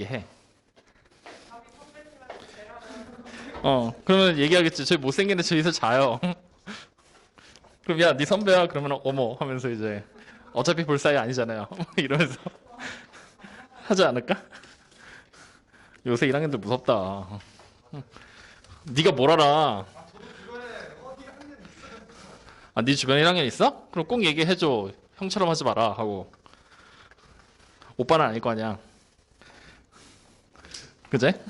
얘기해. 그러면 얘기하겠지. 저희 못생긴 애 저기서 자요. 그럼 야, 네 선배야. 그러면 어머 하면서 이제 어차피 볼 사이 아니잖아요. 이러면서 하지 않을까? 요새 1학년들 무섭다. 네가 뭘 알아? 아, 네 주변에 1학년 있어? 그럼 꼭 얘기해줘. 형처럼 하지 마라 하고. 오빠는 아닐 거 아니야. 그제?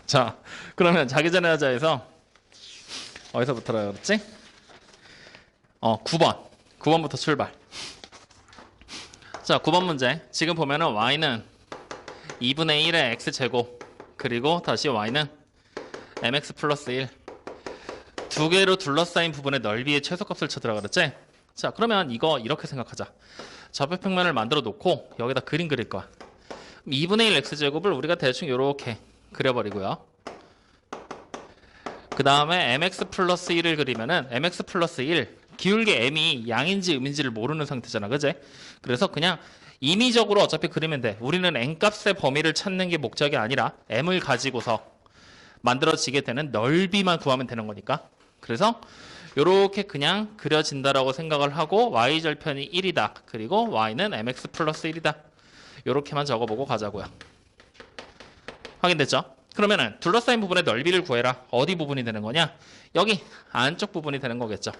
자, 그러면 자기 전에 하자에서 어디서부터라 그랬지? 9번. 9번부터 출발. 자, 9번 문제. 지금 보면은 y는 2분의 1의 x제곱 그리고 다시 y는 mx 플러스 1 두 개로 둘러싸인 부분의 넓이의 최소값을 찾으라 그랬지? 자, 그러면 이거 이렇게 생각하자. 좌표평면을 만들어 놓고 여기다 그림 그릴 거야. 2분의 1 x제곱을 우리가 대충 이렇게 그려버리고요. 그 다음에 mx 플러스 1을 그리면은 mx 플러스 1 기울기 m이 양인지 음인지를 모르는 상태잖아. 그제? 그래서 그냥 임의적으로 어차피 그리면 돼. 우리는 n값의 범위를 찾는 게 목적이 아니라 m을 가지고서 만들어지게 되는 넓이만 구하면 되는 거니까. 그래서 이렇게 그냥 그려진다라고 생각을 하고 y절편이 1이다. 그리고 y는 mx 플러스 1이다. 이렇게만 적어보고 가자고요. 확인됐죠? 그러면은 둘러싸인 부분의 넓이를 구해라. 어디 부분이 되는 거냐? 여기 안쪽 부분이 되는 거겠죠.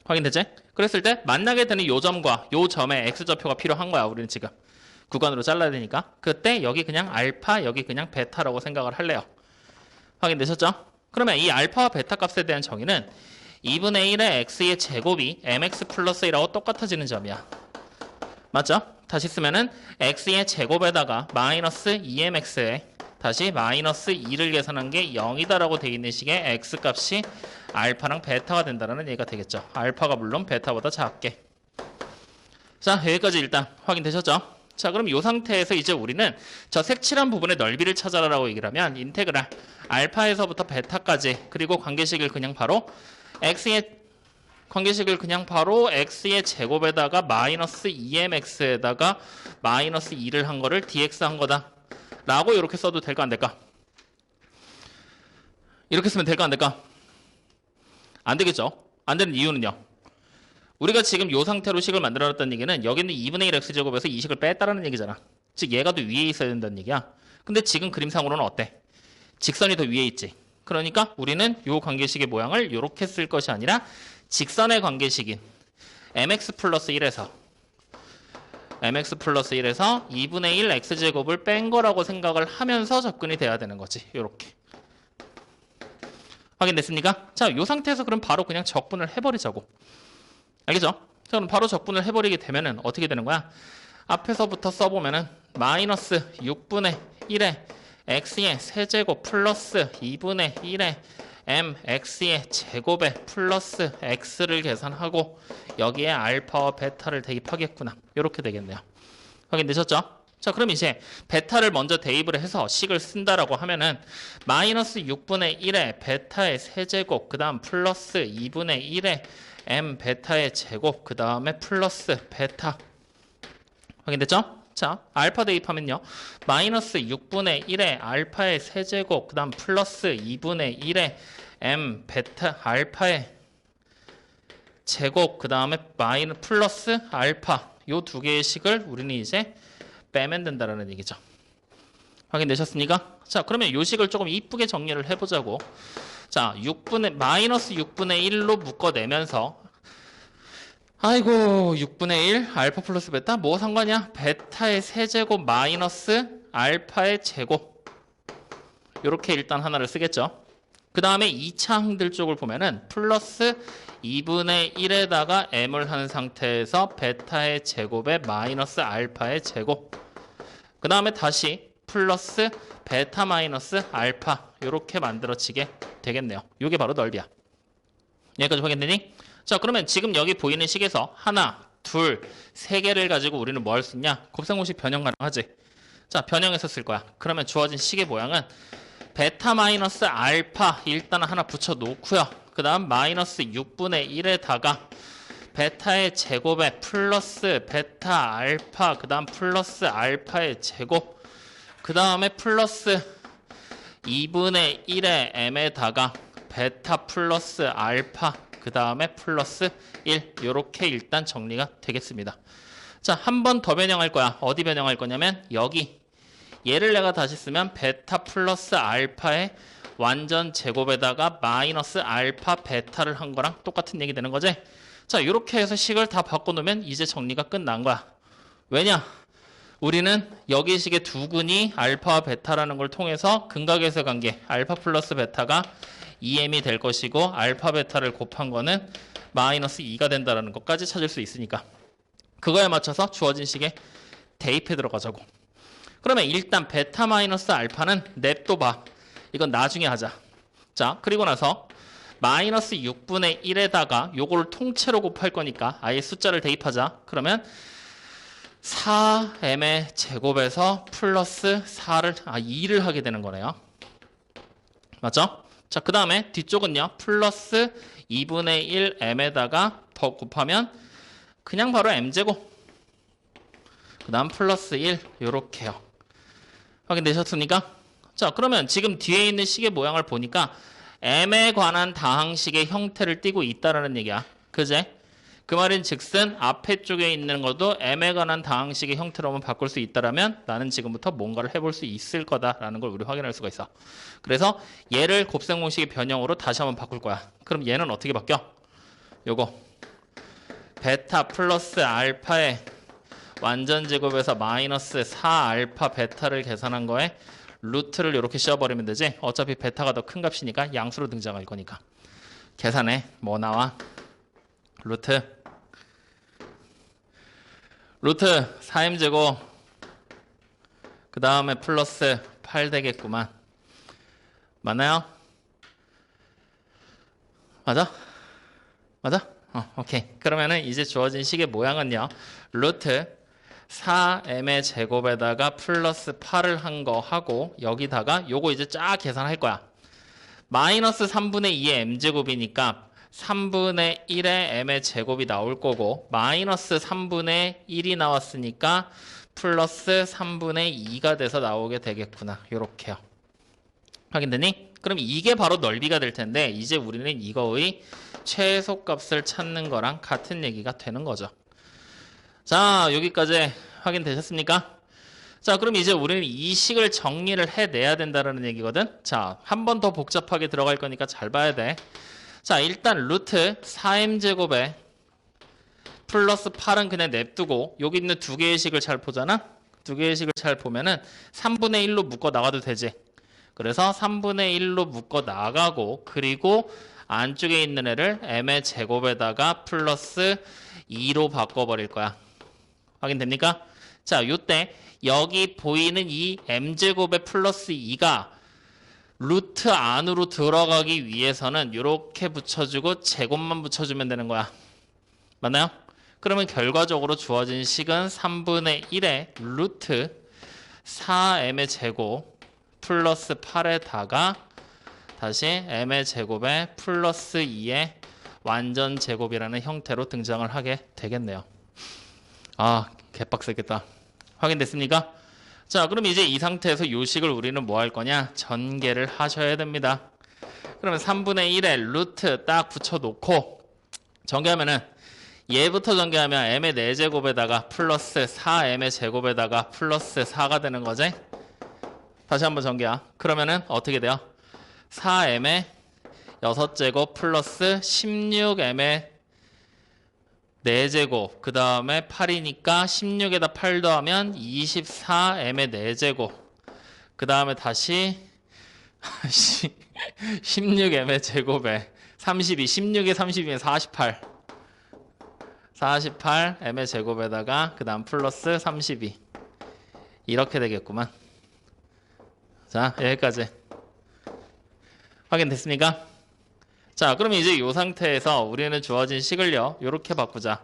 확인되지? 그랬을 때 만나게 되는 요 점과 요 점의 x좌표가 필요한 거야. 우리는 지금 구간으로 잘라야 되니까. 그때 여기 그냥 알파, 여기 그냥 베타라고 생각을 할래요. 확인되셨죠? 그러면 이 알파와 베타 값에 대한 정의는 2분의 1의 x의 제곱이 mx 플러스 1하고 똑같아지는 점이야. 맞죠? 다시 쓰면은 x의 제곱에다가 마이너스 2mx에 다시 마이너스 2를 계산한 게 0이다라고 돼 있는 식의 x값이 알파랑 베타가 된다는 얘기가 되겠죠. 알파가 물론 베타보다 작게. 자, 여기까지 일단 확인되셨죠? 자, 그럼 이 상태에서 이제 우리는 저 색칠한 부분의 넓이를 찾아라라고 얘기를 하면 인테그랄 알파에서부터 베타까지 그리고 관계식을 그냥 바로 x의 제곱에다가 마이너스 2mx에다가 마이너스 2를 한 거를 dx 한 거다 라고 이렇게 써도 될까 안 될까? 이렇게 쓰면 될까 안 될까? 안 되겠죠? 안 되는 이유는요. 우리가 지금 이 상태로 식을 만들어놨다는 얘기는 여기는 2분의 1 x제곱에서 이 식을 뺐다라는 얘기잖아. 즉 얘가 더 위에 있어야 된다는 얘기야. 근데 지금 그림상으로는 어때? 직선이 더 위에 있지. 그러니까 우리는 이 관계식의 모양을 이렇게 쓸 것이 아니라 직선의 관계식인 mx 플러스 1에서 2분의 1 x제곱을 뺀 거라고 생각을 하면서 접근이 돼야 되는 거지. 이렇게. 확인됐습니까? 자, 이 상태에서 그럼 바로 그냥 적분을 해버리자고. 알겠죠? 자, 그럼 바로 적분을 해버리게 되면은 어떻게 되는 거야? 앞에서부터 써보면은 마이너스 6분의 1의 x의 세제곱 플러스 2분의 1의 mx의 제곱에 플러스 x를 계산하고 여기에 알파와 베타를 대입하겠구나. 이렇게 되겠네요. 확인되셨죠? 자, 그럼 이제 베타를 먼저 대입을 해서 식을 쓴다라고 하면은 마이너스 6분의 1의 베타의 세제곱 그 다음 플러스 2분의 1의 m 베타의 제곱 그 다음에 플러스 베타. 확인됐죠? 자, 알파 대입하면요. 마이너스 6분의 1의 알파의 세제곱 그 다음 플러스 2분의 1의 m 베타 알파의 제곱 그 다음에 플러스 알파 요 두 개의 식을 우리는 이제 빼면 된다라는 얘기죠. 확인되셨습니까? 자, 그러면 요 식을 조금 이쁘게 정리를 해보자고. 자, 마이너스 6분의 1로 묶어내면서 아이고 6분의 1 알파 플러스 베타 뭐 상관이야? 베타의 세제곱 마이너스 알파의 제곱 요렇게 일단 하나를 쓰겠죠. 그 다음에 2차 항들 쪽을 보면은 플러스 2분의 1에다가 m을 한 상태에서 베타의 제곱에 마이너스 알파의 제곱 그 다음에 다시 플러스 베타 마이너스 알파 요렇게 만들어지게 되겠네요. 요게 바로 넓이야. 여기까지 확인되니? 자, 그러면 지금 여기 보이는 식에서 하나, 둘, 세 개를 가지고 우리는 뭐 할 수 있냐? 곱셈공식 변형 가능하지? 자, 변형해서 쓸 거야. 그러면 주어진 식의 모양은 베타 마이너스 알파 일단 하나 붙여 놓고요. 그 다음 마이너스 6분의 1에다가 베타의 제곱에 플러스 베타 알파 그 다음 플러스 알파의 제곱 그 다음에 플러스 2분의 1의 m에다가 베타 플러스 알파 그 다음에 플러스 1 이렇게 일단 정리가 되겠습니다. 자, 한 번 더 변형할 거야. 어디 변형할 거냐면 여기 얘를 내가 다시 쓰면 베타 플러스 알파의 완전 제곱에다가 마이너스 알파 베타를 한 거랑 똑같은 얘기 되는 거지. 자, 이렇게 해서 식을 다 바꿔놓으면 이제 정리가 끝난 거야. 왜냐? 우리는 여기 식의 두근이 알파와 베타라는 걸 통해서 근각에서 관계 알파 플러스 베타가 2m이 될 것이고 알파 베타를 곱한 거는 마이너스 2가 된다는 것까지 찾을 수 있으니까 그거에 맞춰서 주어진 식에 대입해 들어가자고. 그러면 일단 베타 마이너스 알파는 냅둬봐. 이건 나중에 하자. 자, 그리고 나서 마이너스 6분의 1에다가 요거를 통째로 곱할 거니까 아예 숫자를 대입하자. 그러면 4m의 제곱에서 플러스 2를 하게 되는 거네요. 맞죠? 자, 그 다음에 뒤쪽은요. 플러스 2분의 1m에다가 더 곱하면 그냥 바로 m제곱. 그 다음 플러스 1 요렇게요. 확인되셨습니까? 자, 그러면 지금 뒤에 있는 식의 모양을 보니까 m에 관한 다항식의 형태를 띠고 있다라는 얘기야. 그제? 그 말인 즉슨 앞에 쪽에 있는 것도 m에 관한 다항식의 형태로만 바꿀 수 있다라면 나는 지금부터 뭔가를 해볼 수 있을 거다라는 걸 우리 확인할 수가 있어. 그래서 얘를 곱셈공식의 변형으로 다시 한번 바꿀 거야. 그럼 얘는 어떻게 바뀌어? 요거 베타 플러스 알파의 완전 제곱에서 마이너스 4알파 베타를 계산한 거에 루트를 이렇게 씌워버리면 되지. 어차피 베타가 더 큰 값이니까 양수로 등장할 거니까. 계산해. 뭐 나와? 루트 4m제곱 그 다음에 플러스 8 되겠구만. 맞나요? 맞아? 맞아? 오케이. 그러면은 이제 주어진 식의 모양은요. 루트 4m의 제곱에다가 플러스 8을 한 거 하고 여기다가 요거 이제 쫙 계산할 거야. 마이너스 3분의 2의 m제곱이니까 3분의 1의 m의 제곱이 나올 거고 마이너스 3분의 1이 나왔으니까 플러스 3분의 2가 돼서 나오게 되겠구나. 요렇게요. 확인되니? 그럼 이게 바로 넓이가 될 텐데 이제 우리는 이거의 최소값을 찾는 거랑 같은 얘기가 되는 거죠. 자, 여기까지 확인되셨습니까? 자, 그럼 이제 우리는 이 식을 정리를 해내야 된다는 얘기거든. 자, 한 번 더 복잡하게 들어갈 거니까 잘 봐야 돼. 자, 일단 루트 4m제곱에 플러스 8은 그냥 냅두고 여기 있는 두 개의 식을 잘 보잖아. 두 개의 식을 잘 보면은 3분의 1로 묶어 나가도 되지. 그래서 3분의 1로 묶어 나가고 그리고 안쪽에 있는 애를 m의 제곱에다가 플러스 2로 바꿔버릴 거야. 확인됩니까? 자, 요때 여기 보이는 이 m제곱의 플러스 2가 루트 안으로 들어가기 위해서는 이렇게 붙여주고 제곱만 붙여주면 되는 거야. 맞나요? 그러면 결과적으로 주어진 식은 3분의 1의 루트 4m의 제곱 플러스 8에다가 다시 m의 제곱에 플러스 2의 완전 제곱이라는 형태로 등장을 하게 되겠네요. 아, 개빡세겠다. 확인됐습니까? 자, 그럼 이제 이 상태에서 이 식을 우리는 뭐 할 거냐? 전개를 하셔야 됩니다. 그러면 3분의 1에 루트 딱 붙여놓고 전개하면은 얘부터 전개하면 m의 4제곱에다가 플러스 4m의 제곱에다가 플러스 4가 되는 거지? 다시 한번 전개야. 그러면은 어떻게 돼요? 4m의 6제곱 플러스 16m의 4제곱 그 다음에 8이니까 16에다 8 더하면 24m의 4제곱 그 다음에 다시 16m의 제곱에 32 16에 32면 48m의 제곱에다가 그 다음 플러스 32 이렇게 되겠구만. 자, 여기까지 확인됐습니까? 자, 그럼 이제 이 상태에서 우리는 주어진 식을요 이렇게 바꾸자.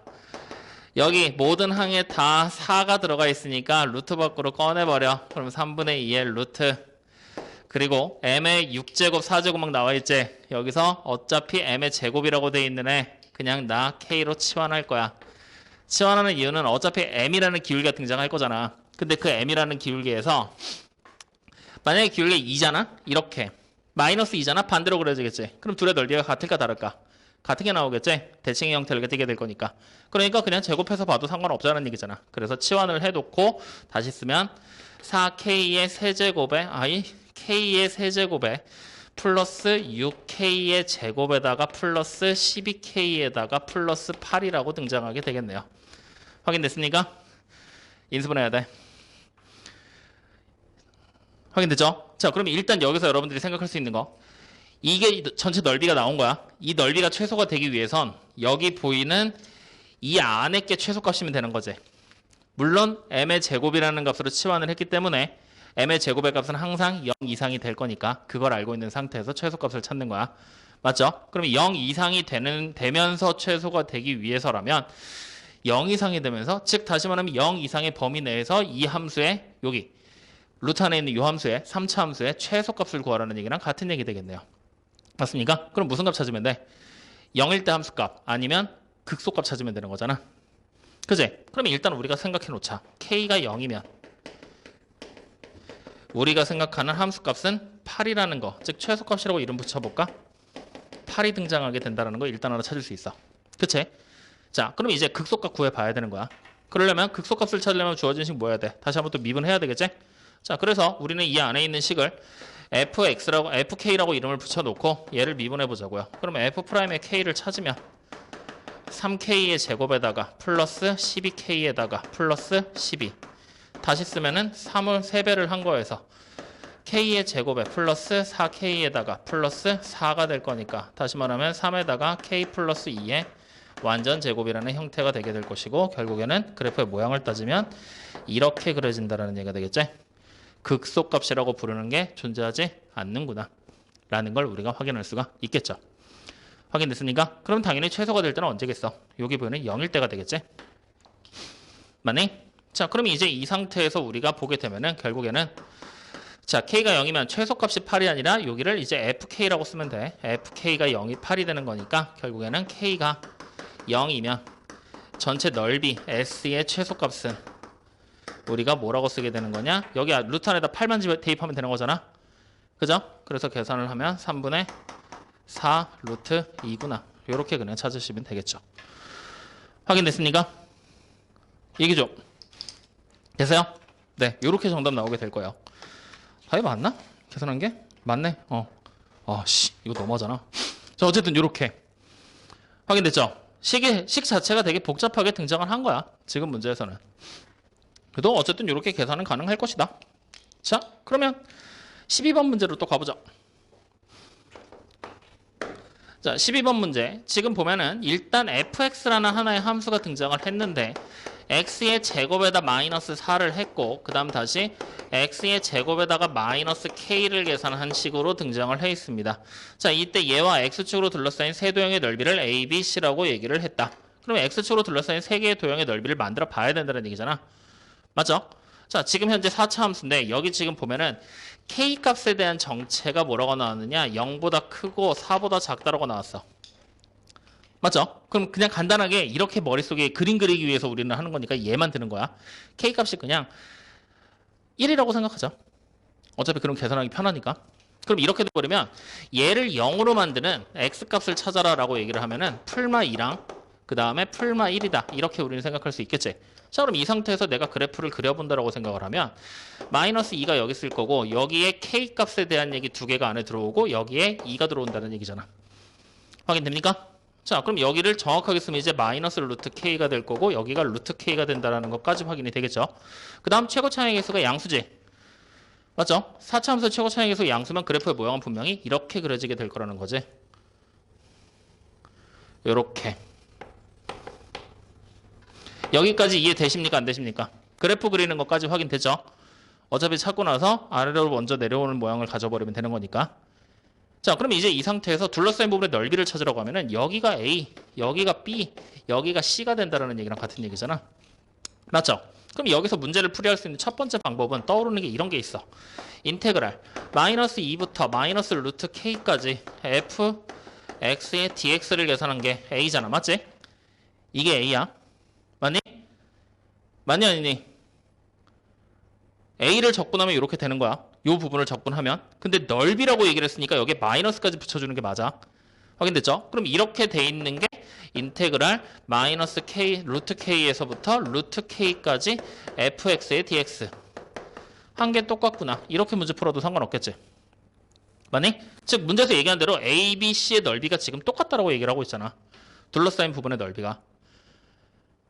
여기 모든 항에 다 4가 들어가 있으니까 루트 밖으로 꺼내버려. 그럼 3분의 2의 루트 그리고 m의 6제곱 4제곱 막 나와 있지. 여기서 어차피 m의 제곱이라고 돼 있는 애 그냥 나 K로 치환할 거야. 치환하는 이유는 어차피 M이라는 기울기가 등장할 거잖아. 근데 그 M이라는 기울기에서 만약에 기울기가 2잖아? 이렇게. 마이너스 2잖아? 반대로 그려지겠지. 그럼 둘의 넓이가 같을까 다를까? 같은 게 나오겠지? 대칭의 형태를 띠게 될 거니까. 그러니까 그냥 제곱해서 봐도 상관없다는 얘기잖아. 그래서 치환을 해놓고 다시 쓰면 4K의 세제곱에 K의 세제곱에 플러스 6K의 제곱에다가 플러스 12K에다가 플러스 8이라고 등장하게 되겠네요. 확인됐습니까? 인수분해야 돼. 확인됐죠? 자, 그럼 일단 여기서 여러분들이 생각할 수 있는 거, 이게 전체 넓이가 나온 거야. 이 넓이가 최소가 되기 위해선 여기 보이는 이 안에 게 최소값이면 되는 거지. 물론 m의 제곱이라는 값으로 치환을 했기 때문에 m의 제곱의 값은 항상 0 이상이 될 거니까 그걸 알고 있는 상태에서 최소값을 찾는 거야. 맞죠? 그럼 0 이상이 되면서 최소가 되기 위해서라면 0 이상이 되면서, 즉 다시 말하면 0 이상의 범위 내에서 이 함수의 여기 루트 안에 있는 이 함수의 3차 함수의 최소값을 구하라는 얘기랑 같은 얘기 되겠네요. 맞습니까? 그럼 무슨 값 찾으면 돼? 0일 때 함수값 아니면 극소값 찾으면 되는 거잖아. 그지? 그러면 일단 우리가 생각해 놓자. K가 0이면 우리가 생각하는 함수값은 8이라는 거, 즉 최소값이라고 이름 붙여볼까? 8이 등장하게 된다는 거 일단 하나 찾을 수 있어. 그치? 자, 그럼 이제 극소값 구해봐야 되는 거야. 그러려면 극소값을 찾으려면 주어진 식 뭐 해야 돼? 다시 한번 또 미분해야 되겠지? 자, 그래서 우리는 이 안에 있는 식을 fk라고 이름을 붙여놓고 얘를 미분해 보자고요. 그럼 f'의 k를 찾으면 3k의 제곱에다가 플러스 12k에다가 플러스 12 다시 쓰면은 3을 3배를 한 거에서 k의 제곱에 플러스 4k에다가 플러스 4가 될 거니까 다시 말하면 3에다가 k 플러스 2의 완전 제곱이라는 형태가 되게 될 것이고, 결국에는 그래프의 모양을 따지면 이렇게 그려진다는 얘기가 되겠지? 극소값이라고 부르는 게 존재하지 않는구나 라는 걸 우리가 확인할 수가 있겠죠. 확인됐습니까? 그럼 당연히 최소가 될 때는 언제겠어? 여기 보이는 0일 때가 되겠지? 맞니? 자, 그럼 이제 이 상태에서 우리가 보게 되면은 결국에는, 자, K가 0이면 최소값이 8이 아니라 여기를 이제 FK라고 쓰면 돼. FK가 0이 8이 되는 거니까 결국에는 K가 0이면 전체 넓이 S의 최소값은 우리가 뭐라고 쓰게 되는 거냐? 여기 루트 안에다 8만 대입하면 되는 거잖아. 그죠? 그래서 계산을 하면 3분의 4 루트 2구나. 이렇게 그냥 찾으시면 되겠죠. 확인됐습니까? 얘기 좀. 됐어요? 네, 이렇게 정답 나오게 될 거예요. 답이 맞나? 계산한 게? 맞네. 이거 너무하잖아. 자, 어쨌든 이렇게 확인됐죠? 식 자체가 되게 복잡하게 등장을 한 거야. 지금 문제에서는. 그래도 어쨌든 이렇게 계산은 가능할 것이다. 자, 그러면 12번 문제로 또 가보자. 자, 12번 문제. 지금 보면은 일단 fx라는 하나의 함수가 등장을 했는데 x의 제곱에다 마이너스 4를 했고, 그 다음 다시 x의 제곱에다가 마이너스 k를 계산한 식으로 등장을 해 있습니다. 자, 이때 얘와 x축으로 둘러싸인 세 도형의 넓이를 a, b, c라고 얘기를 했다. 그럼 x축으로 둘러싸인 세 개의 도형의 넓이를 만들어 봐야 된다는 얘기잖아. 맞죠? 자, 지금 현재 4차 함수인데 여기 지금 보면은 k 값에 대한 정체가 뭐라고 나왔느냐? 0보다 크고 4보다 작다라고 나왔어. 맞죠? 그럼 그냥 간단하게 이렇게 머릿속에 그림 그리기 위해서 우리는 하는 거니까 얘만 드는 거야. k 값이 그냥 1이라고 생각하자. 어차피 그럼 계산하기 편하니까. 그럼 이렇게 돼버리면 얘를 0으로 만드는 x 값을 찾아라 라고 얘기를 하면은 풀마 2랑 그 다음에 풀마 1이다. 이렇게 우리는 생각할 수 있겠지. 자, 그럼 이 상태에서 내가 그래프를 그려본다라고 생각을 하면 마이너스 2가 여기 있을 거고, 여기에 k 값에 대한 얘기 두 개가 안에 들어오고 여기에 2가 들어온다는 얘기잖아. 확인됩니까? 자, 그럼 여기를 정확하게 쓰면 이제 마이너스 루트 k가 될 거고 여기가 루트 k가 된다는 것까지 확인이 되겠죠. 그 다음 최고 차항의 개수가 양수지. 맞죠? 4차 함수 최고 차항의 개수 양수면 그래프의 모양은 분명히 이렇게 그려지게 될 거라는 거지. 요렇게. 여기까지 이해되십니까? 안 되십니까? 그래프 그리는 것까지 확인되죠? 어차피 찾고 나서 아래로 먼저 내려오는 모양을 가져버리면 되는 거니까. 자, 그럼 이제 이 상태에서 둘러싸인 부분의 넓이를 찾으라고 하면은 여기가 A, 여기가 B, 여기가 C가 된다는 얘기랑 같은 얘기잖아. 맞죠? 그럼 여기서 문제를 풀이할 수 있는 첫 번째 방법은 떠오르는 게 이런 게 있어. 인테그랄 마이너스 2부터 마이너스 루트 K까지 F x의 dx를 계산한 게 a잖아. 맞지? 이게 a야. 맞니? 맞니 아니니? a를 적분하면 이렇게 되는 거야. 이 부분을 적분하면. 근데 넓이라고 얘기를 했으니까 여기에 마이너스까지 붙여주는 게 맞아. 확인됐죠? 그럼 이렇게 돼 있는 게 인테그랄 마이너스 k 루트 k에서부터 루트 k까지 fx의 dx 한 개 똑같구나. 이렇게 문제 풀어도 상관없겠지. 맞니? 즉 문제에서 얘기한 대로 a, b, c의 넓이가 지금 똑같다라고 얘기를 하고 있잖아. 둘러싸인 부분의 넓이가.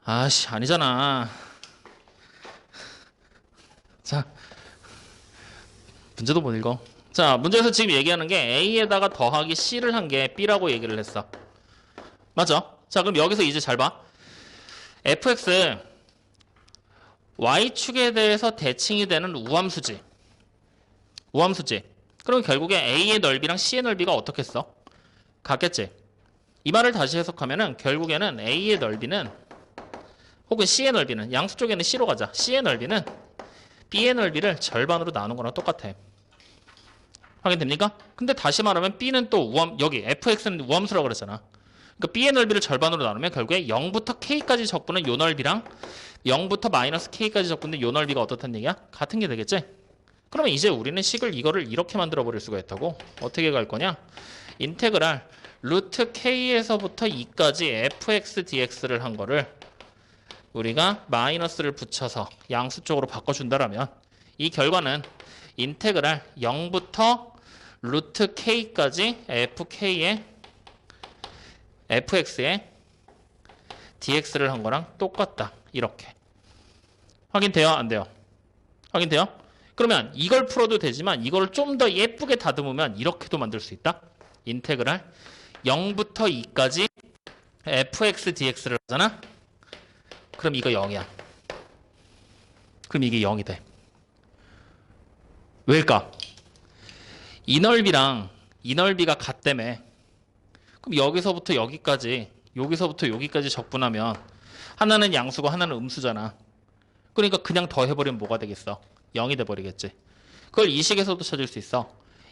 아씨 아니잖아. 자 문제도 못 읽어. 자 문제에서 지금 얘기하는 게 a에다가 더하기 c를 한 게 b라고 얘기를 했어. 맞죠? 자 그럼 여기서 이제 잘 봐. fx y축에 대해서 대칭이 되는 우함수지. 우함수지. 그럼 결국에 a의 넓이랑 c의 넓이가 어떻겠어? 같겠지. 이 말을 다시 해석하면은 결국에는 a의 넓이는 혹은 c의 넓이는 양수 쪽에는 c로 가자. c의 넓이는 b의 넓이를 절반으로 나눈 거랑 똑같아. 확인됩니까? 근데 다시 말하면 b는 또 우함, 여기 fx는 우함수라고 그랬잖아. 그러니까 b의 넓이를 절반으로 나누면 결국에 0부터 k까지 적분은 요 넓이랑 0부터 마이너스 k까지 적분은 요 넓이가 어떻다는 얘기야? 같은 게 되겠지? 그러면 이제 우리는 식을 이거를 이렇게 만들어 버릴 수가 있다고. 어떻게 갈 거냐? 인테그랄 루트 k에서부터 2까지 fx dx를 한 거를 우리가 마이너스를 붙여서 양수 쪽으로 바꿔준다라면 이 결과는 인테그랄 0부터 루트 k까지 fk의 fx의 dx를 한 거랑 똑같다. 이렇게. 확인돼요? 안 돼요? 확인돼요? 그러면 이걸 풀어도 되지만 이걸 좀 더 예쁘게 다듬으면 이렇게도 만들 수 있다. 인테그랄 0부터 2까지 fx dx를 하잖아. 그럼 이거 0이야. 그럼 이게 0이 돼. 왜일까? 이 넓이랑 이 넓이가 같다며. 그럼 여기서부터 여기까지, 여기서부터 여기까지 적분하면 하나는 양수고 하나는 음수잖아. 그러니까 그냥 더해버리면 뭐가 되겠어? 0이 돼버리겠지. 그걸 이 식에서도 찾을 수 있어.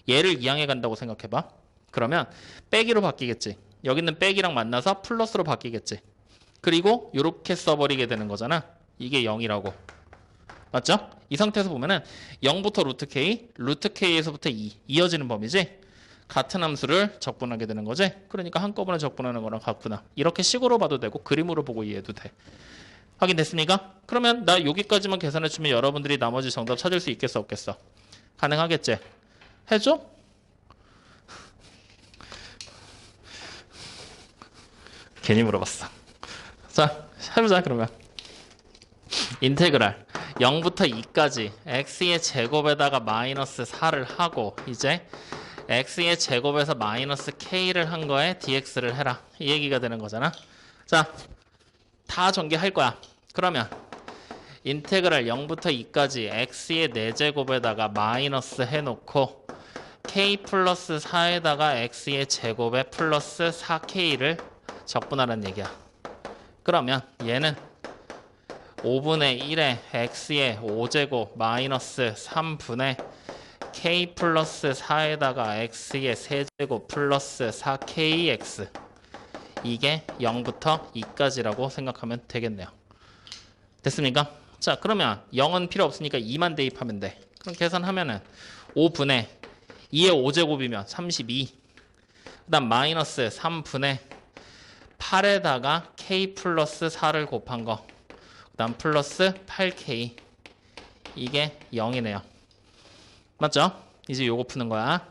얘를 이항해 간다고 생각해봐. 그러면 빼기로 바뀌겠지. 여기는 빼기랑 만나서 플러스로 바뀌겠지. 그리고 이렇게 써버리게 되는 거잖아. 이게 0이라고. 맞죠? 이 상태에서 보면은 0부터 루트 k에서부터 2 이어지는 범위지. 같은 함수를 적분하게 되는 거지. 그러니까 한꺼번에 적분하는 거랑 같구나. 이렇게 식으로 봐도 되고 그림으로 보고 이해해도 돼. 확인됐습니까? 그러면 나 여기까지만 계산해주면 여러분들이 나머지 정답 찾을 수 있겠어 없겠어? 가능하겠지? 해줘? 괜히 물어봤어. 자 해보자 그러면. 인테그랄 0부터 2까지 x의 제곱에다가 마이너스 4를 하고 이제 x의 제곱에서 마이너스 k를 한 거에 dx를 해라. 이 얘기가 되는 거잖아. 자, 다 전개할 거야. 그러면 인테그랄 0부터 2까지 x의 4제곱에다가 마이너스 해놓고 k 플러스 4에다가 x의 제곱에 플러스 4k를 적분하라는 얘기야. 그러면 얘는 5분의 1에 x의 5제곱 마이너스 3분의 k 플러스 4에다가 x의 세제곱 플러스 4kx 이게 0부터 2까지라고 생각하면 되겠네요. 됐습니까? 자 그러면 0은 필요 없으니까 2만 대입하면 돼. 그럼 계산하면은 5분의 2의 5제곱이면 32. 그 다음 마이너스 3분의 8에다가 k 플러스 4를 곱한 거. 그 다음 플러스 8k. 이게 0이네요. 맞죠? 이제 요거 푸는 거야.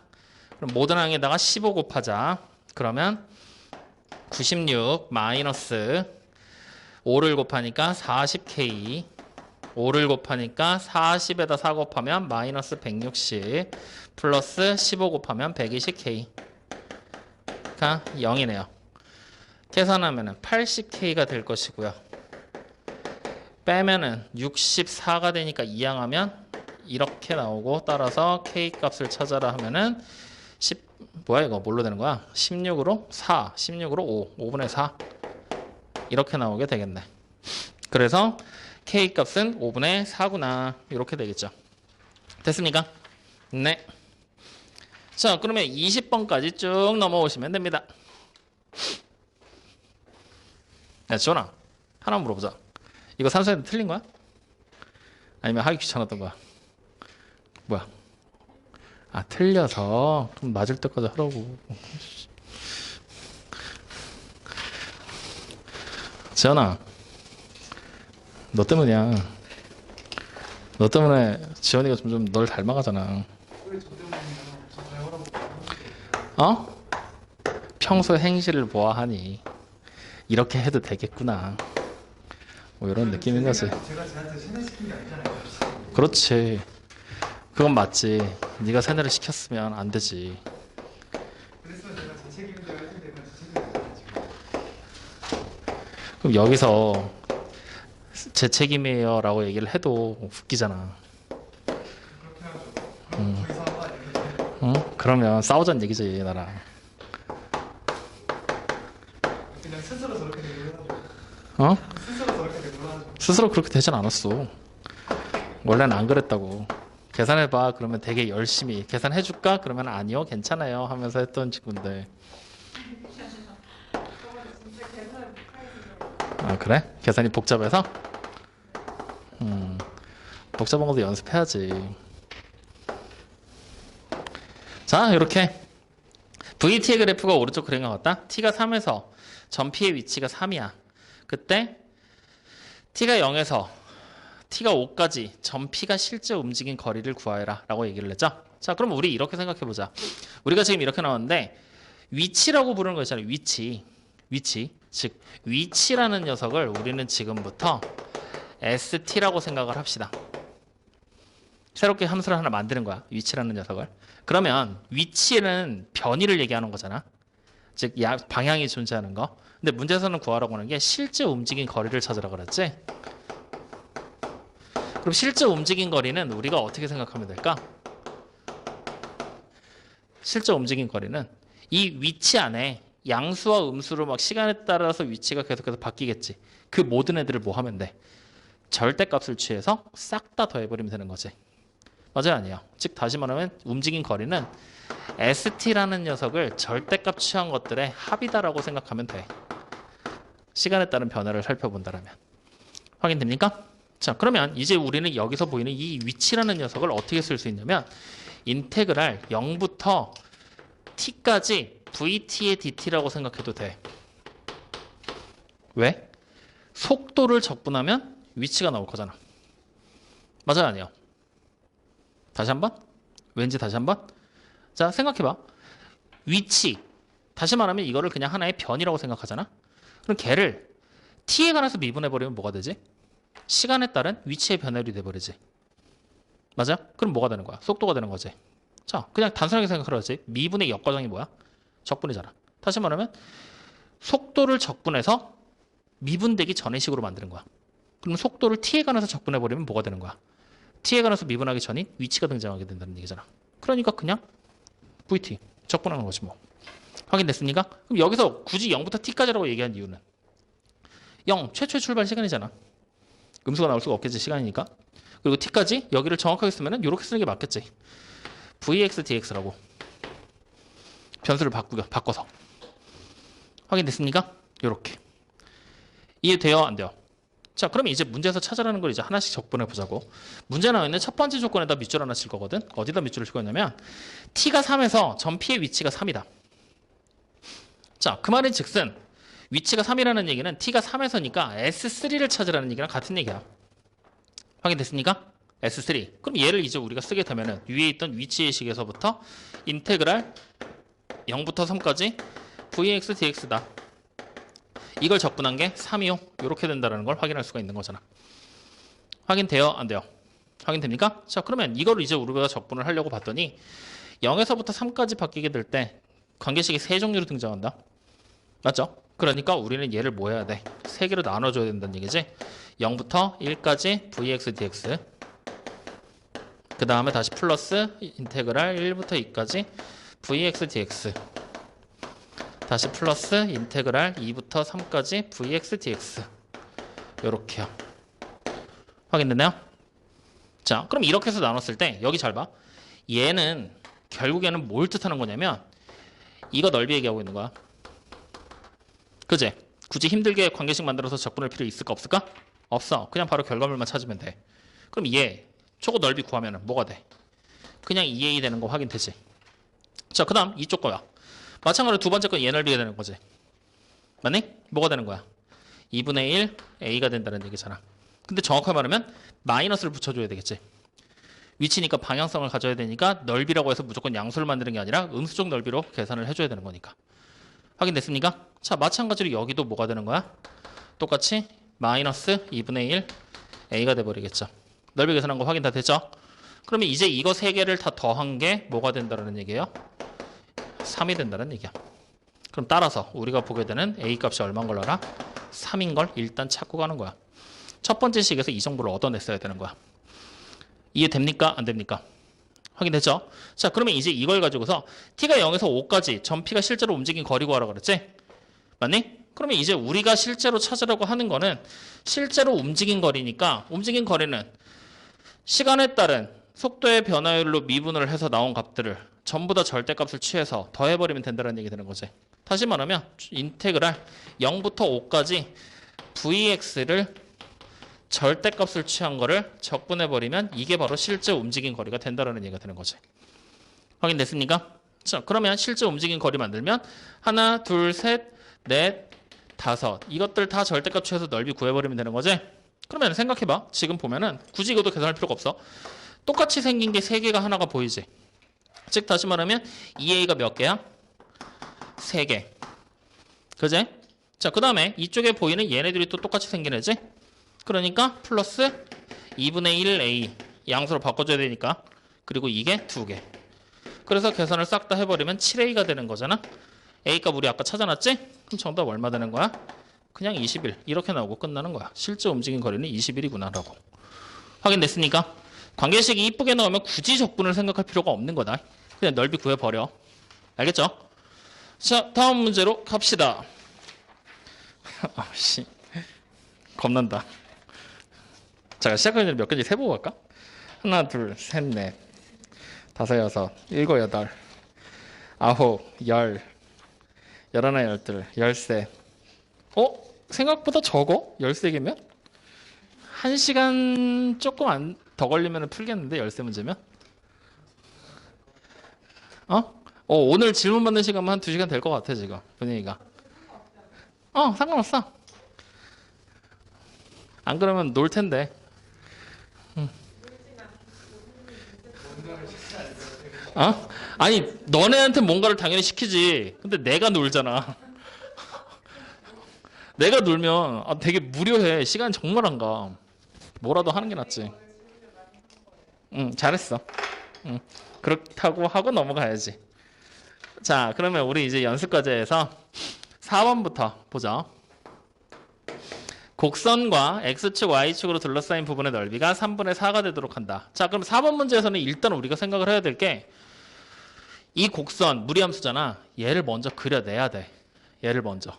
그럼 모든 항에다가 15 곱하자. 그러면 96 마이너스 5를 곱하니까 40k 5를 곱하니까 40에다 4 곱하면 마이너스 160 플러스 15 곱하면 120k가 0이네요. 계산하면 80k가 될 것이고요. 빼면은 64가 되니까 이항하면 이렇게 나오고 따라서 k 값을 찾아라 하면은 10 뭐야 이거 뭘로 되는 거야? 16으로 4, 16으로 5, 5분의 4 이렇게 나오게 되겠네. 그래서 k 값은 5분의 4구나 이렇게 되겠죠. 됐습니까? 네. 자 그러면 20번까지 쭉 넘어오시면 됩니다. 야, 지원아. 하나 물어보자. 이거 산수했는데 틀린 거야? 아니면 하기 귀찮았던 거야? 뭐야? 아, 틀려서 좀 맞을 때까지 하라고. 지연아, 너 때문이야. 너 때문에 지연이가 점점 널 닮아가잖아. 어? 평소 행실을 보아하니 이렇게 해도 되겠구나. 뭐 이런 느낌인 거지. 제가 쟤한테 세뇌시킨 게 아니잖아요. 그렇지. 그건 맞지. 네가 세뇌를 시켰으면 안 되지. 그래서 제가 제 책임인데 할 텐데 그건 제 책임이 아니에요, 지금. 그럼 여기서 제 책임이에요라고 얘기를 해도 웃기잖아. 그렇게 하죠. 그럼 더 이상한 거 아니에요? 응? 그러면 싸우자는 얘기지, 나랑. 그냥 스스로 저렇게 되고 하죠. 어? 스스로 저렇게 되고 하죠. 스스로 그렇게 되진 않았어. 원래는 안 그랬다고. 계산해봐. 그러면 되게 열심히 계산해줄까? 그러면 아니요, 괜찮아요 하면서 했던 친구인데. 아, 그래? 계산이 복잡해서? 복잡한 것도 연습해야지. 자, 이렇게 VT의 그래프가 오른쪽 그린 것 같다. T가 3에서 전 P의 위치가 3이야. 그때 T가 0에서 T가 5까지 전 P가 실제 움직인 거리를 구하해라 라고 얘기를 했죠. 자, 그럼 우리 이렇게 생각해 보자. 우리가 지금 이렇게 나왔는데 위치라고 부르는 거 있잖아요. 위치. 즉 위치라는 녀석을 우리는 지금부터 ST라고 생각을 합시다. 새롭게 함수를 하나 만드는 거야. 위치라는 녀석을. 그러면 위치는 변이를 얘기하는 거잖아. 즉 방향이 존재하는 거. 근데 문제에서는 구하라고 하는 게 실제 움직인 거리를 찾으라 그랬지. 그럼 실제 움직인 거리는 우리가 어떻게 생각하면 될까? 실제 움직인 거리는 이 위치 안에 양수와 음수로 막 시간에 따라서 위치가 계속해서 바뀌겠지. 그 모든 애들을 뭐 하면 돼? 절대값을 취해서 싹 다 더해버리면 되는 거지. 맞아요, 아니에요? 즉 다시 말하면 움직인 거리는 ST라는 녀석을 절대값 취한 것들의 합이다라고 생각하면 돼. 시간에 따른 변화를 살펴본다라면. 확인됩니까? 자, 그러면 이제 우리는 여기서 보이는 이 위치라는 녀석을 어떻게 쓸 수 있냐면 인테그랄 0부터 t까지 vt의 dt라고 생각해도 돼. 왜? 속도를 적분하면 위치가 나올 거잖아. 맞아요, 아니에요? 다시 한번? 왠지 다시 한번? 자, 생각해봐. 위치. 다시 말하면 이거를 그냥 하나의 변이라고 생각하잖아. 그럼 걔를 t에 관해서 미분해버리면 뭐가 되지? 시간에 따른 위치의 변화율이 돼버리지. 맞아? 그럼 뭐가 되는 거야? 속도가 되는 거지. 자, 그냥 단순하게 생각하라지. 미분의 역과정이 뭐야? 적분이잖아. 다시 말하면 속도를 적분해서 미분되기 전의 식으로 만드는 거야. 그럼 속도를 t에 관해서 적분해버리면 뭐가 되는 거야? t에 관해서 미분하기 전인 위치가 등장하게 된다는 얘기잖아. 그러니까 그냥 vt 적분하는 거지 뭐. 확인됐습니까? 그럼 여기서 굳이 0부터 t까지라고 얘기한 이유는 0 최초의 출발 시간이잖아. 음수가 나올 수가 없겠지, 시간이니까. 그리고 t까지 여기를 정확하게 쓰면은 이렇게 쓰는 게 맞겠지. vx dx라고 변수를 바꿔서. 확인됐습니까? 이렇게. 이해돼요? 안 돼요? 자, 그럼 이제 문제에서 찾으라는 걸 이제 하나씩 적분해 보자고. 문제 나와 있는 첫 번째 조건에다 밑줄 하나 칠 거거든. 어디다 밑줄을 칠 거냐면 t가 3에서 전 p의 위치가 3이다. 자, 그 말인 즉슨 위치가 3이라는 얘기는 t가 3에서니까 S3를 찾으라는 얘기랑 같은 얘기야. 확인됐습니까? S3. 그럼 얘를 이제 우리가 쓰게 되면은 위에 있던 위치의 식에서부터 인테그랄 0부터 3까지 vx dx다. 이걸 적분한 게 3이요. 이렇게 된다는 걸 확인할 수가 있는 거잖아. 확인돼요? 안 돼요? 확인됩니까? 자, 그러면 이걸 이제 우리가 적분을 하려고 봤더니 0에서부터 3까지 바뀌게 될 때 관계식이 세 종류로 등장한다. 맞죠? 그러니까 우리는 얘를 뭐 해야 돼? 세 개로 나눠줘야 된다는 얘기지. 0부터 1까지 vx dx. 그 다음에 다시 플러스 인테그랄 1부터 2까지 vx dx. 다시 플러스 인테그랄 2부터 3까지 vx dx. 요렇게요. 확인됐나요? 자, 그럼 이렇게 해서 나눴을 때 여기 잘 봐. 얘는 결국에는 뭘 뜻하는 거냐면 이거 넓이 얘기하고 있는 거야. 그제? 굳이 힘들게 관계식 만들어서 적분할 필요 있을까 없을까? 없어. 그냥 바로 결과물만 찾으면 돼. 그럼 얘 초고 넓이 구하면 뭐가 돼? 그냥 2a 되는 거 확인되지. 자, 그 다음 이쪽 거야. 마찬가지로 두 번째 건 얘 넓이가 되는 거지. 맞니? 뭐가 되는 거야? 2분의 1 a가 된다는 얘기잖아. 근데 정확하게 말하면 마이너스를 붙여줘야 되겠지. 위치니까 방향성을 가져야 되니까 넓이라고 해서 무조건 양수를 만드는 게 아니라 음수적 넓이로 계산을 해줘야 되는 거니까. 확인됐습니까? 자, 마찬가지로 여기도 뭐가 되는 거야? 똑같이 마이너스 2분의 1 a가 돼버리겠죠. 넓이 계산한 거 확인 다 됐죠? 그러면 이제 이거 세 개를 다 더한 게 뭐가 된다는 얘기예요? 3이 된다는 얘기야. 그럼 따라서 우리가 보게 되는 a 값이 얼마인 걸 알아? 3인 걸 일단 찾고 가는 거야. 첫 번째 식에서 이 정보를 얻어냈어야 되는 거야. 이해됩니까? 안 됩니까? 확인됐죠? 자, 그러면 이제 이걸 가지고서 t가 0에서 5까지 전 p가 실제로 움직인 거리 구하라 그랬지? 맞니? 그러면 이제 우리가 실제로 찾으려고 하는 거는 실제로 움직인 거리니까 움직인 거리는 시간에 따른 속도의 변화율로 미분을 해서 나온 값들을 전부 다 절대값을 취해서 더해버리면 된다는 얘기 되는 거지. 다시 말하면 인테그랄 0부터 5까지 vx를 절대값을 취한 거를 적분해버리면 이게 바로 실제 움직인 거리가 된다는 얘기가 되는 거지. 확인됐습니까? 자, 그러면 실제 움직인 거리 만들면 하나, 둘, 셋, 넷, 다섯 이것들 다 절대값 취해서 넓이 구해버리면 되는 거지. 그러면 생각해봐. 지금 보면은 굳이 이것도 계산할 필요가 없어. 똑같이 생긴 게 세 개가 하나가 보이지. 즉 다시 말하면 2a가 몇 개야? 3개. 그지? 자, 그 다음에 이쪽에 보이는 얘네들이 또 똑같이 생긴 애지? 그러니까 플러스 2분의 1a 양수로 바꿔줘야 되니까. 그리고 이게 2개. 그래서 계산을 싹 다 해버리면 7a가 되는 거잖아. a 값 우리 아까 찾아놨지? 그럼 정답 얼마 되는 거야? 그냥 21 이렇게 나오고 끝나는 거야. 실제 움직인 거리는 21이구나 라고. 확인됐습니까? 관계식이 이쁘게 나오면 굳이 적분을 생각할 필요가 없는 거다. 그냥 넓이 구해버려. 알겠죠? 자, 다음 문제로 갑시다. 아씨 겁난다. 자, 시작하기 전에 몇 가지 세보고 갈까? 하나, 둘, 셋, 넷, 다섯, 여섯, 일곱, 여덟, 아홉, 열, 열하나, 열둘, 열셋. 생각보다 적어? 13개면? 1시간 조금 더 걸리면 풀겠는데 13문제면? 오늘 질문 받는 시간만 한 2시간 될 것 같아 지금 분위기가. 상관없어. 안 그러면 놀 텐데. 아니 너네한테 뭔가를 당연히 시키지. 근데 내가 놀잖아. 내가 놀면 되게 무료해. 시간 정말 안 가. 뭐라도 하는 게 낫지. 잘했어. 그렇다고 하고 넘어가야지. 자, 그러면 우리 이제 연습과제에서 4번부터 보자. 곡선과 x축, y축으로 둘러싸인 부분의 넓이가 3분의 4가 되도록 한다. 자, 그럼 4번 문제에서는 일단 우리가 생각을 해야 될 게 이 곡선 무리함수잖아. 얘를 먼저 그려내야 돼. 얘를 먼저.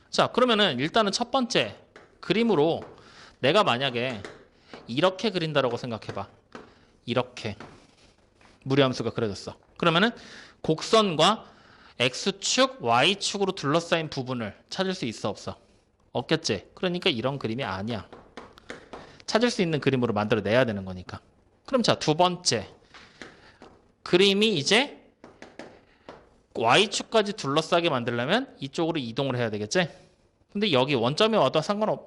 자, 그러면은 일단은 첫 번째 그림으로 내가 만약에 이렇게 그린다라고 생각해봐. 이렇게 무리함수가 그려졌어. 그러면은 곡선과 x축, y축으로 둘러싸인 부분을 찾을 수 있어 없어? 없겠지. 그러니까 이런 그림이 아니야. 찾을 수 있는 그림으로 만들어내야 되는 거니까. 그럼 자, 두 번째 그림이 이제 y축까지 둘러싸게 만들려면 이쪽으로 이동을 해야 되겠지. 근데 여기 원점에 와도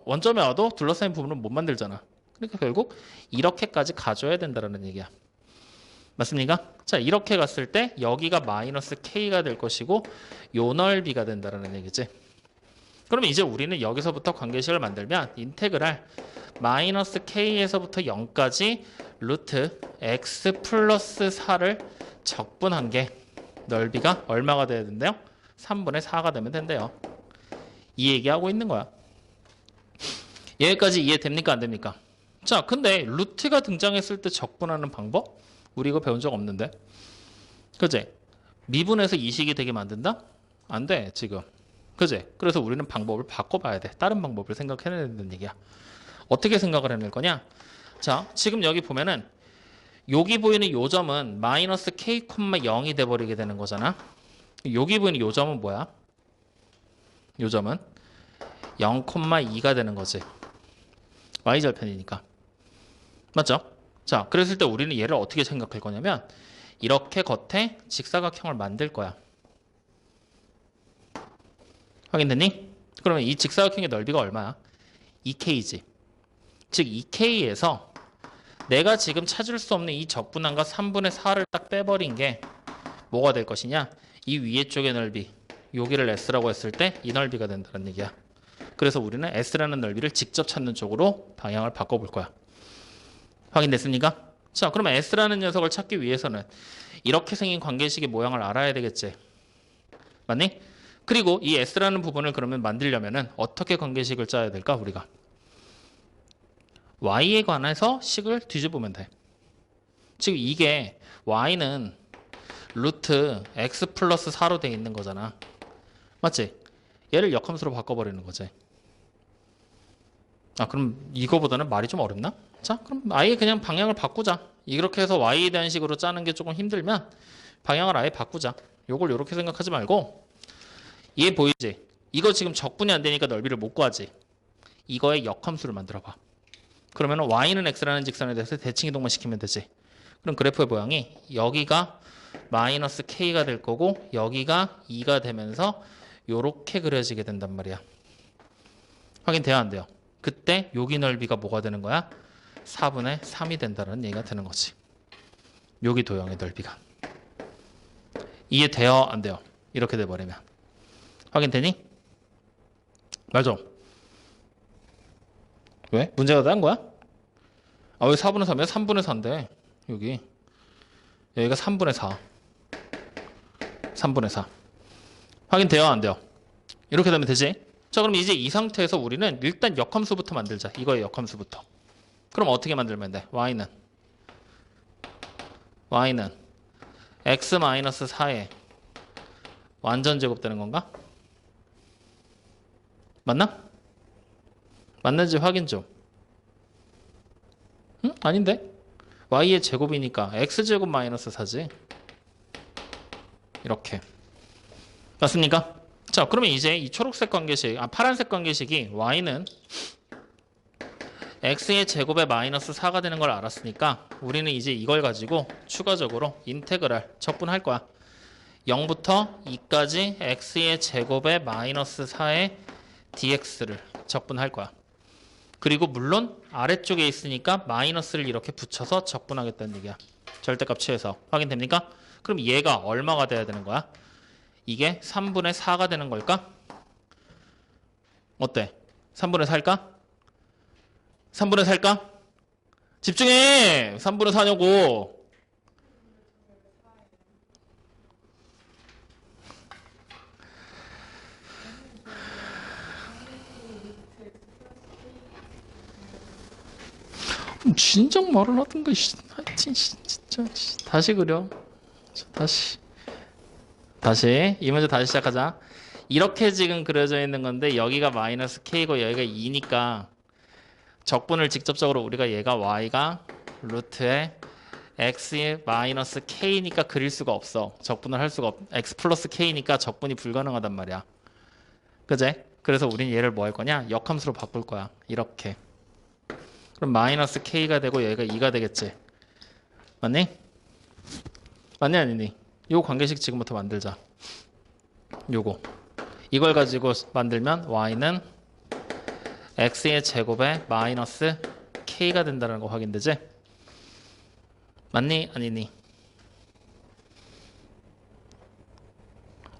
원점에 와도 둘러싸인 부분은 못 만들잖아. 그러니까 결국 이렇게까지 가져야 된다는 얘기야. 맞습니까? 자, 이렇게 갔을 때 여기가 마이너스 k가 될 것이고 요 넓이가 된다는 얘기지. 그러면 이제 우리는 여기서부터 관계식을 만들면 인테그랄 마이너스 k에서부터 0까지 루트 x 플러스 4를 적분한 게 넓이가 얼마가 돼야 된대요? 3분의 4가 되면 된대요. 이 얘기하고 있는 거야. 여기까지 이해됩니까? 안 됩니까? 자, 근데 루트가 등장했을 때 적분하는 방법? 우리 이거 배운 적 없는데. 그치? 미분해서 이식이 되게 만든다? 안 돼, 지금. 그치? 그래서 우리는 방법을 바꿔봐야 돼. 다른 방법을 생각해내야 된다는 얘기야. 어떻게 생각을 해낼 거냐? 자, 지금 여기 보면은 여기 보이는 요 점은 마이너스 k, 0이 돼버리게 되는 거잖아. 여기 보이는 요 점은 뭐야? 요 점은 0,2가 되는 거지. y절편이니까. 맞죠? 자, 그랬을 때 우리는 얘를 어떻게 생각할 거냐면 이렇게 겉에 직사각형을 만들 거야. 확인됐니? 그러면 이 직사각형의 넓이가 얼마야? 2k지. 즉 2k에서 내가 지금 찾을 수 없는 이 적분함과 3분의 4를 딱 빼버린 게 뭐가 될 것이냐? 이 위에 쪽의 넓이, 여기를 s라고 했을 때 이 넓이가 된다는 얘기야. 그래서 우리는 s라는 넓이를 직접 찾는 쪽으로 방향을 바꿔볼 거야. 확인됐습니까? 자, 그러면 s라는 녀석을 찾기 위해서는 이렇게 생긴 관계식의 모양을 알아야 되겠지. 맞니? 그리고 이 s라는 부분을 그러면 만들려면은 어떻게 관계식을 짜야 될까, 우리가? y에 관해서 식을 뒤집으면 돼. 즉 이게 y는 루트 x 플러스 4로 돼 있는 거잖아. 맞지? 얘를 역함수로 바꿔버리는 거지. 아, 그럼 이거보다는 말이 좀 어렵나? 자, 그럼 아예 그냥 방향을 바꾸자. 이렇게 해서 y에 대한 식으로 짜는 게 조금 힘들면 방향을 아예 바꾸자. 요걸 이렇게 생각하지 말고, 얘 보이지? 이거 지금 적분이 안 되니까 넓이를 못 구하지. 이거의 역함수를 만들어 봐. 그러면 y는 x라는 직선에 대해서 대칭 이동만 시키면 되지. 그럼 그래프의 모양이 여기가 마이너스 k가 될 거고 여기가 2가 되면서 요렇게 그려지게 된단 말이야. 확인돼야 안 돼요? 그때 여기 넓이가 뭐가 되는 거야? 4분의 3이 된다는 얘기가 되는 거지. 여기 도형의 넓이가. 이해돼요? 안 돼요? 이렇게 돼버리면. 확인되니? 맞아. 왜? 문제가 딴 거야? 아, 왜 4분의 3이야? 3분의 4인데 여기가 3분의 4. 3분의 4. 확인돼요? 안 돼요? 이렇게 되면 되지? 자, 그럼 이제 이 상태에서 우리는 일단 역함수부터 만들자. 이거의 역함수부터. 그럼 어떻게 만들면 돼? y는 x-4에 완전 제곱되는 건가? 맞나? 맞는지 확인 좀. 응? 아닌데? y의 제곱이니까 x제곱 마이너스 4지. 이렇게. 맞습니까? 자, 그러면 이제 이 초록색 관계식, 파란색 관계식이 y는 x의 제곱에 마이너스 4가 되는 걸 알았으니까 우리는 이제 이걸 가지고 추가적으로 인테그랄 적분할 거야. 0부터 2까지 x의 제곱에 마이너스 4의 dx를 적분할 거야. 그리고 물론 아래쪽에 있으니까 마이너스를 이렇게 붙여서 적분하겠다는 얘기야. 절대값 취해서. 확인됩니까? 그럼 얘가 얼마가 돼야 되는 거야? 이게 3분의 4가 되는 걸까? 어때? 3분의 4일까? 3분의 4일까? 집중해! 3분의 4냐고! 진작 말을 하던가. 하여튼 진짜. 다시 그려. 다시 이 문제 다시 시작하자. 이렇게 지금 그려져 있는 건데 여기가 마이너스 k고 여기가 2니까 적분을 직접적으로 우리가 얘가 y가 루트에 x 마이너스 k니까 그릴 수가 없어. 적분을 할 수가 없. x 플러스 k니까 적분이 불가능하단 말이야. 그제? 그래서 우린 얘를 뭐 할 거냐? 역함수로 바꿀 거야. 이렇게. 그럼 마이너스 k가 되고 여기가 2가 되겠지. 맞니? 맞니 아니니? 요 관계식 지금부터 만들자. 요거. 이걸 가지고 만들면 y는 x의 제곱에 마이너스 k가 된다는 거 확인되지? 맞니? 아니니?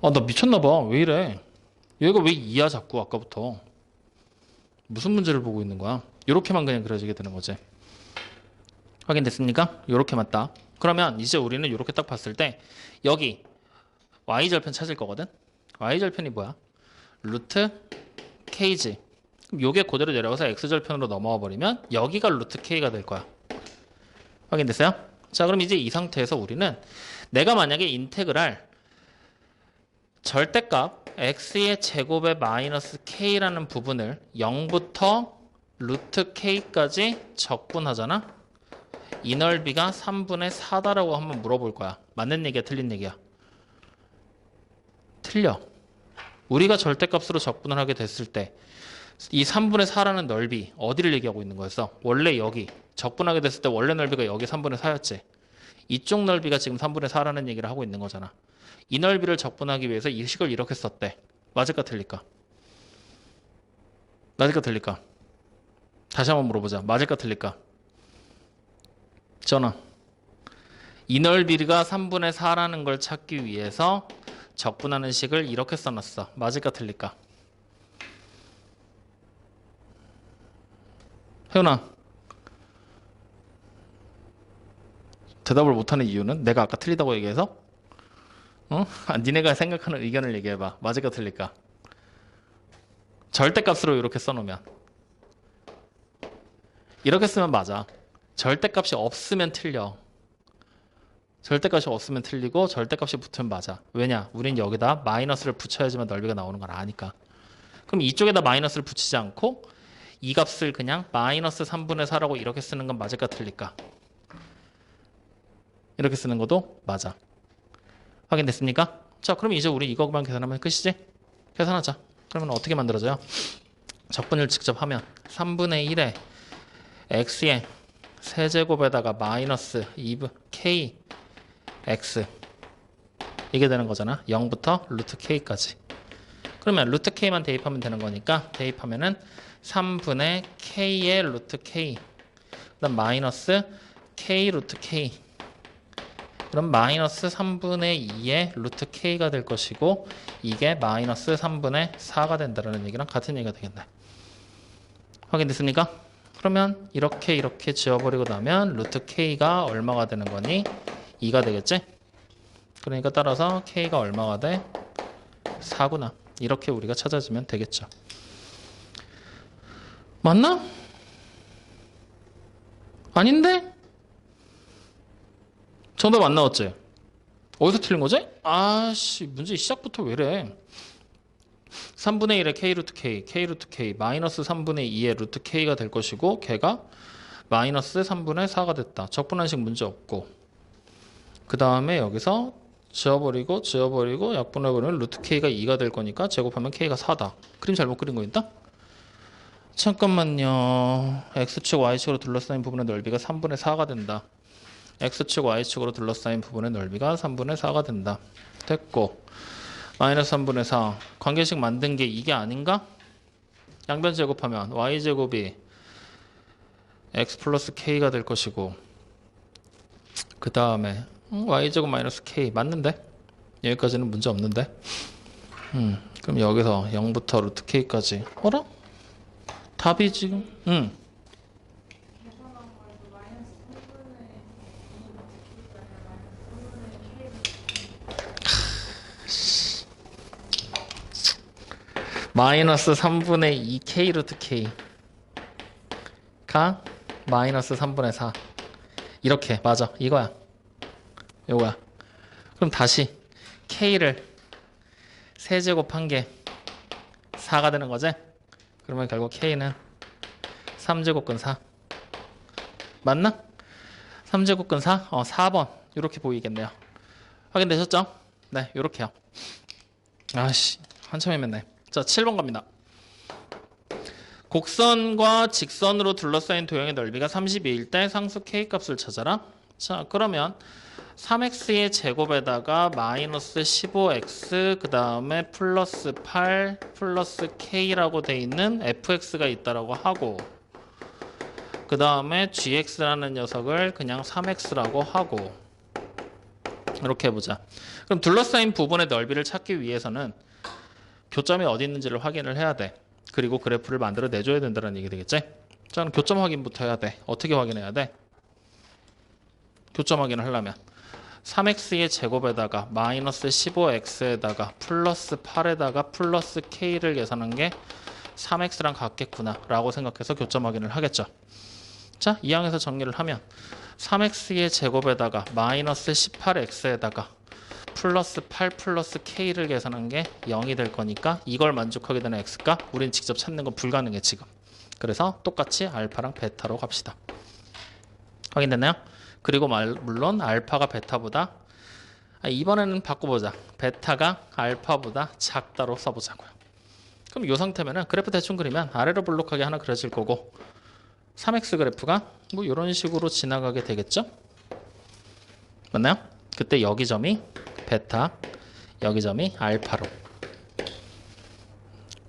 나 미쳤나 봐. 왜 이래? 얘가 왜 2야 자꾸 아까부터. 무슨 문제를 보고 있는 거야? 요렇게만 그냥 그려지게 되는 거지. 확인됐습니까? 요렇게 맞다. 그러면 이제 우리는 요렇게 딱 봤을 때 여기 y절편 찾을 거거든? y절편이 뭐야? 루트 k지. 그럼 요게 그대로 내려가서 x절편으로 넘어와 버리면 여기가 루트 k가 될 거야. 확인됐어요? 자, 그럼 이제 이 상태에서 우리는 내가 만약에 인테그랄 절대값 x의 제곱에 마이너스 k라는 부분을 0부터 루트 k까지 적분하잖아? 이 넓이가 3분의 4다라고 한번 물어볼 거야. 맞는 얘기야, 틀린 얘기야? 틀려. 우리가 절대값으로 적분을 하게 됐을 때 이 3분의 4라는 넓이 어디를 얘기하고 있는 거였어? 원래 여기 적분하게 됐을 때 원래 넓이가 여기 3분의 4였지. 이쪽 넓이가 지금 3분의 4라는 얘기를 하고 있는 거잖아. 이 넓이를 적분하기 위해서 이 식을 이렇게 썼대. 맞을까 틀릴까? 맞을까 틀릴까? 다시 한번 물어보자. 맞을까 틀릴까? 전화. 이 넓이가 3분의 4라는 걸 찾기 위해서 적분하는 식을 이렇게 써놨어. 맞을까 틀릴까? 혜훈아, 대답을 못하는 이유는 내가 아까 틀리다고 얘기해서? 어? 니네가 생각하는 의견을 얘기해봐. 맞을까 틀릴까? 절대값으로 이렇게 써놓으면 이렇게 쓰면 맞아. 절대값이 없으면 틀려. 절대값이 없으면 틀리고 절대값이 붙으면 맞아. 왜냐? 우린 여기다 마이너스를 붙여야지만 넓이가 나오는 걸 아니까. 그럼 이쪽에다 마이너스를 붙이지 않고 이 값을 그냥 마이너스 3분의 4라고 이렇게 쓰는 건 맞을까 틀릴까? 이렇게 쓰는 것도 맞아. 확인됐습니까? 자, 그럼 이제 우리 이거만 계산하면 끝이지? 계산하자. 그러면 어떻게 만들어져요? 적분을 직접 하면 3분의 1에 x의 세제곱에다가 마이너스 2분 k x 이게 되는 거잖아. 0부터 루트 k까지. 그러면 루트 k만 대입하면 되는 거니까 대입하면은 3분의 k의 루트 k 그다음 마이너스 k 루트 k 그럼 마이너스 3분의 2의 루트 k가 될 것이고 이게 마이너스 3분의 4가 된다는 얘기랑 같은 얘기가 되겠네. 확인됐습니까? 그러면 이렇게 지워버리고 나면 루트 k가 얼마가 되는 거니? 2가 되겠지? 그러니까 따라서 k가 얼마가 돼? 4구나. 이렇게 우리가 찾아주면 되겠죠. 맞나? 아닌데? 정답 안 나왔지? 어디서 틀린 거지? 아씨, 문제 시작부터 왜래? 3분의 1의 k 루트 k, k 루트 k, 마이너스 3분의 2의 루트 k가 될 것이고 걔가 마이너스 3분의 4가 됐다. 적분한식 문제 없고 그 다음에 여기서 지워버리고 약분해버리면 루트 k가 2가 될 거니까 제곱하면 k가 4다. 그림 잘못 그린 거 있다? 잠깐만요. x축 y축으로 둘러싸인 부분의 넓이가 3분의 4가 된다. x축 y축으로 둘러싸인 부분의 넓이가 3분의 4가 된다. 됐고 마이너스 3분의 4 관계식 만든 게 이게 아닌가? 양변 제곱하면 y제곱이 x 플러스 k가 될 것이고 그 다음에 y제곱 마이너스 k 맞는데? 여기까지는 문제 없는데? 그럼 여기서 0부터 루트 k까지 어라? 답이 지금 마이너스 3분의 2 k 루트 k가 마이너스 3분의 4 이렇게 맞아. 이거야. 요거야. 그럼 다시 k를 세제곱한 게 4가 되는 거지? 그러면 결국 k는 3제곱근 4 맞나? 3제곱근 4? 4번 이렇게 보이겠네요. 확인되셨죠? 네, 요렇게요. 아씨, 한참 헤맸네. 자, 7번 갑니다. 곡선과 직선으로 둘러싸인 도형의 넓이가 32일 때 상수 k 값을 찾아라. 자, 그러면 3x의 제곱에다가 마이너스 15x 그 다음에 플러스 8 플러스 k라고 돼 있는 fx가 있다라고 하고 그 다음에 gx라는 녀석을 그냥 3x라고 하고 이렇게 해보자. 그럼 둘러싸인 부분의 넓이를 찾기 위해서는 교점이 어디 있는지를 확인을 해야 돼. 그리고 그래프를 만들어 내줘야 된다는 얘기 되겠지? 자, 그럼 교점 확인부터 해야 돼. 어떻게 확인해야 돼? 교점 확인을 하려면 3x의 제곱에다가 마이너스 15x에다가 플러스 8에다가 플러스 k를 계산한 게 3x랑 같겠구나 라고 생각해서 교점 확인을 하겠죠. 자, 이 항에서 정리를 하면 3x의 제곱에다가 마이너스 18x에다가 플러스 8 플러스 k를 계산한 게 0이 될 거니까 이걸 만족하게 되는 x값 우린 직접 찾는 건 불가능해 지금. 그래서 똑같이 알파랑 베타로 갑시다. 확인됐나요? 그리고 물론 알파가 베타보다 이번에는 바꿔보자. 베타가 알파보다 작다로 써보자고요. 그럼 이 상태면은 그래프 대충 그리면 아래로 볼록하게 하나 그려질 거고 3x 그래프가 뭐 이런 식으로 지나가게 되겠죠? 맞나요? 그때 여기 점이 베타, 여기 점이 알파로.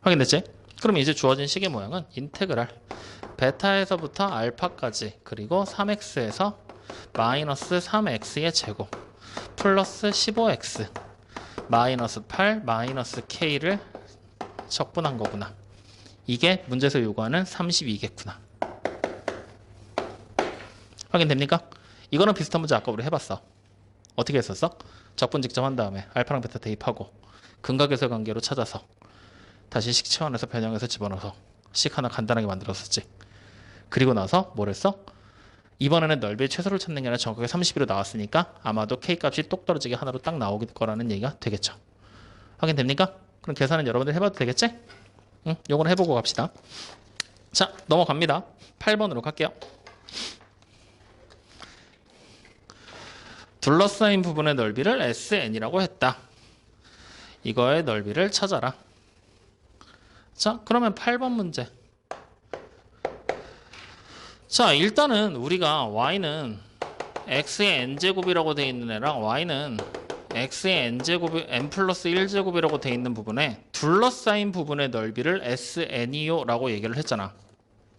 확인됐지? 그럼 이제 주어진 식의 모양은 인테그랄 베타에서부터 알파까지 그리고 3x에서 마이너스 3x의 제곱 플러스 15x 마이너스 8 마이너스 k를 적분한 거구나. 이게 문제에서 요구하는 32겠구나. 확인됩니까? 이거는 비슷한 문제 아까 우리 해봤어. 어떻게 했었어? 적분 직접 한 다음에 알파랑 베타 대입하고 근각에서 관계로 찾아서 다시 식 치환해서 변형해서 집어넣어서 식 하나 간단하게 만들었었지. 그리고 나서 뭘 했어? 이번에는 넓이의 최소를 찾는 게 아니라 정확하게 32로 나왔으니까 아마도 k 값이 똑 떨어지게 하나로 딱 나올 거라는 얘기가 되겠죠. 확인됩니까? 그럼 계산은 여러분들 해봐도 되겠지? 응, 요거는 해보고 갑시다. 자, 넘어갑니다. 8번으로 갈게요. 둘러싸인 부분의 넓이를 SN이라고 했다. 이거의 넓이를 찾아라. 자, 그러면 8번 문제. 자, 일단은 우리가 y는 x의 n제곱이라고 되어 있는 애랑 y는 x의 n제곱이 n 플러스 1제곱이라고 되어 있는 부분에 둘러싸인 부분의 넓이를 SN이요 라고 얘기를 했잖아.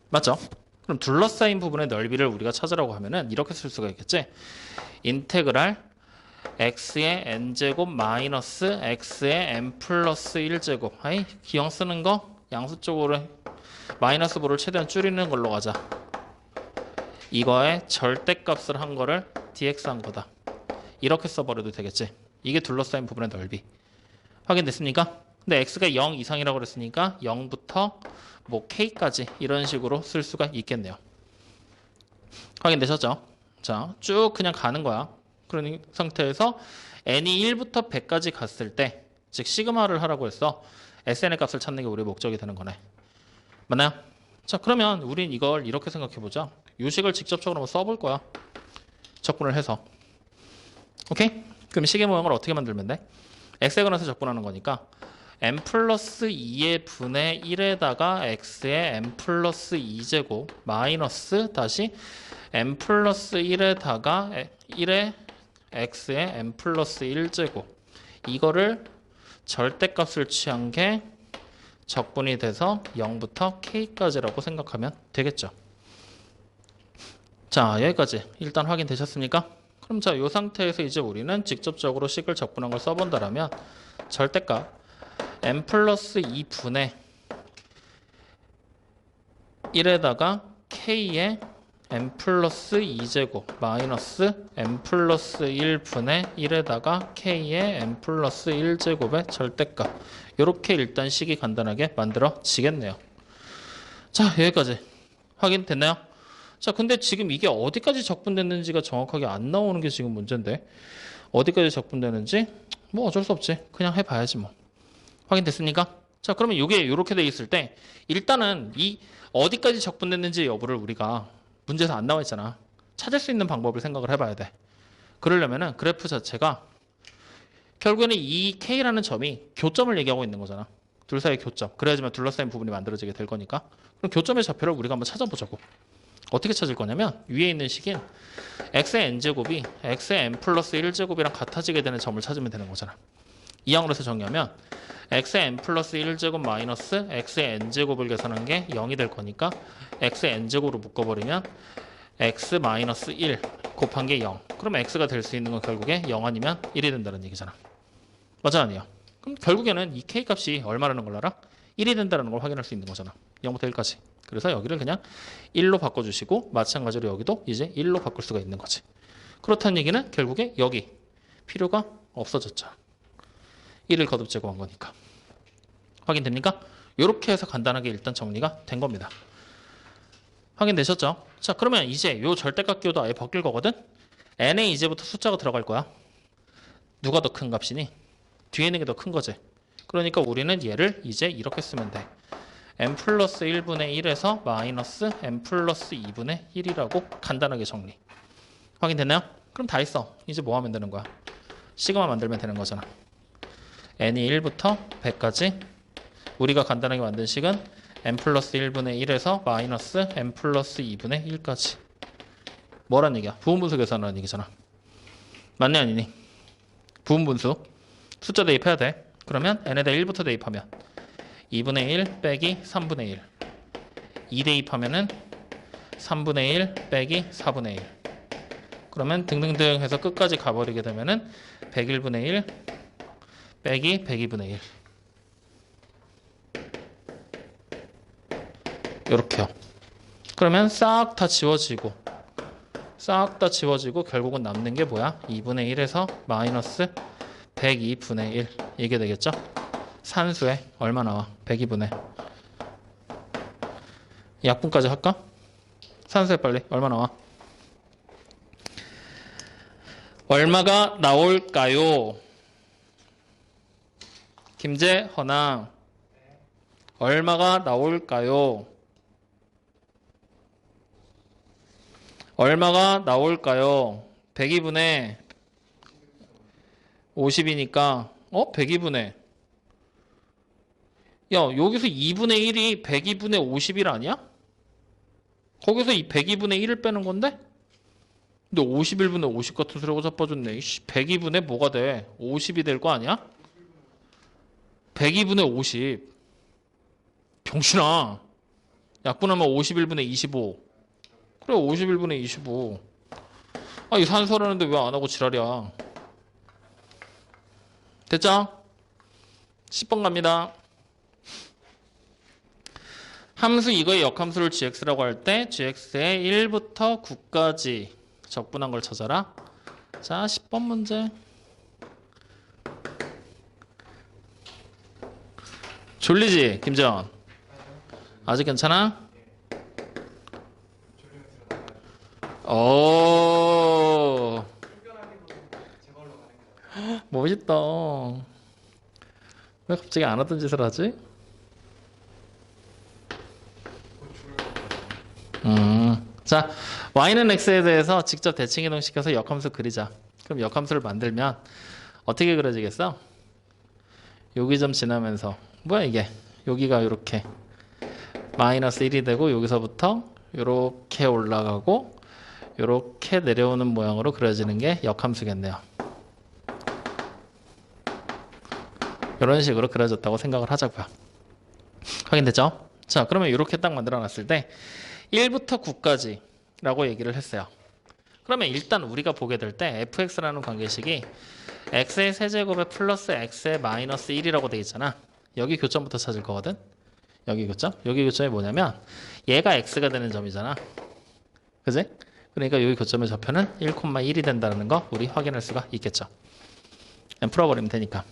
맞죠? 그럼 둘러싸인 부분의 넓이를 우리가 찾으라고 하면은 이렇게 쓸 수가 있겠지? 인테그랄 x의 n제곱 마이너스 x의 n 플러스 1제곱. 아이, 기형 쓰는 거 양수 쪽으로 마이너스 부를 최대한 줄이는 걸로 가자. 이거의 절대값을 한 거를 dx 한 거다. 이렇게 써버려도 되겠지. 이게 둘러싸인 부분의 넓이. 확인됐습니까? 근데 x가 0 이상이라고 그랬으니까 0부터 뭐 k까지 이런 식으로 쓸 수가 있겠네요. 확인되셨죠? 자, 쭉 그냥 가는 거야. 그런 상태에서 n이 1부터 100까지 갔을 때, 즉 시그마를 하라고 했어. SN의 값을 찾는 게 우리의 목적이 되는 거네. 맞나요? 자, 그러면 우린 이걸 이렇게 생각해 보자. 요식을 직접적으로 한번 써볼 거야. 적분을 해서. 오케이? 그럼 식의 모양을 어떻게 만들면 돼? x에 관해서 적분하는 거니까 n 플러스 2의 분의 1에다가 x의 n 플러스 2제곱 마이너스 다시 n 플러스 1에다가 1의 x의 n 플러스 1제곱 이거를 절대값을 취한 게 적분이 돼서 0부터 k까지라고 생각하면 되겠죠. 자, 여기까지 일단 확인되셨습니까? 그럼 자, 이 상태에서 이제 우리는 직접적으로 식을 적분한 걸 써본다라면 절대값 n 플러스 2분의 1에다가 k의 n 플러스 2제곱 마이너스 n 플러스 1분의 1에다가 k의 n 플러스 1제곱의 절대값 이렇게 일단 식이 간단하게 만들어지겠네요. 자, 여기까지 확인됐나요? 자, 근데 지금 이게 어디까지 적분됐는지가 정확하게 안 나오는 게 지금 문제인데 어디까지 적분되는지 뭐 어쩔 수 없지. 그냥 해봐야지 뭐. 확인됐습니까? 자, 그러면 이게 이렇게 돼 있을 때 일단은 이 어디까지 적분됐는지 여부를 우리가 문제에서 안 나와 있잖아. 찾을 수 있는 방법을 생각을 해봐야 돼. 그러려면은 그래프 자체가 결국에는 이 K라는 점이 교점을 얘기하고 있는 거잖아. 둘 사이의 교점. 그래야지만 둘러싸인 부분이 만들어지게 될 거니까. 그럼 교점의 좌표를 우리가 한번 찾아보자고. 어떻게 찾을 거냐면 위에 있는 식인 x의 n제곱이 x의 n 플러스 1제곱이랑 같아지게 되는 점을 찾으면 되는 거잖아. 이항으로 해서 정리하면 x의 n 플러스 1제곱 마이너스 x의 n제곱을 계산한 게 0이 될 거니까 x의 n제곱으로 묶어버리면 x 마이너스 1 곱한 게 0. 그럼 x가 될 수 있는 건 결국에 0 아니면 1이 된다는 얘기잖아. 맞아 아니야? 그럼 결국에는 이 k 값이 얼마라는 걸 알아? 1이 된다는 걸 확인할 수 있는 거잖아. 0부터 1까지. 그래서 여기를 그냥 1로 바꿔주시고 마찬가지로 여기도 이제 1로 바꿀 수가 있는 거지. 그렇다는 얘기는 결국에 여기 필요가 없어졌죠. 1을 거듭 제곱한 거니까. 확인됩니까? 이렇게 해서 간단하게 일단 정리가 된 겁니다. 확인되셨죠? 자, 그러면 이제 요 절대값 기호도 아예 바뀔 거거든? n에 이제부터 숫자가 들어갈 거야. 누가 더 큰 값이니? 뒤에 있는 게 더 큰 거지. 그러니까 우리는 얘를 이제 이렇게 쓰면 돼. n 플러스 1분의 1에서 마이너스 n 플러스 2분의 1이라고 간단하게 정리. 확인됐나요? 그럼 다 했어. 이제 뭐 하면 되는 거야? 시그마 만들면 되는 거잖아. n이 1부터 100까지 우리가 간단하게 만든 식은 n 플러스 1분의 1에서 마이너스 n 플러스 2분의 1까지. 뭐란 얘기야? 부분분수 계산하는 얘기잖아. 맞냐 아니니? 부분분수. 숫자 대입해야 돼. 그러면 n에다 1부터 대입하면 2분의 1 빼기 3분의 1. 2 대입하면은 3분의 1 빼기 4분의 1. 그러면 등등등 해서 끝까지 가버리게 되면은 101분의 1 빼기 102분의 1. 요렇게요. 그러면 싹 다 지워지고 결국은 남는 게 뭐야? 2분의 1에서 마이너스 102분의 1. 이게 되겠죠? 산수에 얼마 나와? 102분의. 약분까지 할까? 산수에 빨리 얼마 나와? 얼마가 나올까요? 김재헌아, 얼마가 나올까요? 얼마가 나올까요? 102분의 50이니까 102분의 야, 여기서 2분의 1이 102분의 51 아니야? 거기서 이 102분의 1을 빼는 건데? 근데 51분의 50 같은 소리가 자빠졌네. 102분의 뭐가 돼? 50이 될 거 아니야? 102분의 50. 병신아. 약분하면 51분의 25. 그래, 51분의 25. 아, 이 산수라는데 왜 안 하고 지랄이야? 됐죠? 10번 갑니다. 함수 이거의 역함수를 gx라고 할 때 gx의 1부터 9까지 적분한 걸 찾아라. 자, 10번 문제. 졸리지, 김재원? 아직 괜찮아? 오, 멋있다. 왜 갑자기 안 하던 짓을 하지? 자, y는 x에 대해서 직접 대칭 이동시켜서 역함수 그리자. 그럼 역함수를 만들면 어떻게 그려지겠어? 여기 좀 지나면서 뭐야 이게? 여기가 이렇게 마이너스 1이 되고 여기서부터 이렇게 올라가고 이렇게 내려오는 모양으로 그려지는 게 역함수겠네요. 이런 식으로 그려졌다고 생각을 하자고요. 확인됐죠? 자, 그러면 이렇게 딱 만들어 놨을 때 1부터 9까지 라고 얘기를 했어요. 그러면 일단 우리가 보게 될 때 fx라는 관계식이 x의 세제곱에 플러스 x의 마이너스 1이라고 돼 있잖아. 여기 교점부터 찾을 거거든. 여기 교점? 여기 교점이 뭐냐면 얘가 x가 되는 점이잖아. 그지? 그러니까 여기 교점의 좌표는 1,1이 된다는 거 우리 확인할 수가 있겠죠. 그냥 풀어버리면 되니까.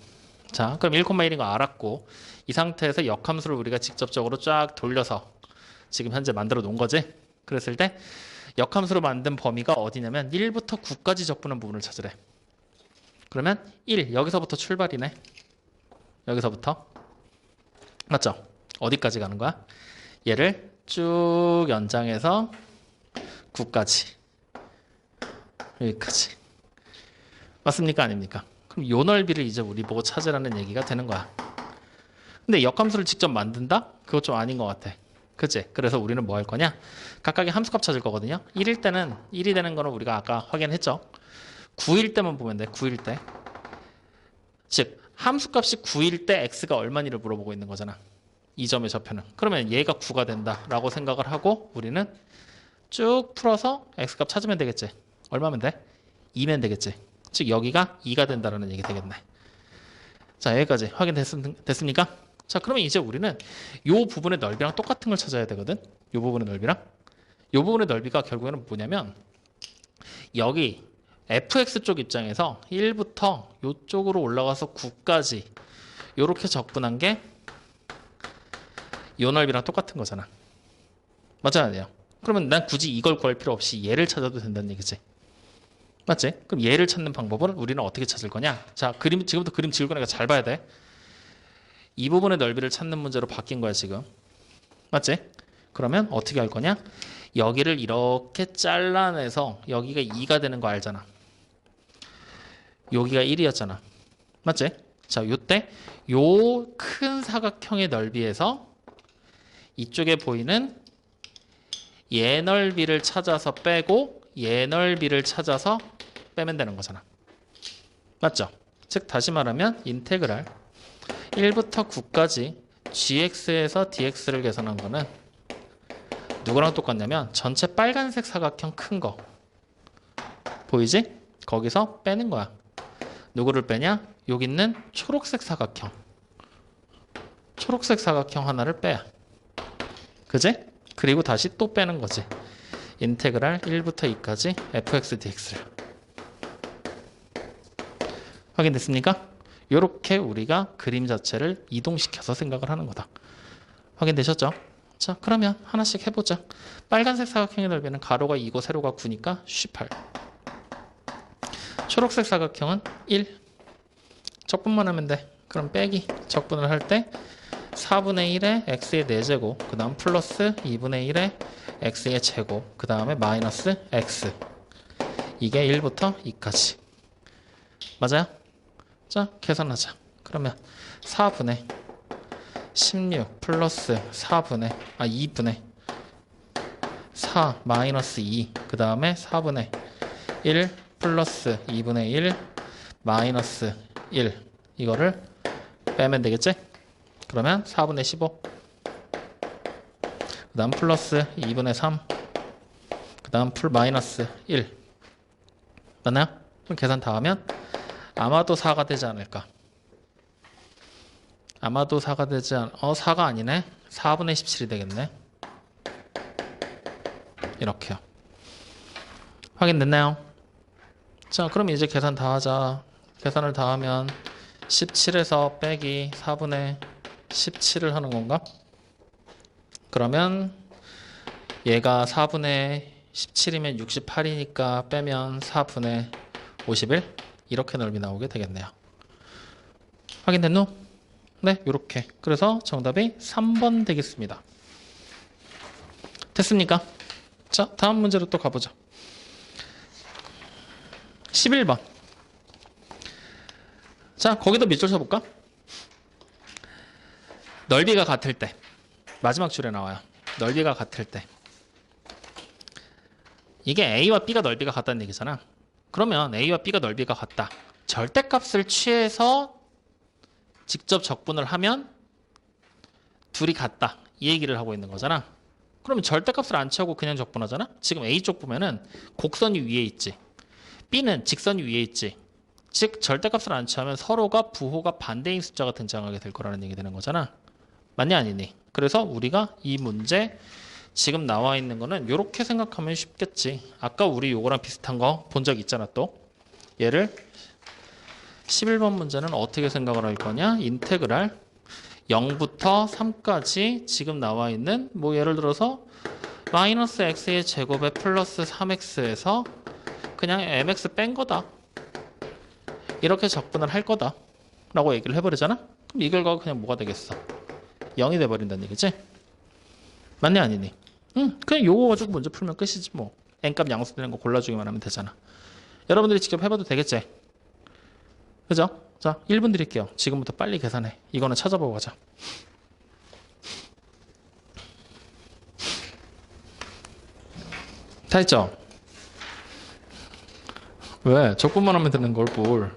자, 그럼 1,1인 거 알았고 이 상태에서 역함수를 우리가 직접적으로 쫙 돌려서 지금 현재 만들어 놓은 거지. 그랬을 때 역함수로 만든 범위가 어디냐면 1부터 9까지 적분한 부분을 찾으래. 그러면 1, 여기서부터 출발이네. 여기서부터. 맞죠? 어디까지 가는 거야? 얘를 쭉 연장해서 9까지. 여기까지. 맞습니까? 아닙니까? 그럼 요 넓이를 이제 우리 보고 찾으라는 얘기가 되는 거야. 근데 역함수를 직접 만든다? 그거 좀 아닌 것 같아. 그치? 그래서 우리는 뭐 할 거냐? 각각의 함수값 찾을 거거든요. 1일 때는 1이 되는 거는 우리가 아까 확인했죠. 9일 때만 보면 돼. 9일 때. 즉 함수값이 9일 때 x가 얼마니를 물어보고 있는 거잖아. 이 점의 좌표는. 그러면 얘가 9가 된다라고 생각을 하고 우리는 쭉 풀어서 x값 찾으면 되겠지. 얼마면 돼? 2면 되겠지. 즉 여기가 2가 된다라는 얘기 되겠네. 자, 여기까지 확인됐습니까? 자, 그러면 이제 우리는 이 부분의 넓이랑 똑같은 걸 찾아야 되거든. 이 부분의 넓이랑. 이 부분의 넓이가 결국에는 뭐냐면 여기 fx 쪽 입장에서 1부터 이쪽으로 올라가서 9까지 이렇게 적분한 게 이 넓이랑 똑같은 거잖아. 맞아야 돼요. 그러면 난 굳이 이걸 구할 필요 없이 얘를 찾아도 된다는 얘기지. 맞지? 그럼 얘를 찾는 방법은 우리는 어떻게 찾을 거냐? 자, 지금부터 그림 지울 거니까 잘 봐야 돼. 이 부분의 넓이를 찾는 문제로 바뀐 거야 지금. 맞지? 그러면 어떻게 할 거냐? 여기를 이렇게 잘라내서 여기가 2가 되는 거 알잖아. 여기가 1이었잖아. 맞지? 자, 요때 요 큰 사각형의 넓이에서 이쪽에 보이는 얘 넓이를 찾아서 빼고 얘 넓이를 찾아서 빼면 되는 거잖아. 맞죠? 즉 다시 말하면 인테그랄 1부터 9까지 gx에서 dx를 계산한 거는 누구랑 똑같냐면 전체 빨간색 사각형 큰 거 보이지? 거기서 빼는 거야. 누구를 빼냐? 여기 있는 초록색 사각형 하나를 빼야. 그지? 그리고 다시 또 빼는 거지. 인테그랄 1부터 2까지 fx dx를. 확인됐습니까? 이렇게 우리가 그림 자체를 이동시켜서 생각을 하는 거다. 확인되셨죠? 자, 그러면 하나씩 해보자. 빨간색 사각형의 넓이는 가로가 2고 세로가 9니까 18. 초록색 사각형은 1. 적분만 하면 돼. 그럼 빼기. 적분을 할 때 4분의 1에 x의 4제곱, 그 다음 플러스 2분의 1에 x의 제곱, 그 다음에 마이너스 x. 이게 1부터 2까지. 맞아요? 자, 계산하자. 그러면 4분의 16 플러스 2분의 4 마이너스 2, 그 다음에 4분의 1 플러스 2분의 1 마이너스 1. 이거를 빼면 되겠지? 그러면 4분의 15, 그 다음 플러스 2분의 3, 그 다음 마이너스 1. 맞나요? 그럼 계산 다 하면 아마도 4가 되지 않을까? 아마도 4가 되지 4가 아니네. 4분의 17이 되겠네. 이렇게요. 확인됐나요? 자, 그럼 이제 계산 다 하자. 계산을 다 하면 17에서 빼기 4분의 17을 하는 건가? 그러면 얘가 4분의 17이면 68이니까 빼면 4분의 51. 이렇게 넓이 나오게 되겠네요. 확인됐노? 네, 이렇게. 그래서 정답이 3번 되겠습니다. 됐습니까? 자, 다음 문제로 또 가보죠. 11번. 자, 거기도 밑줄 쳐볼까? 넓이가 같을 때. 마지막 줄에 나와요. 넓이가 같을 때. 이게 A와 B가 넓이가 같다는 얘기잖아. 그러면 A와 B가 넓이가 같다. 절대값을 취해서 직접 적분을 하면 둘이 같다. 이 얘기를 하고 있는 거잖아. 그러면 절대값을 안 취하고 그냥 적분하잖아. 지금 A 쪽 보면은 곡선이 위에 있지. B는 직선이 위에 있지. 즉 절대값을 안 취하면 서로가 부호가 반대인 숫자가 등장하게 될 거라는 얘기 되는 거잖아. 맞니 아니니? 그래서 우리가 이 문제 지금 나와 있는 거는 이렇게 생각하면 쉽겠지. 아까 우리 요거랑 비슷한 거 본 적 있잖아 또. 얘를 11번 문제는 어떻게 생각을 할 거냐? 인테그랄 0부터 3까지 지금 나와 있는 뭐 예를 들어서 마이너스 x의 제곱에 플러스 3x에서 그냥 mx 뺀 거다. 이렇게 적분을 할 거다. 라고 얘기를 해버리잖아? 그럼 이 결과가 그냥 뭐가 되겠어? 0이 돼버린다는 얘기지? 맞니 아니니? 응, 그냥 요거 가지고 먼저 풀면 끝이지 뭐. n값 양수되는 거 골라주기만 하면 되잖아. 여러분들이 직접 해봐도 되겠지? 그죠? 자, 1분 드릴게요. 지금부터 빨리 계산해. 이거는 찾아보고 가자. 다 했죠? 왜? 적분만 하면 되는 걸 뭘.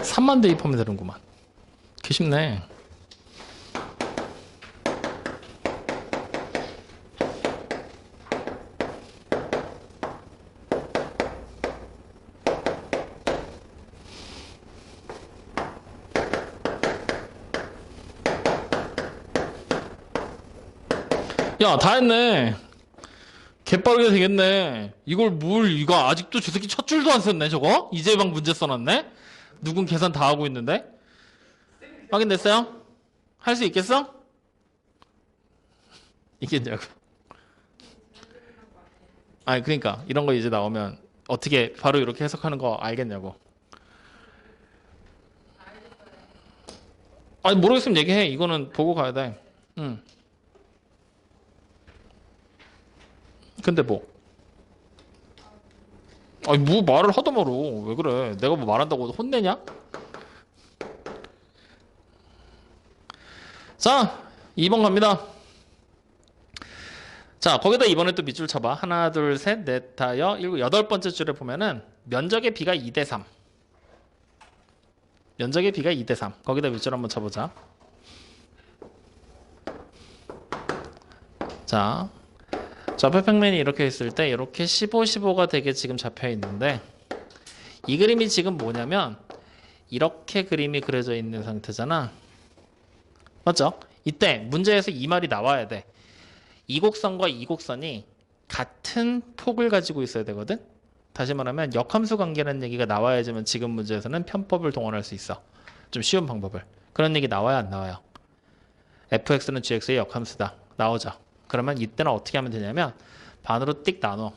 (3만) 대입하면 되는구만. 개 쉽네. 야, 다 했네. 개빠르게 되겠네. 이거 아직도 저 새끼 첫 줄도 안 썼네, 저거? 이제 막 문제 써놨네? 누군 계산 다 하고 있는데? 확인됐어요? 할 수 있겠어? 있겠냐고. 아니, 그러니까 이런 거 이제 나오면 어떻게 바로 이렇게 해석하는 거 알겠냐고. 아니 모르겠으면 얘기해. 이거는 보고 가야 돼. 응. 근데 뭐? 아니 뭐 말을 하다 말어. 왜 그래? 내가 뭐 말한다고 혼내냐? 자, 2번 갑니다. 자, 거기다 이번에 또 밑줄 쳐봐. 하나, 둘, 셋, 넷, 다여, 일곱, 여덟 번째 줄에 보면은 면적의 비가 2대 3. 면적의 비가 2대 3. 거기다 밑줄 한번 쳐보자. 자, 좌표평면이 이렇게 있을 때 이렇게 15, 15가 되게 지금 잡혀 있는데 이 그림이 지금 뭐냐면 이렇게 그림이 그려져 있는 상태잖아. 맞죠? 이때 문제에서 이 말이 나와야 돼. 이 곡선과 이 곡선이 같은 폭을 가지고 있어야 되거든. 다시 말하면 역함수 관계라는 얘기가 나와야지만 지금 문제에서는 편법을 동원할 수 있어. 좀 쉬운 방법을. 그런 얘기 나와야 안 나와요? fx는 gx의 역함수다. 나오죠. 그러면 이때는 어떻게 하면 되냐면 반으로 띡 나눠.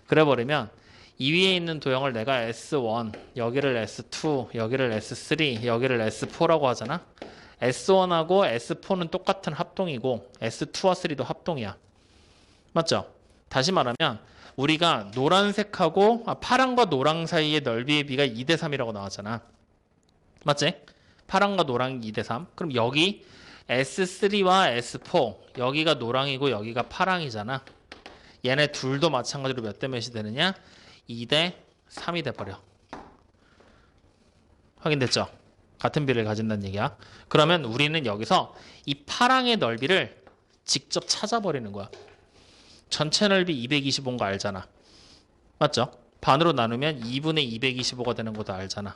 그래버리면 이 위에 있는 도형을 내가 S1, 여기를 S2, 여기를 S3, 여기를 S4라고 하잖아. S1하고 S4는 똑같은 합동이고 S2와 3도 합동이야. 맞죠? 다시 말하면 우리가 노란색하고 파랑과 노랑 사이의 넓이의 비가 2대 3이라고 나왔잖아. 맞지? 파랑과 노랑이 2대 3. 그럼 여기 S3와 S4 여기가 노랑이고 여기가 파랑이잖아. 얘네 둘도 마찬가지로 몇 대 몇이 되느냐? 2대 3이 돼버려. 확인됐죠? 같은 비를 가진다는 얘기야. 그러면 우리는 여기서 이 파랑의 넓이를 직접 찾아버리는 거야. 전체 넓이 225인 거 알잖아. 맞죠? 반으로 나누면 2분의 225가 되는 것도 알잖아.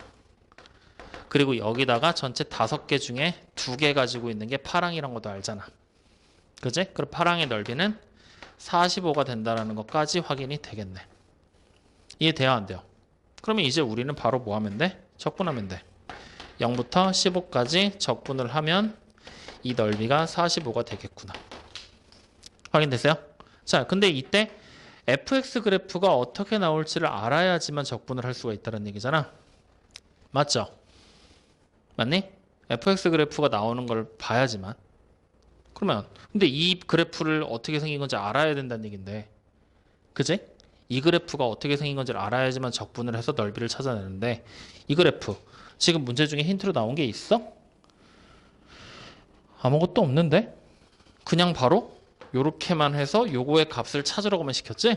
그리고 여기다가 전체 5개 중에 2개 가지고 있는 게 파랑이란 것도 알잖아. 그지? 그럼 파랑의 넓이는 45가 된다는 것까지 확인이 되겠네. 이해돼요? 안 돼요? 그러면 이제 우리는 바로 뭐 하면 돼? 적분하면 돼. 0부터 15까지 적분을 하면 이 넓이가 45가 되겠구나. 확인됐어요? 자, 근데 이때 fx 그래프가 어떻게 나올지를 알아야지만 적분을 할 수가 있다는 얘기잖아. 맞죠? 맞니? fx 그래프가 나오는 걸 봐야지만. 그러면 근데 이 그래프를 어떻게 생긴 건지 알아야 된다는 얘긴데. 그지? 이 그래프가 어떻게 생긴 건지를 알아야지만 적분을 해서 넓이를 찾아내는데 이 그래프 지금 문제 중에 힌트로 나온 게 있어? 아무것도 없는데? 그냥 바로 요렇게만 해서 요거의 값을 찾으라고만 시켰지?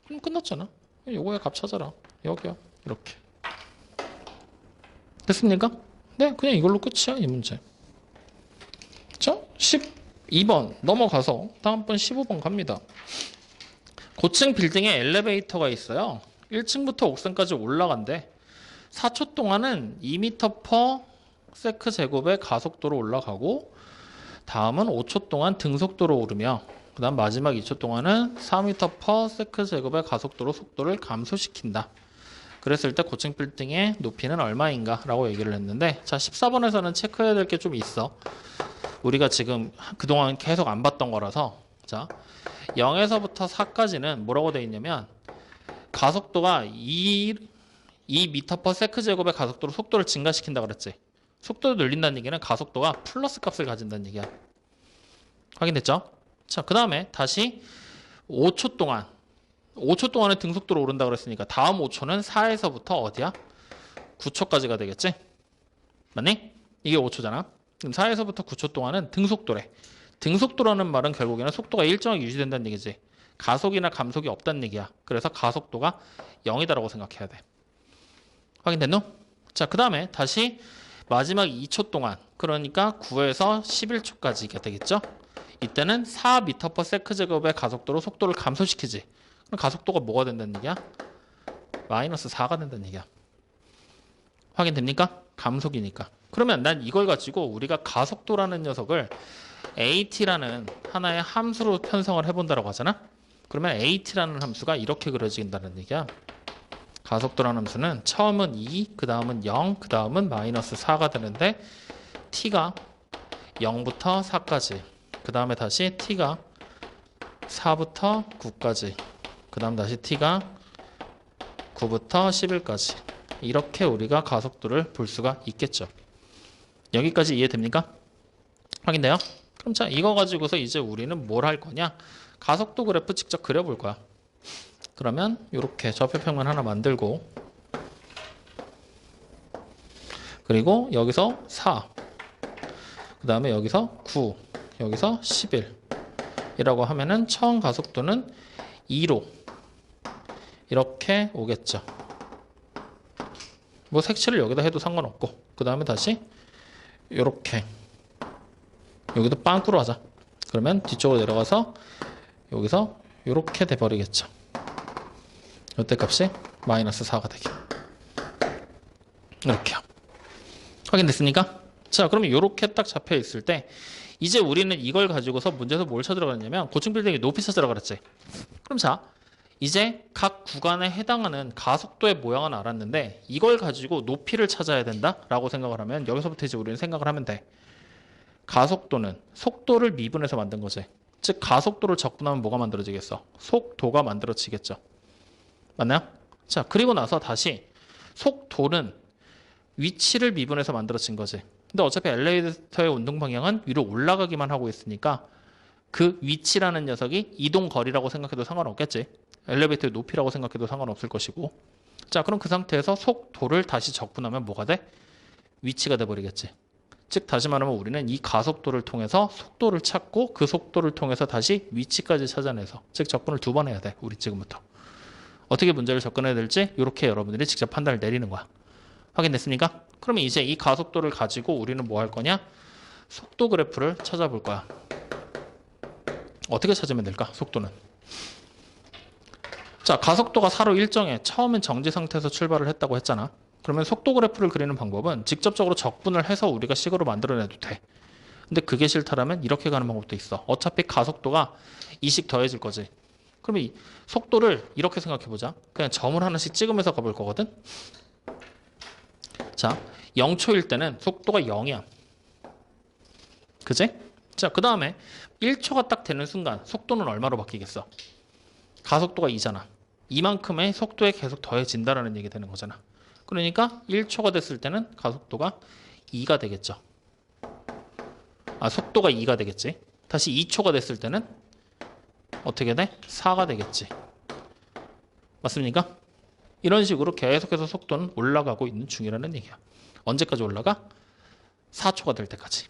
그럼 끝났잖아. 요거의 값 찾아라. 여기요. 이렇게. 됐습니까? 네, 그냥 이걸로 끝이야, 이 문제. 자, 12번 넘어가서 다음번 15번 갑니다. 고층 빌딩에 엘리베이터가 있어요. 1층부터 옥상까지 올라간대. 4초 동안은 2m per 세크 제곱의 가속도로 올라가고 다음은 5초 동안 등속도로 오르며 그 다음 마지막 2초 동안은 4m per 세크 제곱의 가속도로 속도를 감소시킨다. 그랬을 때 고층 빌딩의 높이는 얼마인가 라고 얘기를 했는데 자 14번에서는 체크해야 될 게 좀 있어. 우리가 지금 그동안 계속 안 봤던 거라서 자 0에서부터 4까지는 뭐라고 되어 있냐면 가속도가 2m per 세크 제곱의 가속도로 속도를 증가시킨다 그랬지. 속도를 늘린다는 얘기는 가속도가 플러스 값을 가진다는 얘기야. 확인됐죠? 자, 그 다음에 다시 5초 동안에 등속도로 오른다 그랬으니까 다음 5초는 4에서부터 어디야? 9초까지가 되겠지? 맞니? 이게 5초잖아. 그럼 4에서부터 9초 동안은 등속도래. 등속도라는 말은 결국에는 속도가 일정하게 유지된다는 얘기지. 가속이나 감속이 없다는 얘기야. 그래서 가속도가 0이다라고 생각해야 돼. 확인됐노? 자, 그 다음에 다시 마지막 2초 동안 그러니까 9에서 11초까지가 되겠죠? 이때는 4m per 세크 제곱의 가속도로 속도를 감소시키지. 그럼 가속도가 뭐가 된다는 얘기야? 마이너스 4가 된다는 얘기야. 확인됩니까? 감속이니까. 그러면 난 이걸 가지고 우리가 가속도라는 녀석을 at라는 하나의 함수로 편성을 해본다고 하잖아? 그러면 at라는 함수가 이렇게 그려진다는 얘기야. 가속도라는 함수는 처음은 2, 그 다음은 0, 그 다음은 마이너스 4가 되는데 t가 0부터 4까지 그 다음에 다시 t가 4부터 9까지 그 다음 다시 t가 9부터 11까지 이렇게 우리가 가속도를 볼 수가 있겠죠. 여기까지 이해됩니까? 확인돼요? 그럼 자, 이거 가지고서 이제 우리는 뭘 할 거냐? 가속도 그래프 직접 그려볼 거야. 그러면 이렇게 좌표평면 하나 만들고, 그리고 여기서 4, 그 다음에 여기서 9, 여기서 11 이라고 하면은 처음 가속도는 2로 이렇게 오겠죠. 뭐 색칠을 여기다 해도 상관없고, 그 다음에 다시 이렇게 여기도 빵꾸로 하자. 그러면 뒤쪽으로 내려가서 여기서 이렇게 돼버리겠죠. 이때 값이 마이너스 4가 되게. 이렇게요. 확인됐습니까? 자, 그러면 이렇게 딱 잡혀 있을 때 이제 우리는 이걸 가지고서 문제에서 뭘 찾으러 갔냐면 고층 빌딩의 높이 찾으러 그랬지. 그럼 자, 이제 각 구간에 해당하는 가속도의 모양은 알았는데 이걸 가지고 높이를 찾아야 된다라고 생각을 하면 여기서부터 이제 우리는 생각을 하면 돼. 가속도는 속도를 미분해서 만든 거지. 즉 가속도를 적분하면 뭐가 만들어지겠어? 속도가 만들어지겠죠. 맞나요? 자, 그리고 나서 다시 속도는 위치를 미분해서 만들어진 거지. 근데 어차피 엘리베이터의 운동 방향은 위로 올라가기만 하고 있으니까 그 위치라는 녀석이 이동 거리라고 생각해도 상관없겠지. 엘리베이터의 높이라고 생각해도 상관없을 것이고. 자, 그럼 그 상태에서 속도를 다시 적분하면 뭐가 돼? 위치가 돼버리겠지. 즉 다시 말하면 우리는 이 가속도를 통해서 속도를 찾고 그 속도를 통해서 다시 위치까지 찾아내서, 즉 적분을 2번 해야 돼. 우리 지금부터 어떻게 문제를 접근해야 될지 이렇게 여러분들이 직접 판단을 내리는 거야. 확인됐습니까? 그러면 이제 이 가속도를 가지고 우리는 뭐 할 거냐? 속도 그래프를 찾아볼 거야. 어떻게 찾으면 될까? 속도는. 자, 가속도가 4로 일정해. 처음엔 정지 상태에서 출발을 했다고 했잖아. 그러면 속도 그래프를 그리는 방법은 직접적으로 적분을 해서 우리가 식으로 만들어내도 돼. 근데 그게 싫다라면 이렇게 가는 방법도 있어. 어차피 가속도가 2씩 더해질 거지. 그러면 이 속도를 이렇게 생각해보자. 그냥 점을 하나씩 찍으면서 가볼 거거든. 자, 0초일 때는 속도가 0이야. 그지? 자, 그 다음에 1초가 딱 되는 순간 속도는 얼마로 바뀌겠어? 가속도가 2잖아. 이만큼의 속도에 계속 더해진다라는 얘기 되는 거잖아. 그러니까 1초가 됐을 때는 가속도가 2가 되겠죠. 아, 속도가 2가 되겠지. 다시 2초가 됐을 때는 어떻게 돼? 4가 되겠지. 맞습니까? 이런 식으로 계속해서 속도는 올라가고 있는 중이라는 얘기야. 언제까지 올라가? 4초가 될 때까지.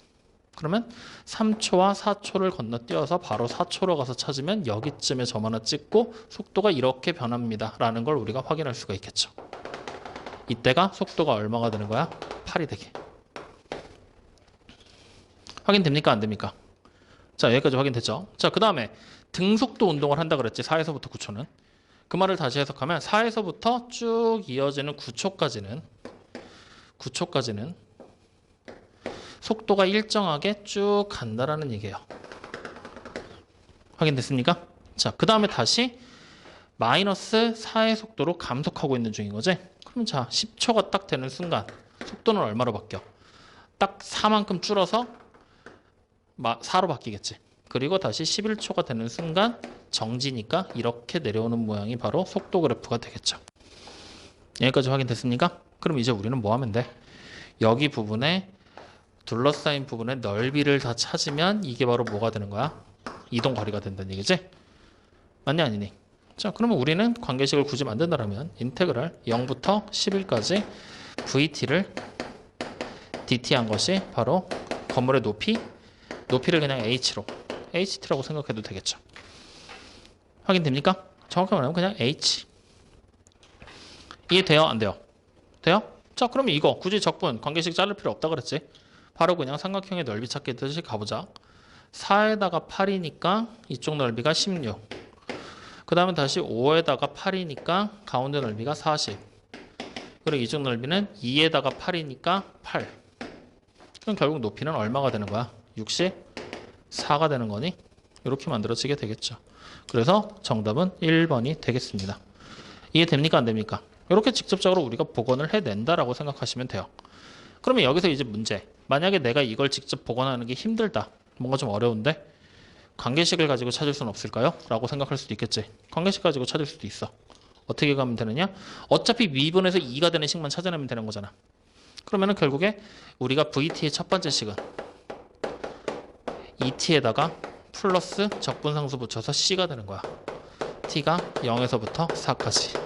그러면 3초와 4초를 건너뛰어서 바로 4초로 가서 찾으면 여기쯤에 점 하나 찍고 속도가 이렇게 변합니다 라는 걸 우리가 확인할 수가 있겠죠. 이때가 속도가 얼마가 되는 거야? 8이 되게. 확인됩니까? 안 됩니까? 자, 여기까지 확인됐죠? 자, 그 다음에 등속도 운동을 한다 그랬지. 4에서부터 9초는. 그 말을 다시 해석하면 4에서부터 쭉 이어지는 9초까지는 속도가 일정하게 쭉 간다라는 얘기예요. 확인됐습니까? 자, 그 다음에 다시 마이너스 4의 속도로 감속하고 있는 중인 거지. 그럼 자, 10초가 딱 되는 순간 속도는 얼마로 바뀌어? 딱 4만큼 줄어서 4로 바뀌겠지. 그리고 다시 11초가 되는 순간 정지니까 이렇게 내려오는 모양이 바로 속도 그래프가 되겠죠. 여기까지 확인됐습니까? 그럼 이제 우리는 뭐 하면 돼? 여기 부분에 둘러싸인 부분의 넓이를 다 찾으면 이게 바로 뭐가 되는 거야? 이동 거리가 된다는 얘기지? 맞냐 아니니? 자, 그러면 우리는 관계식을 굳이 만든다면 인테그랄 0부터 11까지 VT를 DT한 것이 바로 건물의 높이를 그냥 H로 HT라고 생각해도 되겠죠. 확인됩니까? 정확히 말하면 그냥 H. 이해돼요? 안 돼요? 돼요? 자, 그러면 이거 굳이 적분 관계식 자를 필요 없다 그랬지. 바로 그냥 삼각형의 넓이 찾기 뜻이 가보자. 4에다가 8이니까 이쪽 넓이가 16. 그 다음에 다시 5에다가 8이니까 가운데 넓이가 40. 그리고 이쪽 넓이는 2에다가 8이니까 8. 그럼 결국 높이는 얼마가 되는 거야? 64가 되는 거니? 이렇게 만들어지게 되겠죠. 그래서 정답은 1번이 되겠습니다. 이해됩니까? 안 됩니까? 이렇게 직접적으로 우리가 복원을 해낸다라고 생각하시면 돼요. 그러면 여기서 이제 문제. 만약에 내가 이걸 직접 복원하는 게 힘들다. 뭔가 좀 어려운데 관계식을 가지고 찾을 수는 없을까요? 라고 생각할 수도 있겠지. 관계식 가지고 찾을 수도 있어. 어떻게 가면 되느냐? 어차피 미분에서 2가 되는 식만 찾아내면 되는 거잖아. 그러면은 결국에 우리가 VT의 첫 번째 식은 ET에다가 플러스 적분상수 붙여서 C가 되는 거야. T가 0에서부터 4까지.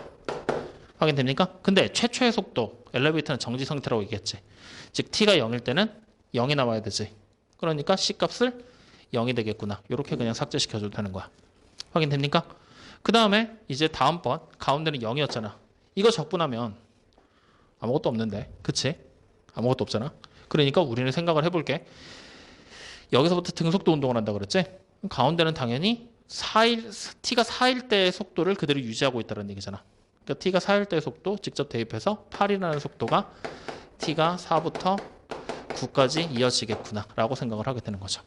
확인됩니까? 근데 최초의 속도, 엘리베이터는 정지 상태라고 얘기했지. 즉 T가 0일 때는 0이 나와야 되지. 그러니까 C 값을 0이 되겠구나. 이렇게 그냥 삭제시켜줘도 되는 거야. 확인됩니까? 그 다음에 이제 다음번 가운데는 0이었잖아. 이거 적분하면 아무것도 없는데, 그치? 아무것도 없잖아. 그러니까 우리는 생각을 해볼게. 여기서부터 등속도 운동을 한다 그랬지? 가운데는 당연히 T가 4일 때의 속도를 그대로 유지하고 있다는 얘기잖아. 그러니까 T가 4일 때의 속도 직접 대입해서 8이라는 속도가 T가 4부터 9까지 이어지겠구나 라고 생각을 하게 되는 거죠.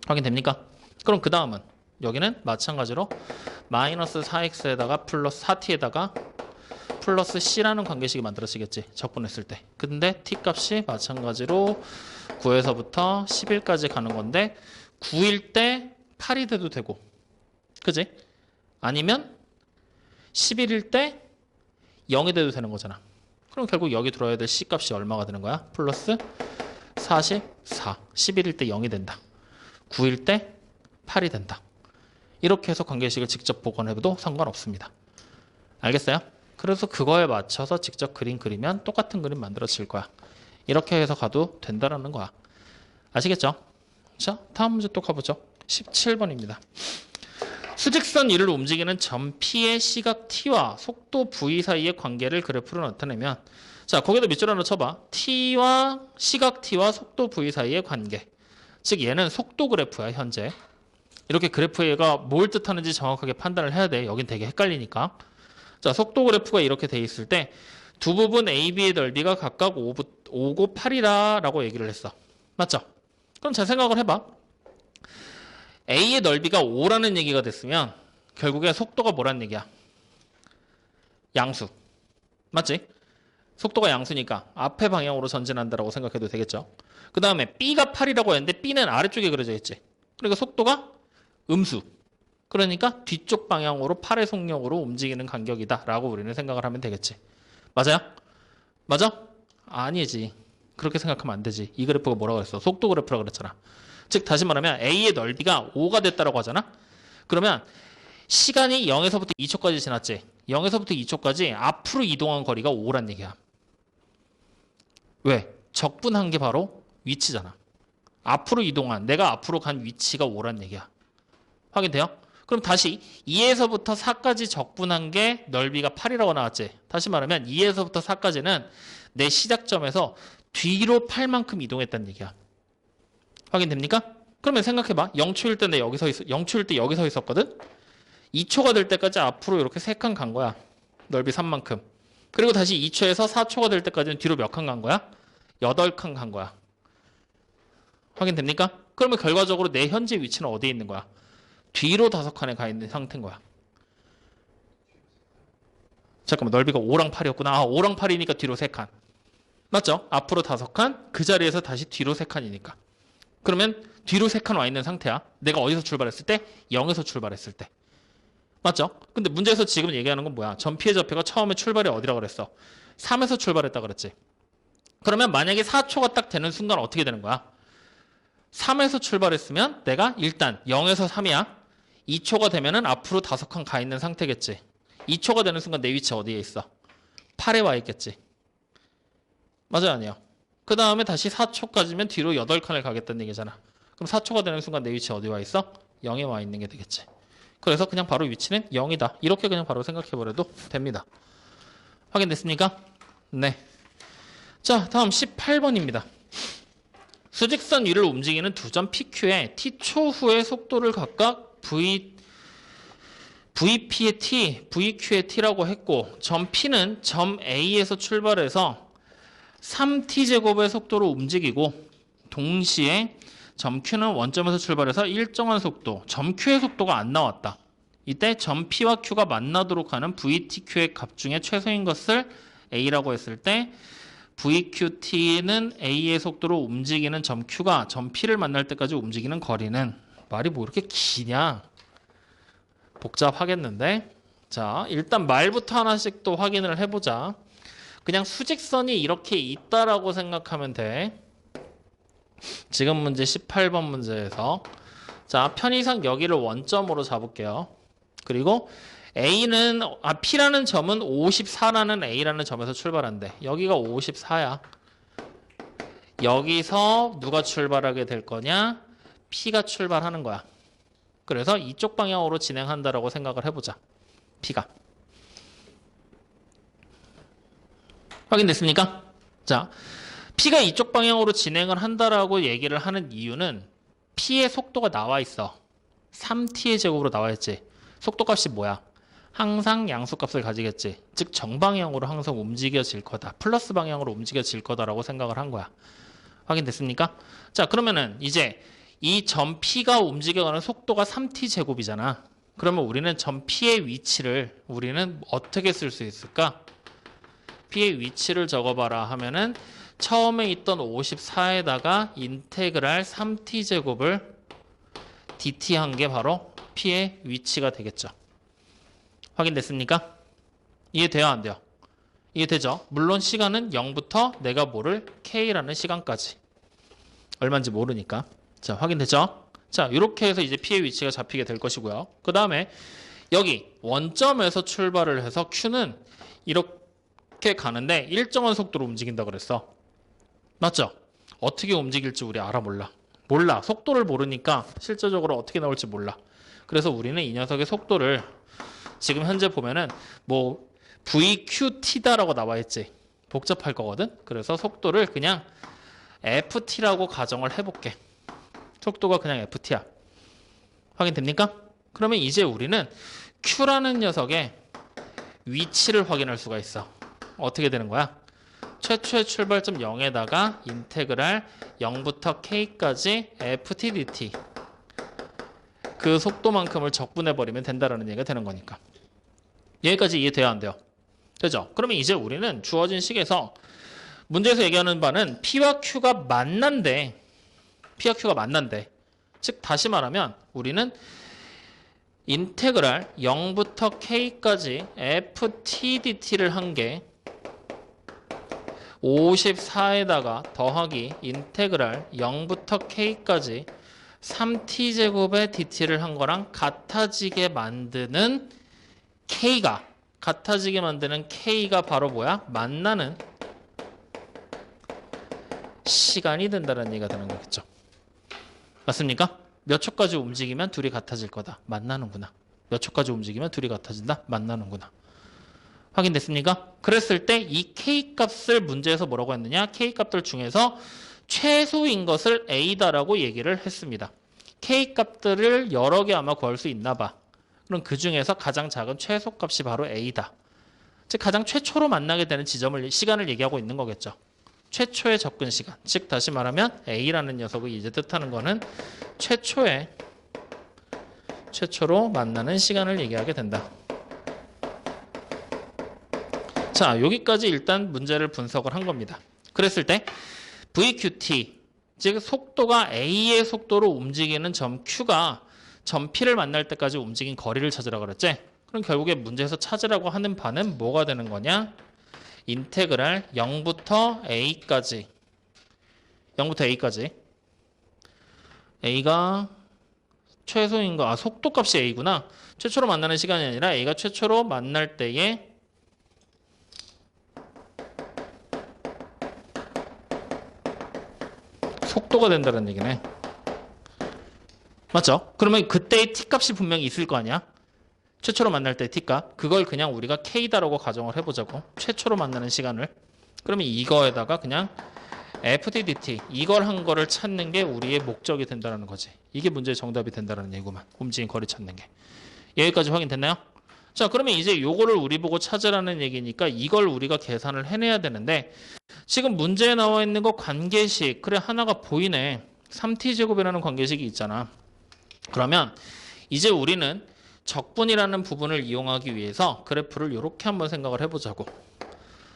확인됩니까? 그럼 그 다음은 여기는 마찬가지로 마이너스 4x에다가 플러스 4t에다가 플러스 c라는 관계식이 만들어지겠지. 적분했을 때. 근데 t 값이 마찬가지로 9에서부터 11까지 가는 건데 9일 때 8이 돼도 되고, 그지? 아니면 11일 때 0이 돼도 되는 거잖아. 그럼 결국 여기 들어야 될 c 값이 얼마가 되는 거야? 플러스 44. 11일 때 0이 된다. 9일 때 8이 된다. 이렇게 해서 관계식을 직접 복원해도 상관없습니다. 알겠어요? 그래서 그거에 맞춰서 직접 그림 그리면 똑같은 그림 만들어질 거야. 이렇게 해서 가도 된다라는 거야. 아시겠죠? 자, 다음 문제 또 가보죠. 17번입니다. 수직선 위를 움직이는 점 P의 시각 T와 속도 V 사이의 관계를 그래프로 나타내면, 자, 거기다 밑줄 하나 쳐봐. T와 시각 T와 속도 V 사이의 관계. 즉 얘는 속도 그래프야, 현재. 이렇게 그래프가 뭘 뜻하는지 정확하게 판단을 해야 돼. 여긴 되게 헷갈리니까. 자, 속도 그래프가 이렇게 돼 있을 때 두 부분 A, B의 넓이가 각각 5고 8이다 라고 얘기를 했어. 맞죠? 그럼 잘 생각을 해봐. A의 넓이가 5라는 얘기가 됐으면 결국에 속도가 뭐라는 얘기야? 양수. 맞지? 속도가 양수니까 앞에 방향으로 전진한다라고 생각해도 되겠죠. 그 다음에 B가 8이라고 했는데 B는 아래쪽에 그려져 있지. 그러니까 속도가 음수. 그러니까 뒤쪽 방향으로 8의 속력으로 움직이는 간격이다 라고 우리는 생각을 하면 되겠지. 맞아요? 맞아? 아니지. 그렇게 생각하면 안 되지. 이 그래프가 뭐라고 그랬어? 속도 그래프라고 그랬잖아. 즉 다시 말하면 A의 넓이가 5가 됐다라고 하잖아. 그러면 시간이 0에서부터 2초까지 지났지. 0에서부터 2초까지 앞으로 이동한 거리가 5란 얘기야. 왜? 적분한 게 바로 위치잖아. 앞으로 이동한, 내가 앞으로 간 위치가 5란 얘기야. 확인돼요? 그럼 다시 2에서부터 4까지 적분한 게 넓이가 8이라고 나왔지. 다시 말하면 2에서부터 4까지는 내 시작점에서 뒤로 8만큼 이동했다는 얘기야. 확인됩니까? 그러면 생각해봐. 0초일 때 0초일 때 여기 서 있었거든? 2초가 될 때까지 앞으로 이렇게 3칸 간 거야. 넓이 3만큼. 그리고 다시 2초에서 4초가 될 때까지는 뒤로 몇 칸 간 거야? 8칸 간 거야. 확인됩니까? 그러면 결과적으로 내 현재 위치는 어디에 있는 거야? 뒤로 5칸에 가 있는 상태인 거야. 잠깐만, 넓이가 5랑 8이었구나. 아, 5랑 8이니까 뒤로 3칸. 맞죠? 앞으로 5칸, 그 자리에서 다시 뒤로 3칸이니까. 그러면 뒤로 3칸 와 있는 상태야. 내가 어디서 출발했을 때? 0에서 출발했을 때. 맞죠? 근데 문제에서 지금 얘기하는 건 뭐야? 점 P의 좌표가 처음에 출발이 어디라고 그랬어? 3에서 출발했다 그랬지. 그러면 만약에 4초가 딱 되는 순간 어떻게 되는 거야? 3에서 출발했으면 내가 일단 0에서 3이야. 2초가 되면은 앞으로 5칸 가 있는 상태겠지. 2초가 되는 순간 내 위치 어디에 있어? 8에 와 있겠지. 맞아요, 아니에요? 그 다음에 다시 4초까지면 뒤로 8칸을 가겠다는 얘기잖아. 그럼 4초가 되는 순간 내 위치 어디 와 있어? 0에 와 있는 게 되겠지. 그래서 그냥 바로 위치는 0이다. 이렇게 그냥 바로 생각해버려도 됩니다. 확인됐습니까? 네. 자, 다음 18번입니다. 수직선 위를 움직이는 두 점 PQ의 T초 후의 속도를 각각 VP의 T, VQ의 T라고 했고, 점 P는 점 A에서 출발해서 3T제곱의 속도로 움직이고, 동시에 점 Q는 원점에서 출발해서 일정한 속도, 점 Q의 속도가 안 나왔다. 이때 점 P와 Q가 만나도록 하는 VTQ의 값 중에 최소인 것을 A라고 했을 때 VQT는 A의 속도로 움직이는 점 Q가 점 P를 만날 때까지 움직이는 거리는, 말이 뭐 이렇게 기냐? 복잡하겠는데? 자, 일단 말부터 하나씩 또 확인을 해보자. 그냥 수직선이 이렇게 있다라고 생각하면 돼. 지금 문제 18번 문제에서 자, 편의상 여기를 원점으로 잡을게요. 그리고 P라는 점은 54라는 A라는 점에서 출발한대. 여기가 54야. 여기서 누가 출발하게 될 거냐? P가 출발하는 거야. 그래서 이쪽 방향으로 진행한다라고 생각을 해보자. P가. 확인됐습니까? 자, P가 이쪽 방향으로 진행을 한다라고 얘기를 하는 이유는 P의 속도가 나와 있어. 3t의 제곱으로 나와 있지. 속도값이 뭐야? 항상 양수값을 가지겠지. 즉 정방향으로 항상 움직여질 거다. 플러스 방향으로 움직여질 거다라고 생각을 한 거야. 확인됐습니까? 자, 그러면은 이제 이 점 P가 움직여가는 속도가 3t 제곱이잖아. 그러면 우리는 점 P의 위치를 우리는 어떻게 쓸 수 있을까? P의 위치를 적어봐라 하면은 처음에 있던 54에다가 인테그랄 3t 제곱을 dt 한 게 바로 P의 위치가 되겠죠. 확인됐습니까? 이해돼요? 안 돼요? 이해되죠? 물론 시간은 0부터 내가 모를 K라는 시간까지. 얼마인지 모르니까. 자, 확인되죠? 자, 이렇게 해서 이제 P의 위치가 잡히게 될 것이고요. 그 다음에 여기 원점에서 출발을 해서 Q는 이렇게 가는데 일정한 속도로 움직인다 그랬어. 맞죠? 어떻게 움직일지 우리 알아 몰라. 몰라. 속도를 모르니까 실제적으로 어떻게 나올지 몰라. 그래서 우리는 이 녀석의 속도를 지금 현재 보면은 뭐 VQT다라고 나와 있지. 복잡할 거거든. 그래서 속도를 그냥 FT라고 가정을 해볼게. 속도가 그냥 FT야. 확인됩니까? 그러면 이제 우리는 Q라는 녀석의 위치를 확인할 수가 있어. 어떻게 되는 거야? 최초의 출발점 0에다가 인테그랄 0부터 K까지 FT dt 그 속도만큼을 적분해버리면 된다라는 얘기가 되는 거니까. 여기까지 이해돼야 안 돼요? 되죠? 그러면 이제 우리는 주어진 식에서 문제에서 얘기하는 바는 P와 Q가 만난대. P와 Q가 만난대. 즉 다시 말하면 우리는 인테그랄 0부터 K까지 FT dt를 한 게 54에다가 더하기 인테그랄 0부터 K까지 3t제곱의 dt를 한 거랑 같아지게 만드는 K가 바로 뭐야? 만나는 시간이 된다는 얘기가 되는 거겠죠. 맞습니까? 몇 초까지 움직이면 둘이 같아질 거다. 만나는구나. 몇 초까지 움직이면 둘이 같아진다. 만나는구나. 확인됐습니까? 그랬을 때 이 K값을 문제에서 뭐라고 했느냐? K값들 중에서 최소인 것을 A다라고 얘기를 했습니다. K값들을 여러 개 아마 구할 수 있나 봐. 그럼 그 중에서 가장 작은 최소값이 바로 A다. 즉 가장 최초로 만나게 되는 시간을 얘기하고 있는 거겠죠. 최초의 접근 시간. 즉 다시 말하면 A라는 녀석을 이제 뜻하는 거는 최초로 만나는 시간을 얘기하게 된다. 자, 여기까지 일단 문제를 분석을 한 겁니다. 그랬을 때 VQT, 즉 속도가 A의 속도로 움직이는 점 Q가 점 P를 만날 때까지 움직인 거리를 찾으라 그랬지? 그럼 결국에 문제에서 찾으라고 하는 바는 뭐가 되는 거냐? 인테그랄 0부터 A까지 A가 최소인 거, 속도값이 A구나. 최초로 만나는 시간이 아니라 A가 최초로 만날 때의 속도가 된다는 얘기네. 맞죠? 그러면 그때의 t값이 분명히 있을 거 아니야? 최초로 만날 때 t값. 그걸 그냥 우리가 k다라고 가정을 해보자고. 최초로 만나는 시간을. 그러면 이거에다가 그냥 ft dt 이걸 한 거를 찾는 게 우리의 목적이 된다는 거지. 이게 문제의 정답이 된다는 얘기구만. 움직인 거리 찾는 게. 여기까지 확인됐나요? 자, 그러면 이제 요거를 우리 보고 찾으라는 얘기니까 이걸 우리가 계산을 해내야 되는데 지금 문제에 나와 있는 거 관계식. 그래, 하나가 보이네. 3t제곱이라는 관계식이 있잖아. 그러면 이제 우리는 적분이라는 부분을 이용하기 위해서 그래프를 이렇게 한번 생각을 해보자고.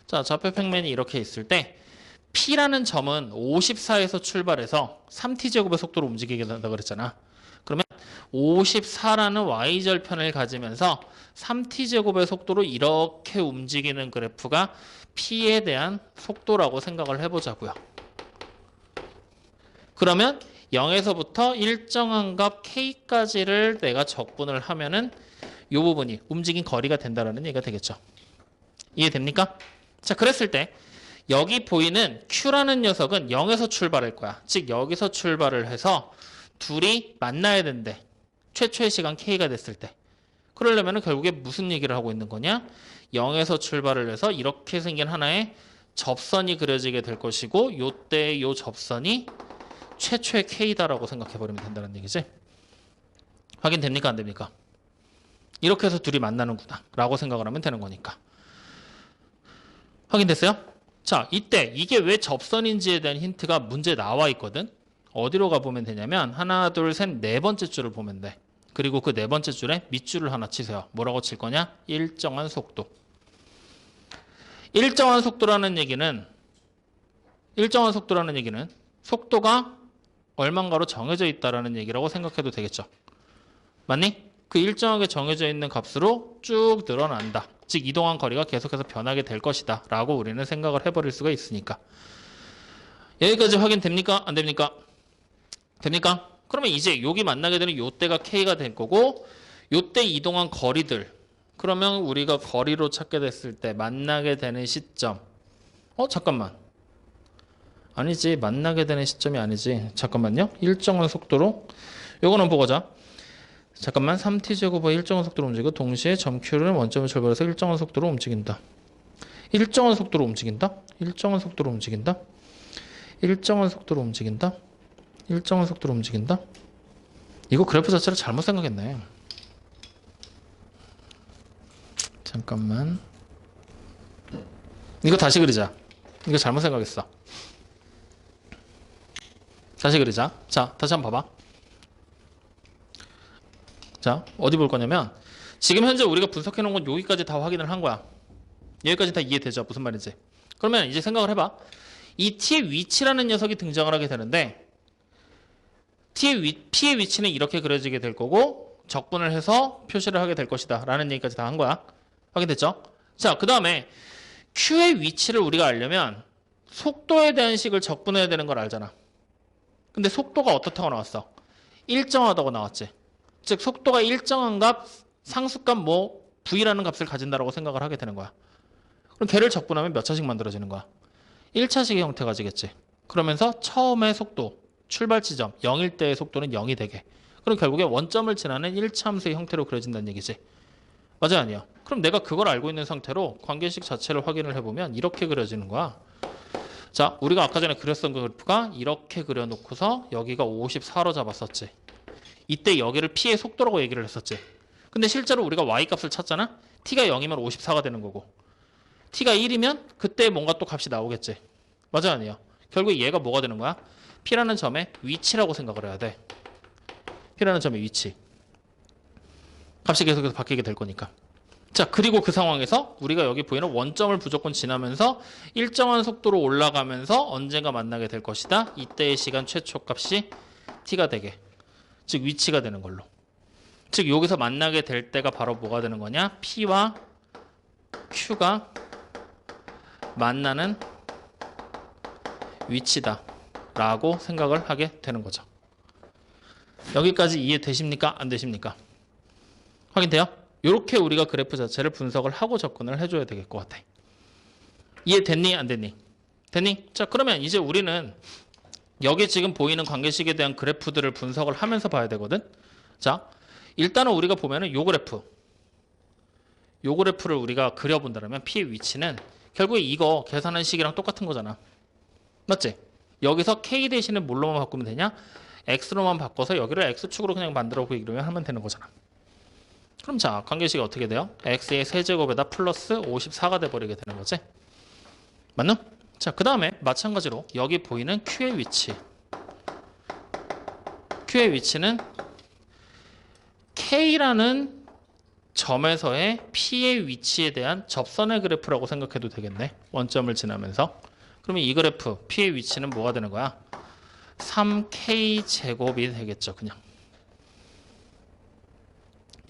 자, 좌표 평면이 이렇게 있을 때 P라는 점은 54에서 출발해서 3t제곱의 속도로 움직이게 된다 그랬잖아. 그러면 54라는 y절편을 가지면서 3t제곱의 속도로 이렇게 움직이는 그래프가 p에 대한 속도라고 생각을 해보자고요. 그러면 0에서부터 일정한 값 k까지를 내가 적분을 하면은 이 부분이 움직인 거리가 된다라는 얘기가 되겠죠. 이해됩니까? 자, 그랬을 때 여기 보이는 q라는 녀석은 0에서 출발할 거야. 즉 여기서 출발을 해서 둘이 만나야 된대. 최초의 시간 k가 됐을 때. 그러려면 결국에 무슨 얘기를 하고 있는 거냐? 0에서 출발을 해서 이렇게 생긴 하나의 접선이 그려지게 될 것이고 요때 요 접선이 최초의 k다라고 생각해버리면 된다는 얘기지. 확인됩니까? 안 됩니까? 이렇게 해서 둘이 만나는구나 라고 생각을 하면 되는 거니까. 확인됐어요? 자, 이때 이게 왜 접선인지에 대한 힌트가 문제에 나와 있거든. 어디로 가보면 되냐면 하나, 둘, 셋, 네 번째 줄을 보면 돼. 그리고 그 네 번째 줄에 밑줄을 하나 치세요. 뭐라고 칠 거냐? 일정한 속도. 일정한 속도라는 얘기는 속도가 얼만가로 정해져 있다라는 얘기라고 생각해도 되겠죠. 맞니? 그 일정하게 정해져 있는 값으로 쭉 늘어난다. 즉 이동한 거리가 계속해서 변하게 될 것이다 라고 우리는 생각을 해버릴 수가 있으니까. 여기까지 확인됩니까? 안 됩니까? 됩니까? 그러면 이제 여기 만나게 되는 요때가 k가 될 거고 요때 이동한 거리들, 그러면 우리가 거리로 찾게 됐을 때 만나게 되는 시점, 잠깐만, 아니지, 만나게 되는 시점이 아니지, 잠깐만요. 일정한 속도로 요거는 보고 자. 잠깐만, 3t제곱의 일정한 속도로 움직이고 동시에 점 Q를 원점을 출발해서 일정한 속도로 움직인다. 일정한 속도로 움직인다? 일정한 속도로 움직인다? 일정한 속도로 움직인다? 일정한 속도로 움직인다? 이거 그래프 자체를 잘못 생각했네. 잠깐만, 이거 다시 그리자. 이거 잘못 생각했어. 다시 그리자. 자, 다시 한번 봐봐. 자, 어디 볼 거냐면 지금 현재 우리가 분석해 놓은 건 여기까지 다 확인을 한 거야. 여기까지 다 이해되죠? 무슨 말인지. 그러면 이제 생각을 해봐. 이 t의 위치라는 녀석이 등장을 하게 되는데 p의 위치는 이렇게 그려지게 될 거고 적분을 해서 표시를 하게 될 것이다 라는 얘기까지 다 한 거야. 확인됐죠? 자, 그 다음에 q의 위치를 우리가 알려면 속도에 대한 식을 적분해야 되는 걸 알잖아. 근데 속도가 어떻다고 나왔어? 일정하다고 나왔지. 즉 속도가 일정한 값, 상수값 뭐 v라는 값을 가진다라고 생각을 하게 되는 거야. 그럼 걔를 적분하면 몇 차씩 만들어지는 거야? 1차식의 형태가 지겠지. 그러면서 처음의 속도, 출발 지점 0일 때의 속도는 0이 되게. 그럼 결국에 원점을 지나는 1차 함수의 형태로 그려진다는 얘기지. 맞아, 아니야? 그럼 내가 그걸 알고 있는 상태로 관계식 자체를 확인을 해보면 이렇게 그려지는 거야. 자, 우리가 아까 전에 그렸던 그 그래프가 이렇게 그려놓고서 여기가 54로 잡았었지. 이때 여기를 p의 속도라고 얘기를 했었지. 근데 실제로 우리가 y값을 찾잖아. t가 0이면 54가 되는 거고 t가 1이면 그때 뭔가 또 값이 나오겠지. 맞아, 아니야? 결국 얘가 뭐가 되는 거야? p라는 점의 위치라고 생각을 해야 돼. p라는 점의 위치. 값이 계속해서 바뀌게 될 거니까. 자, 그리고 그 상황에서 우리가 여기 보이는 원점을 무조건 지나면서 일정한 속도로 올라가면서 언젠가 만나게 될 것이다. 이때의 시간 최초값이 t가 되게. 즉 위치가 되는 걸로. 즉 여기서 만나게 될 때가 바로 뭐가 되는 거냐? p와 q가 만나는 위치다 라고 생각을 하게 되는 거죠. 여기까지 이해되십니까? 안 되십니까? 확인돼요? 이렇게 우리가 그래프 자체를 분석을 하고 접근을 해줘야 될 것 같아. 이해됐니? 안 됐니? 됐니? 자, 그러면 이제 우리는 여기 지금 보이는 관계식에 대한 그래프들을 분석을 하면서 봐야 되거든. 자, 일단은 우리가 보면은 요 그래프를 우리가 그려본다면 p의 위치는 결국에 이거 계산한 식이랑 똑같은 거잖아. 맞지? 여기서 k 대신에 뭘로만 바꾸면 되냐? x로만 바꿔서 여기를 x축으로 그냥 만들어 보기로만 하면 되는 거잖아. 그럼 자, 관계식이 어떻게 돼요? x의 세제곱에다 플러스 54가 돼버리게 되는 거지. 맞나? 자, 그 다음에 마찬가지로 여기 보이는 q의 위치. q의 위치는 k라는 점에서의 p의 위치에 대한 접선의 그래프라고 생각해도 되겠네. 원점을 지나면서. 그러면 이 그래프 p의 위치는 뭐가 되는 거야? 3k 제곱이 되겠죠, 그냥. 3k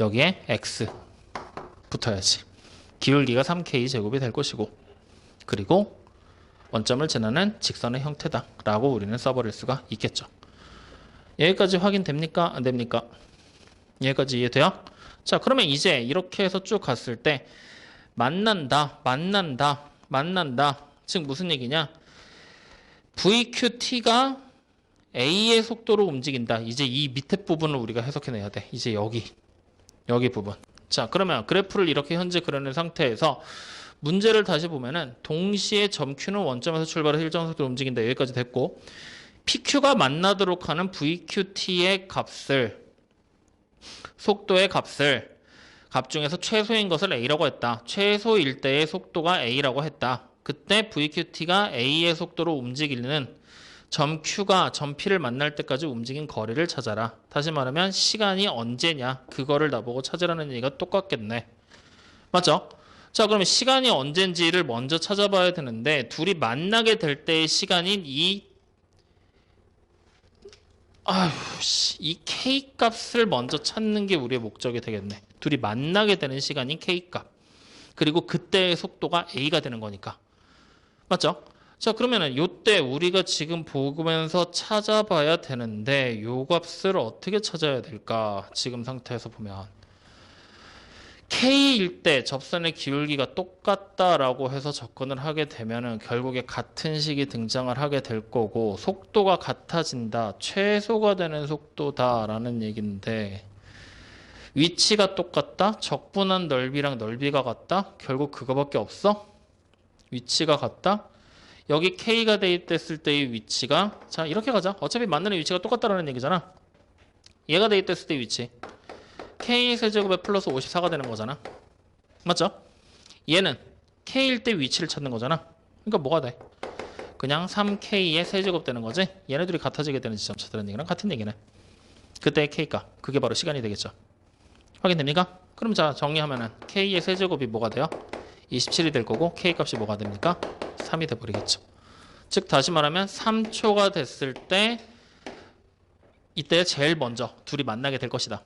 여기에 x 붙어야지. 기울기가 3k 제곱이 될 것이고 그리고 원점을 지나는 직선의 형태다 라고 우리는 써버릴 수가 있겠죠. 여기까지 확인됩니까? 안 됩니까? 여기까지 이해돼요? 자, 그러면 이제 이렇게 해서 쭉 갔을 때 만난다. 즉 무슨 얘기냐? VQT가 A의 속도로 움직인다. 이제 이 밑에 부분을 우리가 해석해내야 돼. 이제 여기 부분. 자, 그러면 그래프를 이렇게 현재 그려낸 상태에서 문제를 다시 보면은 동시에 점 Q는 원점에서 출발해서 일정 속도로 움직인다. 여기까지 됐고 PQ가 만나도록 하는 VQT의 값을 속도의 값을 값 중에서 최소인 것을 A라고 했다. 최소일 때의 속도가 A라고 했다. 그때 VQT가 A의 속도로 움직이는 점 Q가 점 P를 만날 때까지 움직인 거리를 찾아라. 다시 말하면 시간이 언제냐 그거를 나보고 찾으라는 얘기가 똑같겠네. 맞죠? 자, 그러면 시간이 언젠지를 먼저 찾아봐야 되는데 둘이 만나게 될 때의 시간인 이 K 값을 먼저 찾는 게 우리의 목적이 되겠네. 둘이 만나게 되는 시간인 K 값. 그리고 그때의 속도가 A가 되는 거니까. 맞죠? 자, 그러면은 요때 우리가 지금 보면서 찾아봐야 되는데 요 값을 어떻게 찾아야 될까? 지금 상태에서 보면 K일 때 접선의 기울기가 똑같다라고 해서 접근을 하게 되면은 결국에 같은 식이 등장을 하게 될 거고 속도가 같아진다. 최소가 되는 속도다라는 얘기인데 위치가 똑같다. 적분한 넓이랑 넓이가 같다. 결국 그거밖에 없어. 위치가 같다. 여기 K가 대입됐을 때의 위치가 자 이렇게 가자. 어차피 만나는 위치가 똑같다라는 얘기잖아. 얘가 대입됐을 때의 위치 K 세제곱에 플러스 54가 되는 거잖아. 맞죠? 얘는 K일 때 위치를 찾는 거잖아. 그러니까 뭐가 돼? 그냥 3K의 세제곱 되는 거지. 얘네들이 같아지게 되는 지점 찾으라는 얘기랑 같은 얘기네. 그때의 K값 그게 바로 시간이 되겠죠. 확인됩니까? 그럼 자 정리하면은 K의 세제곱이 뭐가 돼요? 27이 될 거고 K값이 뭐가 됩니까? 3이 돼버리겠죠. 즉 다시 말하면 3초가 됐을 때 이때 제일 먼저 둘이 만나게 될 것이다.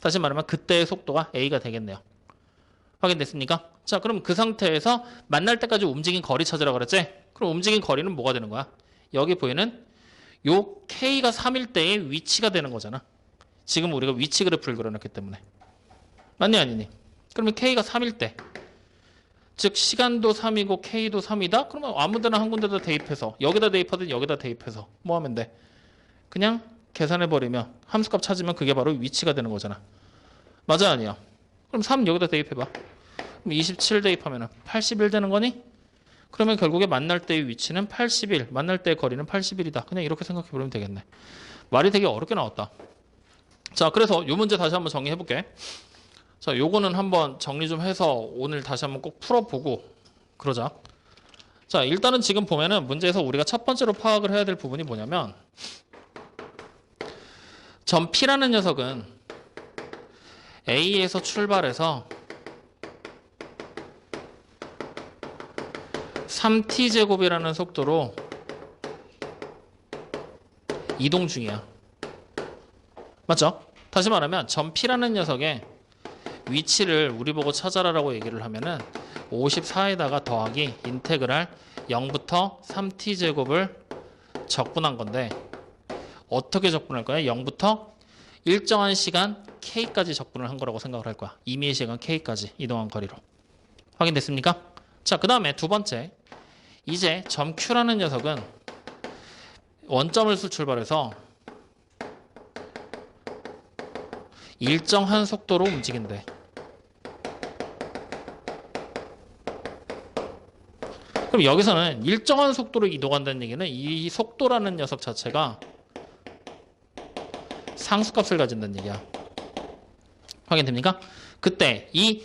다시 말하면 그때의 속도가 A가 되겠네요. 확인됐습니까? 자, 그럼 그 상태에서 만날 때까지 움직인 거리 찾으라 그랬지? 그럼 움직인 거리는 뭐가 되는 거야? 여기 보이는 요 K가 3일 때의 위치가 되는 거잖아. 지금 우리가 위치 그래프를 그려놨기 때문에. 맞니 아니니? 그러면 K가 3일 때 즉 시간도 3이고 K도 3이다? 그러면 아무데나 한 군데다 대입해서 여기다 대입하든 여기다 대입해서 뭐 하면 돼? 그냥 계산해버리면 함수값 찾으면 그게 바로 위치가 되는 거잖아. 맞아 아니야? 그럼 3 여기다 대입해봐. 그럼 27 대입하면 81 되는 거니? 그러면 결국에 만날 때의 위치는 81, 만날 때의 거리는 81이다. 그냥 이렇게 생각해보면 되겠네. 말이 되게 어렵게 나왔다. 자, 그래서 요 문제 다시 한번 정리해볼게. 자, 요거는 한번 정리 좀 해서 오늘 다시 한번 꼭 풀어보고 그러자. 자, 일단은 지금 보면은 문제에서 우리가 첫 번째로 파악을 해야 될 부분이 뭐냐면 점 P라는 녀석은 A에서 출발해서 3t제곱이라는 속도로 이동 중이야. 맞죠? 다시 말하면 점 P라는 녀석의 위치를 우리 보고 찾아라라고 얘기를 하면은 54에다가 더하기 인테그랄 0부터 3t제곱을 적분한 건데 어떻게 적분할 거야? 0부터 일정한 시간 K까지 적분을 한 거라고 생각을 할 거야. 임의의 시간 K까지 이동한 거리로. 확인됐습니까? 자, 그 다음에 두 번째. 이제 점 Q라는 녀석은 원점을 출발해서 일정한 속도로 움직인대. 그럼 여기서는 일정한 속도로 이동한다는 얘기는 이 속도라는 녀석 자체가 상수값을 가진다는 얘기야. 확인됩니까? 그때 이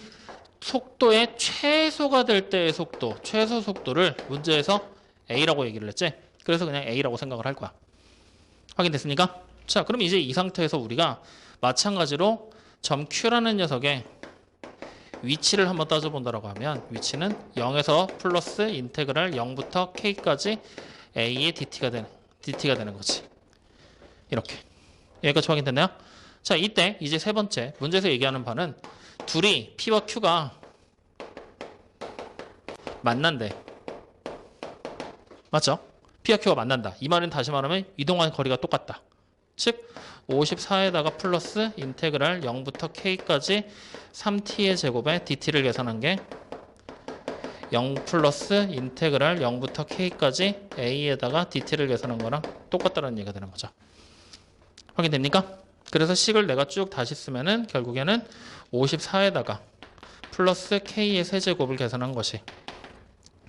속도의 최소가 될 때의 속도, 최소 속도를 문제에서 A라고 얘기를 했지? 그래서 그냥 A라고 생각을 할 거야. 확인됐습니까? 자, 그럼 이제 이 상태에서 우리가 마찬가지로 점 Q라는 녀석의 위치를 한번 따져본다라고 하면 위치는 0에서 플러스 인테그랄 0부터 K까지 A의 DT가 되는 거지. 이렇게. 여기까지 확인됐나요? 자, 이때 이제 세 번째 문제에서 얘기하는 바는 둘이 P와 Q가 만난대. 맞죠? P와 Q가 만난다. 이 말은 다시 말하면 이동한 거리가 똑같다. 즉 54에다가 플러스 인테그랄 0부터 K까지 3T의 제곱에 DT를 계산한 게 0 플러스 인테그랄 0부터 K까지 A에다가 DT를 계산한 거랑 똑같다는 얘기가 되는 거죠. 확인됩니까? 그래서 식을 내가 쭉 다시 쓰면은 결국에는 54에다가 플러스 K의 세제곱을 계산한 것이,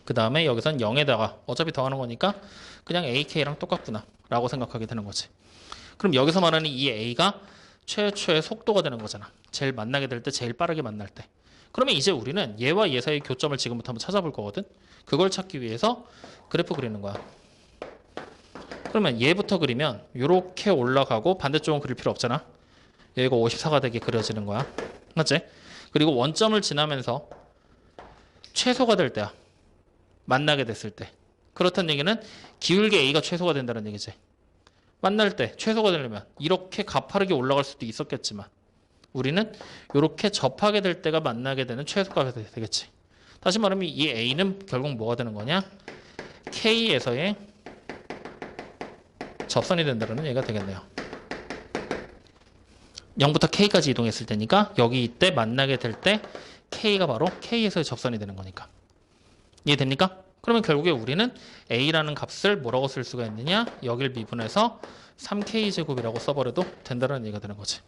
그 다음에 여기선 0에다가 어차피 더하는 거니까 그냥 AK랑 똑같구나 라고 생각하게 되는 거지. 그럼 여기서 말하는 이 A가 최초의 속도가 되는 거잖아. 제일 만나게 될 때, 제일 빠르게 만날 때. 그러면 이제 우리는 얘와 얘 사이의 교점을 지금부터 한번 찾아볼 거거든. 그걸 찾기 위해서 그래프 그리는 거야. 그러면 얘부터 그리면 이렇게 올라가고 반대쪽은 그릴 필요 없잖아. 여기가 54가 되게 그려지는 거야. 맞지? 그리고 원점을 지나면서 최소가 될 때야. 만나게 됐을 때. 그렇다는 얘기는 기울기 A가 최소가 된다는 얘기지. 만날 때 최소가 되려면 이렇게 가파르게 올라갈 수도 있었겠지만 우리는 이렇게 접하게 될 때가 만나게 되는 최소가 되겠지. 다시 말하면 이 A는 결국 뭐가 되는 거냐? K에서의 접선이 된다는 얘기가 되겠네요. 0부터 K까지 이동했을 때니까 여기 이때 만나게 될 때 K가 바로 K에서의 접선이 되는 거니까. 이해됩니까? 그러면 결국에 우리는 A라는 값을 뭐라고 쓸 수가 있느냐? 여길 미분해서 3K제곱이라고 써버려도 된다는 얘기가 되는 거지.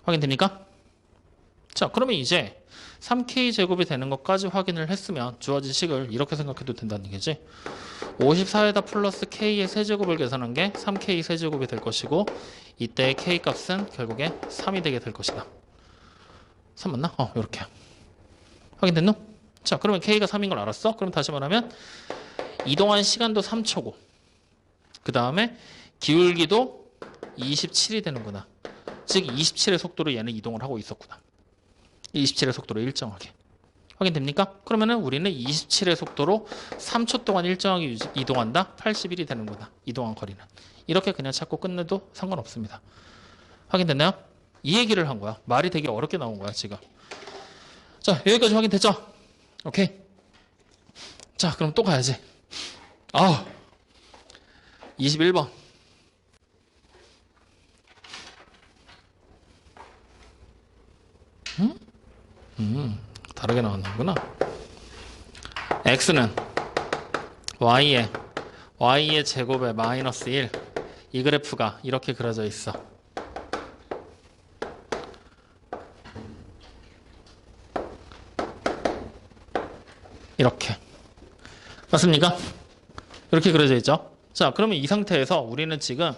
확인됩니까? 자, 그러면 이제 3K제곱이 되는 것까지 확인을 했으면 주어진 식을 이렇게 생각해도 된다는 얘기지. 54에다 플러스 K의 세제곱을 계산한 게 3K 세제곱이 될 것이고 이때 K 값은 결국에 3이 되게 될 것이다. 3 맞나? 이렇게. 확인됐노? 자, 그러면 K가 3인 걸 알았어? 그럼 다시 말하면 이동한 시간도 3초고 그 다음에 기울기도 27이 되는구나. 즉 27의 속도로 얘는 이동을 하고 있었구나. 27의 속도로 일정하게. 확인됩니까? 그러면은 우리는 27의 속도로 3초 동안 일정하게 이동한다. 81이 되는구나. 이동한 거리는. 이렇게 그냥 찾고 끝내도 상관없습니다. 확인됐나요? 이 얘기를 한 거야. 말이 되게 어렵게 나온 거야, 지금. 자, 여기까지 확인됐죠? 오케이. 자, 그럼 또 가야지. 21번. 다르게 나왔는구나. x는 y의 제곱에 마이너스 1. 이 그래프가 이렇게 그려져 있어. 이렇게. 맞습니까? 이렇게 그려져 있죠? 자, 그러면 이 상태에서 우리는 지금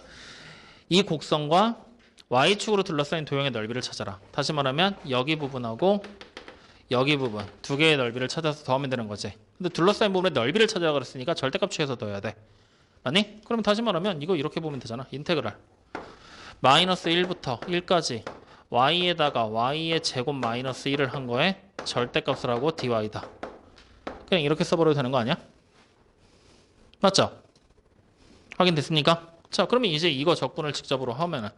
이 곡선과 y축으로 둘러싸인 도형의 넓이를 찾아라. 다시 말하면 여기 부분하고 여기 부분 두 개의 넓이를 찾아서 더하면 되는 거지. 근데 둘러싸인 부분의 넓이를 찾아라 그랬으니까 절대값 취해서 더해야 돼. 아니? 그럼 다시 말하면 이거 이렇게 보면 되잖아. 인테그랄 마이너스 1부터 1까지 y에다가 y의 제곱 마이너스 1을 한 거에 절대값을 하고 dy다. 그냥 이렇게 써버려도 되는 거 아니야? 맞죠? 확인됐습니까? 자, 그러면 이제 이거 적분을 직접으로 하면은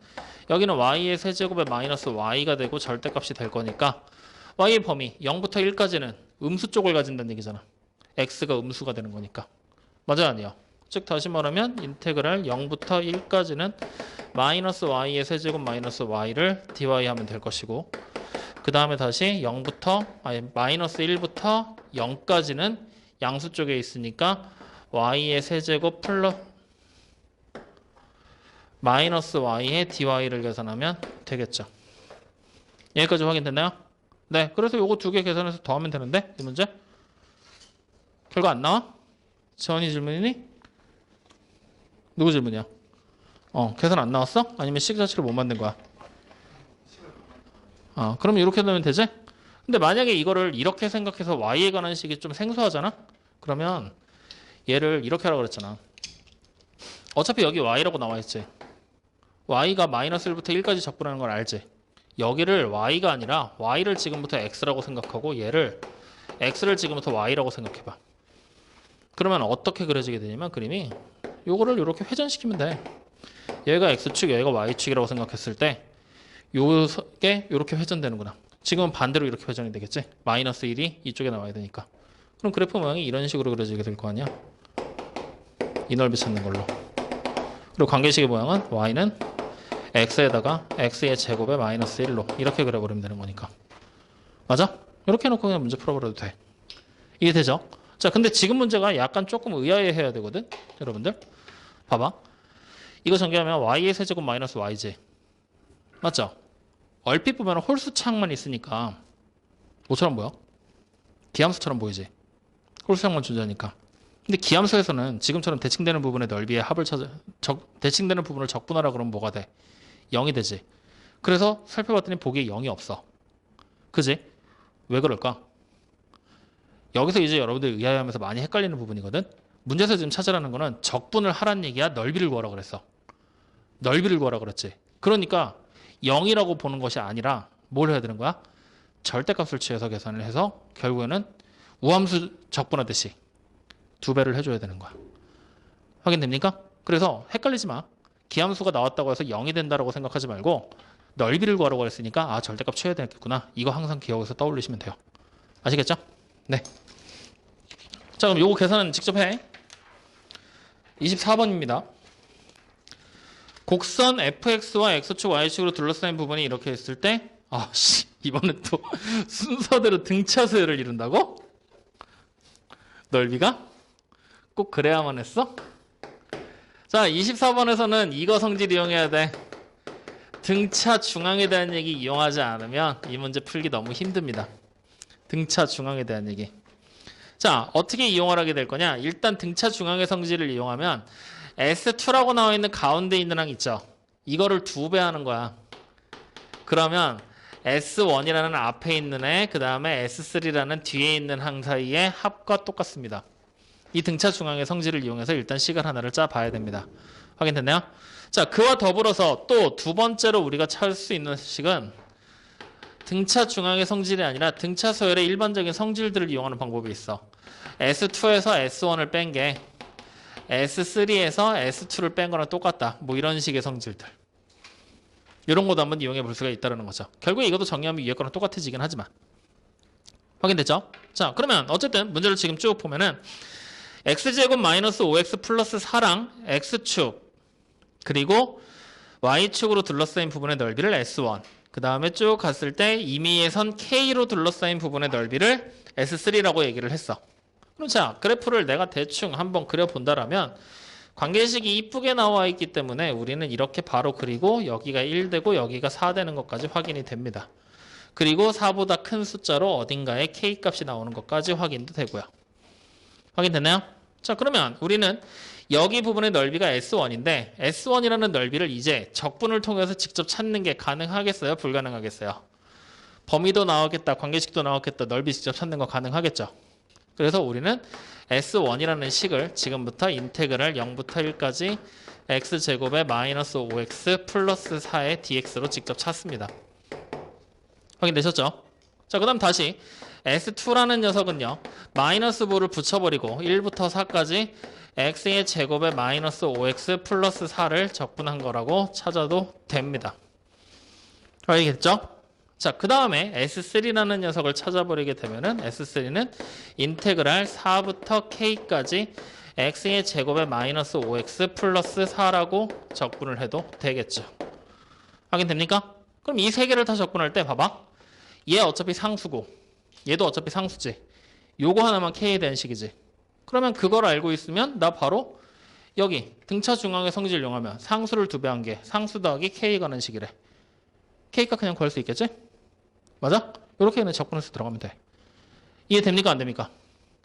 여기는 y의 세제곱에 마이너스 y가 되고 절대값이 될 거니까 y의 범위 0부터 1까지는 음수 쪽을 가진다는 얘기잖아. x가 음수가 되는 거니까. 맞아, 아니야? 즉 다시 말하면 인테그랄 0부터 1까지는 마이너스 y의 세제곱 마이너스 y를 dy 하면 될 것이고 그 다음에 다시 마이너스 1부터 0까지는 양수 쪽에 있으니까 y의 세제곱 플러스 마이너스 y의 dy를 계산하면 되겠죠. 여기까지 확인됐나요? 네, 그래서 요거 두 개 계산해서 더하면 되는데 이 문제 결과 안 나와? 재원이 질문이니? 누구 질문이야? 계산 안 나왔어? 아니면 식 자체를 못 만든 거야? 그럼 이렇게 넣으면 되지? 근데 만약에 이거를 이렇게 생각해서 y에 관한 식이 좀 생소하잖아? 그러면 얘를 이렇게 하라고 그랬잖아. 어차피 여기 y라고 나와 있지. y가 마이너스 1부터 1까지 적분하는 걸 알지? 여기를 y가 아니라 y를 지금부터 x라고 생각하고 얘를 x를 지금부터 y라고 생각해봐. 그러면 어떻게 그려지게 되냐면 그림이 요거를 이렇게 회전시키면 돼. 얘가 x축, 얘가 y축이라고 생각했을 때 요게 이렇게 회전되는구나. 지금은 반대로 이렇게 회전이 되겠지. 마이너스 1이 이쪽에 나와야 되니까. 그럼 그래프 모양이 이런 식으로 그려지게 될 거 아니야. 이 넓이 찾는 걸로. 그리고 관계식의 모양은 y는 x에다가 x의 제곱에 마이너스 1로 이렇게 그려버리면 되는 거니까. 맞아? 이렇게 해놓고 그냥 문제 풀어버려도 돼. 이해되죠? 자, 근데 지금 문제가 약간 조금 의아해해야 되거든? 여러분들. 봐봐. 이거 전개하면 y의 세제곱 마이너스 y지. 맞죠? 얼핏 보면 홀수 창만 있으니까 뭐처럼 보여? 기함수처럼 보이지? 홀수 창만 존재하니까. 근데 기함수에서는 지금처럼 대칭되는 부분의 넓이의 합을 대칭되는 부분을 적분하라 그러면 뭐가 돼? 0이 되지. 그래서 살펴봤더니 보기에 0이 없어. 그지? 왜 그럴까? 여기서 이제 여러분들 의아해하면서 많이 헷갈리는 부분이거든. 문제에서 지금 찾으라는 거는 적분을 하란 얘기야. 넓이를 구하라 그랬어. 넓이를 구하라 그랬지. 그러니까 0이라고 보는 것이 아니라 뭘 해야 되는 거야? 절대값을 취해서 계산을 해서 결국에는 우함수 적분하듯이 2배를 해줘야 되는 거야. 확인됩니까? 그래서 헷갈리지 마. 기함수가 나왔다고 해서 0이 된다고 생각하지 말고 넓이를 구하라고 했으니까 아 절대값 취해야 되겠구나. 이거 항상 기억해서 떠올리시면 돼요. 아시겠죠? 네. 자, 그럼 요거 계산은 직접 해. 24번입니다. 곡선 fx와 x축 y축으로 둘러싸인 부분이 이렇게 있을 때 이번엔 또 순서대로 등차수열을 이룬다고? 넓이가? 꼭 그래야만 했어? 자, 24번에서는 이거 성질 이용해야 돼. 등차 중앙에 대한 얘기 이용하지 않으면 이 문제 풀기 너무 힘듭니다. 등차 중앙에 대한 얘기. 자, 어떻게 이용을 하게 될 거냐? 일단 등차 중앙의 성질을 이용하면 S2라고 나와 있는 가운데 있는 항 있죠? 이거를 2배 하는 거야. 그러면 S1이라는 앞에 있는 애, 그 다음에 S3라는 뒤에 있는 항 사이의 합과 똑같습니다. 이 등차 중앙의 성질을 이용해서 일단 식을 하나를 짜 봐야 됩니다. 확인됐나요? 자, 그와 더불어서 또 두 번째로 우리가 찾을 수 있는 식은 등차 중앙의 성질이 아니라 등차 서열의 일반적인 성질들을 이용하는 방법이 있어. S2에서 S1을 뺀 게 S3에서 S2를 뺀 거랑 똑같다. 뭐 이런 식의 성질들. 이런 것도 한번 이용해 볼 수가 있다는 거죠. 결국에 이것도 정리하면 위에 거랑 똑같아지긴 하지만. 확인됐죠? 자, 그러면 어쨌든 문제를 지금 쭉 보면은 x제곱 마이너스 5x 플러스 4랑 x축 그리고 y축으로 둘러싸인 부분의 넓이를 S1 그 다음에 쭉 갔을 때 임의의 선 K로 둘러싸인 부분의 넓이를 S3라고 얘기를 했어. 그럼 자, 그래프를 내가 대충 한번 그려본다라면 관계식이 이쁘게 나와 있기 때문에 우리는 이렇게 바로 그리고 여기가 1 되고 여기가 4 되는 것까지 확인이 됩니다. 그리고 4보다 큰 숫자로 어딘가에 K 값이 나오는 것까지 확인도 되고요. 확인됐나요? 자, 그러면 우리는 여기 부분의 넓이가 S1인데 S1이라는 넓이를 이제 적분을 통해서 직접 찾는 게 가능하겠어요? 불가능하겠어요? 범위도 나오겠다, 관계식도 나오겠다, 넓이 직접 찾는 거 가능하겠죠? 그래서 우리는 S1이라는 식을 지금부터 인테그랄 0부터 1까지 x제곱에 마이너스 5x 플러스 4의 dx로 직접 찾습니다. 확인되셨죠? 자, 그 다음 다시 S2라는 녀석은요. 마이너스 5를 붙여버리고 1부터 4까지 x의 제곱에 마이너스 5x 플러스 4를 적분한 거라고 찾아도 됩니다. 알겠죠? 자, 그 다음에 S3라는 녀석을 찾아버리게 되면은 S3는 인테그랄 4부터 k까지 x의 제곱에 마이너스 5x 플러스 4라고 적분을 해도 되겠죠. 확인됩니까? 그럼 이 세 개를 다 적분할 때 봐봐. 얘 어차피 상수고 얘도 어차피 상수지. 요거 하나만 k에 대한 식이지. 그러면 그걸 알고 있으면 나 바로 여기 등차 중앙의 성질 이용하면 상수를 2배 한 게 상수 더하기 k 가는 식이래. k값 그냥 구할 수 있겠지? 맞아? 이렇게 그냥 적분해서 들어가면 돼. 이해됩니까? 안 됩니까?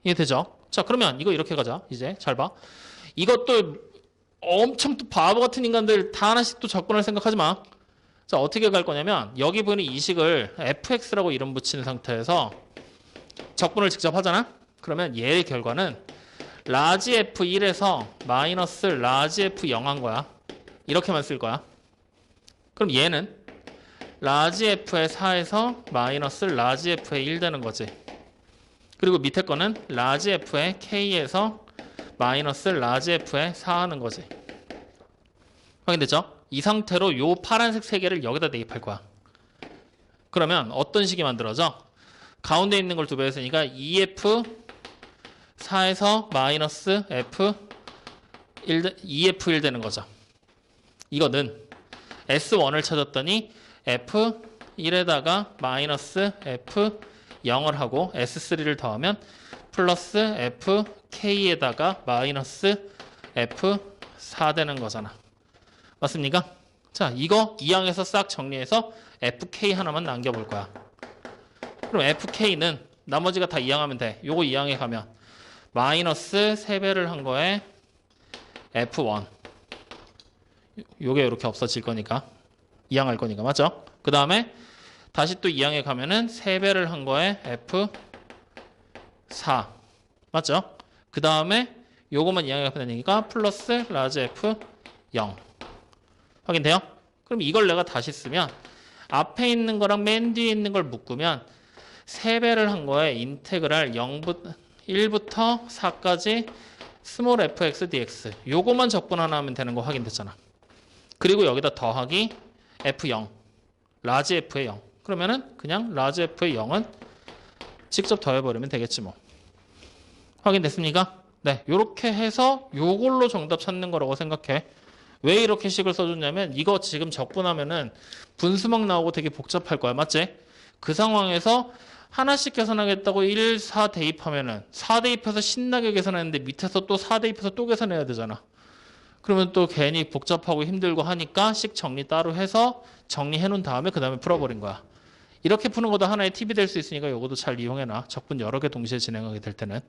이해되죠? 자, 그러면 이거 이렇게 가자. 이제 잘 봐. 이것도 엄청 또 바보 같은 인간들 다 하나씩 또 적분할 생각하지 마. 자, 어떻게 갈 거냐면 여기 보이는 이 식을 fx라고 이름 붙인 상태에서 적분을 직접 하잖아? 그러면 얘의 결과는 라지 f1에서 마이너스 라지 f0 한 거야. 이렇게만 쓸 거야. 그럼 얘는 라지 f의 4에서 마이너스 라지 f의 1 되는 거지. 그리고 밑에 거는 라지 f의 k에서 마이너스 라지 f의 4 하는 거지. 확인됐죠? 이 상태로 요 파란색 세 개를 여기다 대입할 거야. 그러면 어떤 식이 만들어져? 가운데 있는 걸 두 배 했으니까 EF 4에서 마이너스 F1 EF1 되는 거죠. 이거는 S1을 찾았더니 F1에다가 마이너스 F0을 하고 S3를 더하면 플러스 FK에다가 마이너스 F4 되는 거잖아. 맞습니까? 자, 이거 2항에서 싹 정리해서 FK 하나만 남겨볼 거야. 그럼 FK는 나머지가 다 2항하면 돼. 요거 2항에 가면 마이너스 3배를 한 거에 F1 요게 이렇게 없어질 거니까 2항 할 거니까 맞죠? 그 다음에 다시 또 2항에 가면은 3배를 한 거에 F4 맞죠? 그 다음에 요거만 2항에 가면 되니까 플러스 라지 F0 확인돼요? 그럼 이걸 내가 다시 쓰면 앞에 있는 거랑 맨 뒤에 있는 걸 묶으면 3배를 한 거에 인테그랄 1부터 4까지 스몰 fx dx 요거만 적분 하나 하면 되는 거 확인됐잖아. 그리고 여기다 더하기 f0 라지 f의 0 그러면은 그냥 라지 f의 0은 직접 더해버리면 되겠지 뭐. 확인됐습니까? 네, 요렇게 해서 요걸로 정답 찾는 거라고 생각해. 왜 이렇게 식을 써줬냐면 이거 지금 적분하면은 분수막 나오고 되게 복잡할 거야. 맞지? 그 상황에서 하나씩 계산하겠다고 1, 4 대입하면은 4 대입해서 신나게 계산했는데 밑에서 또 4 대입해서 또 계산해야 되잖아. 그러면 또 괜히 복잡하고 힘들고 하니까 식 정리 따로 해서 정리해 놓은 다음에 그 다음에 풀어버린 거야. 이렇게 푸는 것도 하나의 팁이 될 수 있으니까 이것도 잘 이용해놔. 적분 여러 개 동시에 진행하게 될 때는.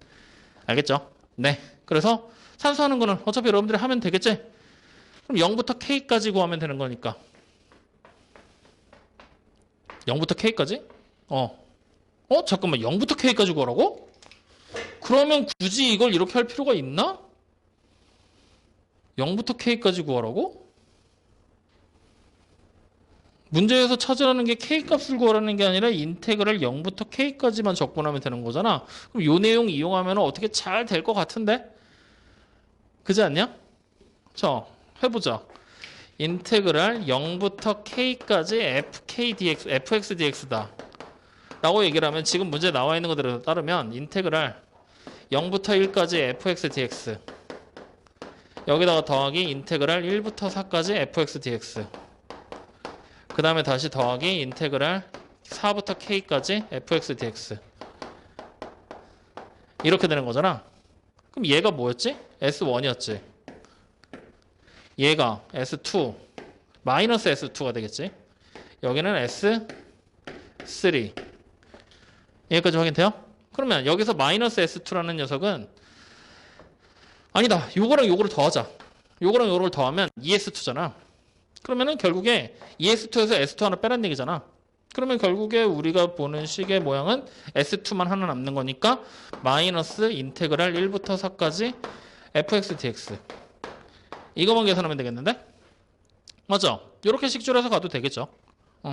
알겠죠? 네. 그래서 산수하는 거는 어차피 여러분들이 하면 되겠지? 그럼 0부터 K까지 구하면 되는 거니까. 0부터 K까지? 잠깐만. 0부터 K까지 구하라고? 그러면 굳이 이걸 이렇게 할 필요가 있나? 0부터 K까지 구하라고? 문제에서 찾으라는 게 K값을 구하라는 게 아니라 인테그랄 0부터 K까지만 적분하면 되는 거잖아. 그럼 요 내용 이용하면 어떻게 잘 될 것 같은데? 그지 않냐? 자, 해보자. 인테그랄 0부터 K까지 FK dx, fx dx다. 라고 얘기를 하면 지금 문제 나와 있는 것대로 따르면 인테그랄 0부터 1까지 fx dx 여기다가 더하기 인테그랄 1부터 4까지 fx dx 그 다음에 다시 더하기 인테그랄 4부터 K까지 fx dx 이렇게 되는 거잖아. 그럼 얘가 뭐였지? S1이었지. 얘가 S2 마이너스 S2가 되겠지. 여기는 S3 여기까지 확인돼요? 그러면 여기서 마이너스 S2라는 녀석은 아니다. 요거랑 요거를 더하자. 요거랑 요거를 더하면 ES2잖아. 그러면은 결국에 ES2에서 S2 하나 빼란 얘기잖아. 그러면 결국에 우리가 보는 식의 모양은 S2만 하나 남는 거니까 마이너스 인테그랄 1부터 4까지 fx dx 이거만 계산하면 되겠는데? 맞죠? 이렇게 식줄해서 가도 되겠죠?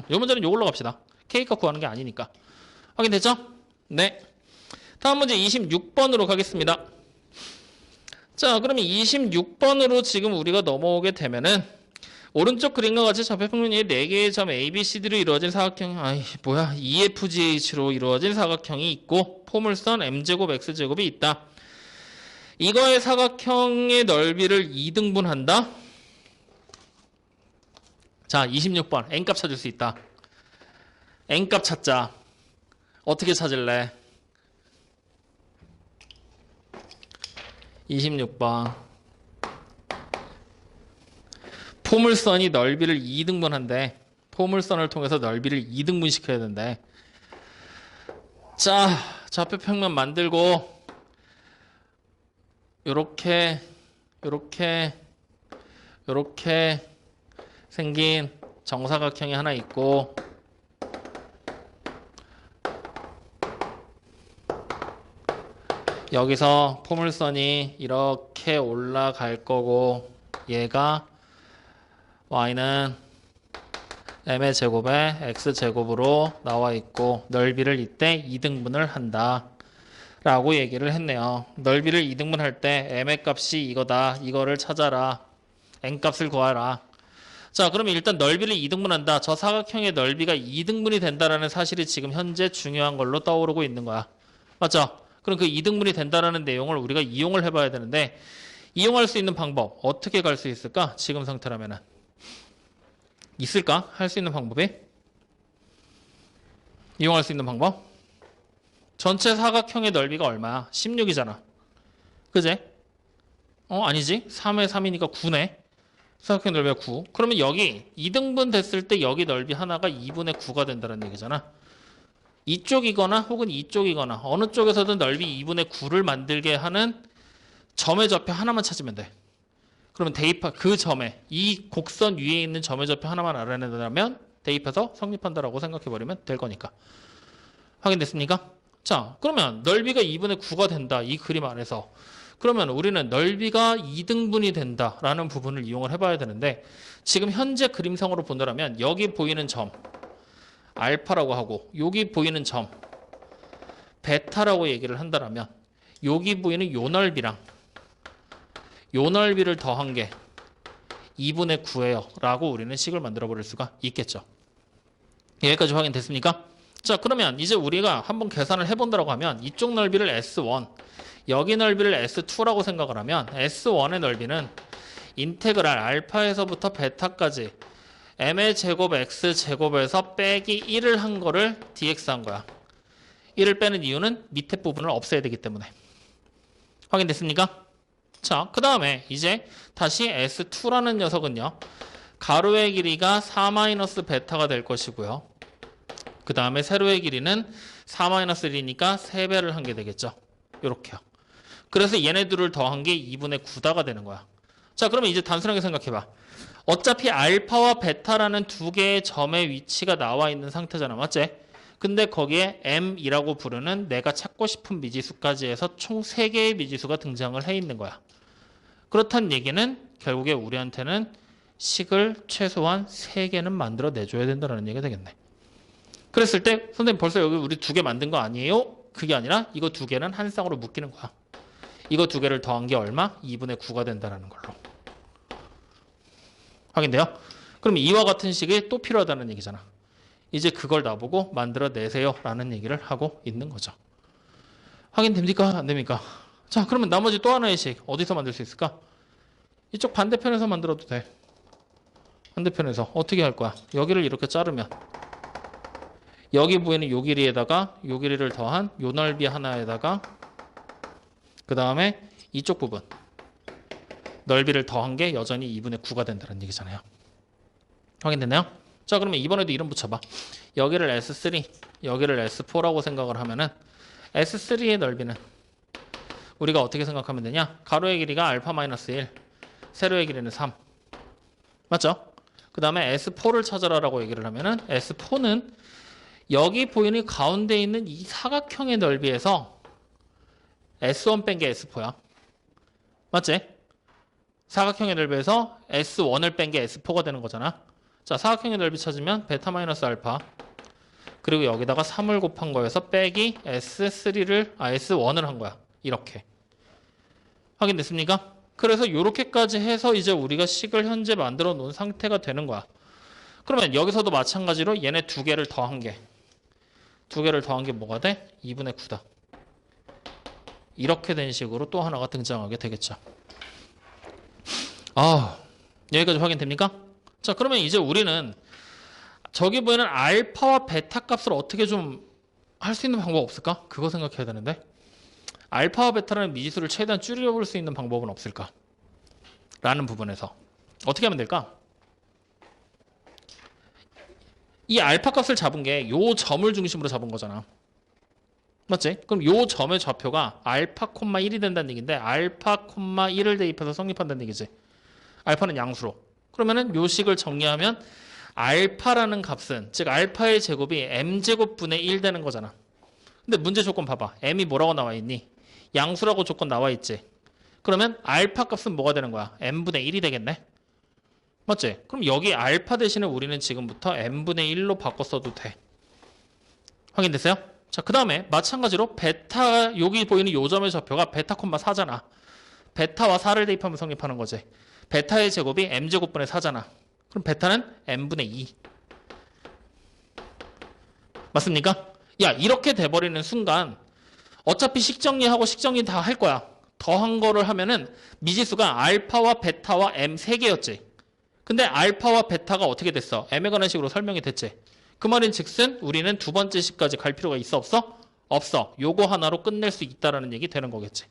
이 문제는 요걸로 갑시다. K값 구하는 게 아니니까. 확인됐죠? 네. 다음 문제 26번으로 가겠습니다. 자, 그러면 26번으로 지금 우리가 넘어오게 되면은 오른쪽 그림과 같이 좌표평면이 4개의 점 A, B, C, D로 이루어진 사각형, EFGH로 이루어진 사각형이 있고 포물선 M제곱, X제곱이 있다. 이거의 사각형의 넓이를 2등분한다. 자, 26번 N값 찾을 수 있다. N값 찾자. 어떻게 찾을래? 26번 포물선이 넓이를 2등분한대. 포물선을 통해서 넓이를 2등분 시켜야 된대. 자, 좌표평면 만들고 요렇게 생긴 정사각형이 하나 있고 여기서 포물선이 이렇게 올라갈 거고 얘가 y는 m의 제곱에 x제곱으로 나와 있고 넓이를 이때 2등분을 한다 라고 얘기를 했네요. 넓이를 2등분할 때 m의 값이 이거다. 이거를 찾아라. n값을 구하라. 자, 그러면 일단 넓이를 2등분한다. 저 사각형의 넓이가 2등분이 된다라는 사실이 지금 현재 중요한 걸로 떠오르고 있는 거야. 맞죠? 그럼 그 2등분이 된다라는 내용을 우리가 이용을 해봐야 되는데 이용할 수 있는 방법 어떻게 갈 수 있을까? 지금 상태라면은 있을까? 할 수 있는 방법이? 이용할 수 있는 방법? 전체 사각형의 넓이가 얼마야? 16이잖아. 그제? 아니지. 3에 3이니까 9네. 사각형 넓이가 9. 그러면 여기 2등분 됐을 때 여기 넓이 하나가 2분의 9가 된다는 얘기잖아. 이쪽이거나 혹은 이쪽이거나 어느 쪽에서든 넓이 2분의 9를 만들게 하는 점의 좌표 하나만 찾으면 돼. 그러면 대입하 그 점에 이 곡선 위에 있는 점의 좌표 하나만 알아낸다면 대입해서 성립한다라고 생각해버리면 될 거니까. 확인됐습니까? 자, 그러면 넓이가 2분의 9가 된다. 이 그림 안에서. 그러면 우리는 넓이가 2등분이 된다라는 부분을 이용을 해봐야 되는데 지금 현재 그림상으로 본다면 여기 보이는 점 알파라고 하고 여기 보이는 점 베타라고 얘기를 한다면 여기 보이는 요 넓이랑 요 넓이를 더한 게 2분의 9예요 라고 우리는 식을 만들어 버릴 수가 있겠죠. 여기까지 확인됐습니까? 자, 그러면 이제 우리가 한번 계산을 해본다고 하면 이쪽 넓이를 S1 여기 넓이를 S2라고 생각을 하면 S1의 넓이는 인테그랄 알파에서부터 베타까지 m의 제곱 x 제곱에서 빼기 1을 한 거를 dx 한 거야. 1을 빼는 이유는 밑에 부분을 없애야 되기 때문에. 확인됐습니까? 자, 그 다음에 이제 다시 S2라는 녀석은요. 가로의 길이가 4-베타가 될 것이고요. 그 다음에 세로의 길이는 4-1이니까 3배를 한 게 되겠죠. 요렇게요. 그래서 얘네들을 더한 게 2분의 9다가 되는 거야. 자, 그러면 이제 단순하게 생각해봐. 어차피 알파와 베타라는 두 개의 점의 위치가 나와 있는 상태잖아. 맞지? 근데 거기에 m이라고 부르는 내가 찾고 싶은 미지수까지 해서 총 3개의 미지수가 등장을 해 있는 거야. 그렇다는 얘기는 결국에 우리한테는 식을 최소한 3개는 만들어 내줘야 된다는 얘기가 되겠네. 그랬을 때 선생님 벌써 여기 우리 2개 만든 거 아니에요? 그게 아니라 이거 2개는 한 쌍으로 묶이는 거야. 이거 2개를 더한 게 얼마? 2분의 9가 된다는 걸로. 확인돼요? 그럼 이와 같은 식이 또 필요하다는 얘기잖아. 이제 그걸 나보고 만들어 내세요 라는 얘기를 하고 있는 거죠. 확인됩니까? 안 됩니까? 자, 그러면 나머지 또 하나의 식 어디서 만들 수 있을까? 이쪽 반대편에서 만들어도 돼. 반대편에서 어떻게 할 거야? 여기를 이렇게 자르면 여기 보이는 요 길이에다가 요 길이를 더한 요 넓이 하나에다가 그 다음에 이쪽 부분 넓이를 더한 게 여전히 2분의 9가 된다는 얘기잖아요. 확인됐나요? 자, 그러면 이번에도 이름 붙여봐. 여기를 S3, 여기를 S4라고 생각을 하면은 S3의 넓이는 우리가 어떻게 생각하면 되냐? 가로의 길이가 알파-1, 세로의 길이는 3. 맞죠? 그 다음에 S4를 찾아라라고 얘기를 하면은 S4는 여기 보이는 가운데 있는 이 사각형의 넓이에서 S1 뺀 게 S4야. 맞지? 사각형의 넓이에서 S1을 뺀 게 S4가 되는 거잖아. 자, 사각형의 넓이 찾으면 베타 마이너스 알파 그리고 여기다가 3을 곱한 거여서 빼기 S1을 한 거야. 이렇게. 확인됐습니까? 그래서 이렇게까지 해서 이제 우리가 식을 현재 만들어 놓은 상태가 되는 거야. 그러면 여기서도 마찬가지로 얘네 2개를 더한 게 뭐가 돼? 2분의 9다. 이렇게 된 식으로 또 하나가 등장하게 되겠죠. 여기까지 확인됩니까? 자, 그러면 이제 우리는 저기 보이는 알파와 베타 값을 어떻게 좀 할 수 있는 방법 없을까? 그거 생각해야 되는데 알파와 베타라는 미지수를 최대한 줄여볼 수 있는 방법은 없을까? 라는 부분에서 어떻게 하면 될까? 이 알파 값을 잡은 게 요 점을 중심으로 잡은 거잖아. 맞지? 그럼 요 점의 좌표가 알파, 1이 된다는 얘기인데 알파, 1을 대입해서 성립한다는 얘기지. 알파는 양수로. 그러면은 요 식을 정리하면 알파라는 값은 즉 알파의 제곱이 m제곱분의 1 되는 거잖아. 근데 문제 조건 봐봐. m이 뭐라고 나와 있니? 양수라고 조건 나와 있지. 그러면 알파 값은 뭐가 되는 거야? m분의 1이 되겠네. 맞지? 그럼 여기 알파 대신에 우리는 지금부터 m분의 1로 바꿔 써도 돼. 확인됐어요? 자, 그 다음에 마찬가지로 베타 여기 보이는 요 점의 좌표가 베타, 4잖아. 베타와 4를 대입하면 성립하는 거지. 베타의 제곱이 m제곱분의 4잖아. 그럼 베타는 n분의 2. 맞습니까? 야, 이렇게 돼버리는 순간 어차피 식정리하고 식정리 다 할 거야. 더한 거를 하면은 미지수가 알파와 베타와 m 3개였지. 근데 알파와 베타가 어떻게 됐어? m에 관한 식으로 설명이 됐지. 그 말인 즉슨 우리는 두 번째 식까지 갈 필요가 있어 없어? 없어. 요거 하나로 끝낼 수 있다라는 얘기 되는 거겠지.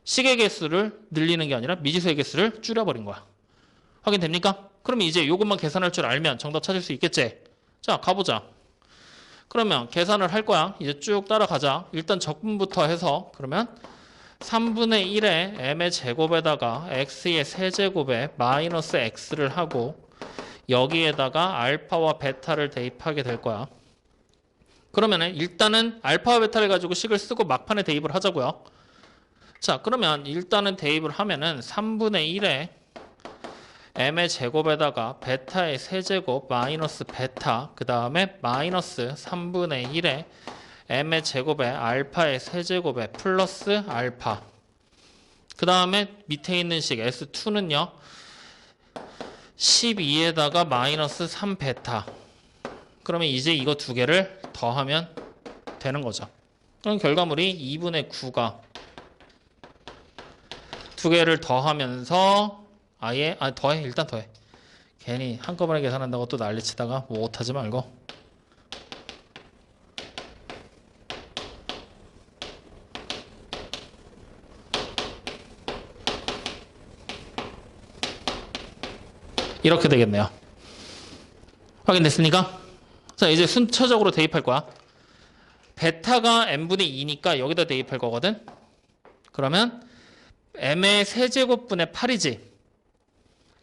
식의 개수를 늘리는 게 아니라 미지수의 개수를 줄여버린 거야. 확인됩니까? 그럼 이제 요것만 계산할 줄 알면 정답 찾을 수 있겠지? 자, 가보자. 그러면 계산을 할 거야. 이제 쭉 따라가자. 일단 적분부터 해서 그러면 3분의 1의 m의 제곱에다가 x의 세제곱에 마이너스 x를 하고 여기에다가 알파와 베타를 대입하게 될 거야. 그러면 일단은 알파와 베타를 가지고 식을 쓰고 막판에 대입을 하자고요. 자, 그러면 일단은 대입을 하면은 3분의 1의 m의 제곱에다가 베타의 세제곱 마이너스 베타 그 다음에 마이너스 3분의 1의 m의 제곱에 알파의 세제곱에 플러스 알파 그 다음에 밑에 있는 식 S2는요 12에다가 마이너스 3베타 그러면 이제 이거 두 개를 더하면 되는 거죠. 그럼 결과물이 2분의 9가 두 개를 더하면서 더해. 일단 더해. 괜히 한꺼번에 계산한다고 또 난리치다가 못하지 말고. 이렇게 되겠네요. 확인됐습니까? 자, 이제 순차적으로 대입할 거야. 베타가 n분의 2니까 여기다 대입할 거거든. 그러면 m의 세제곱분의 8이지.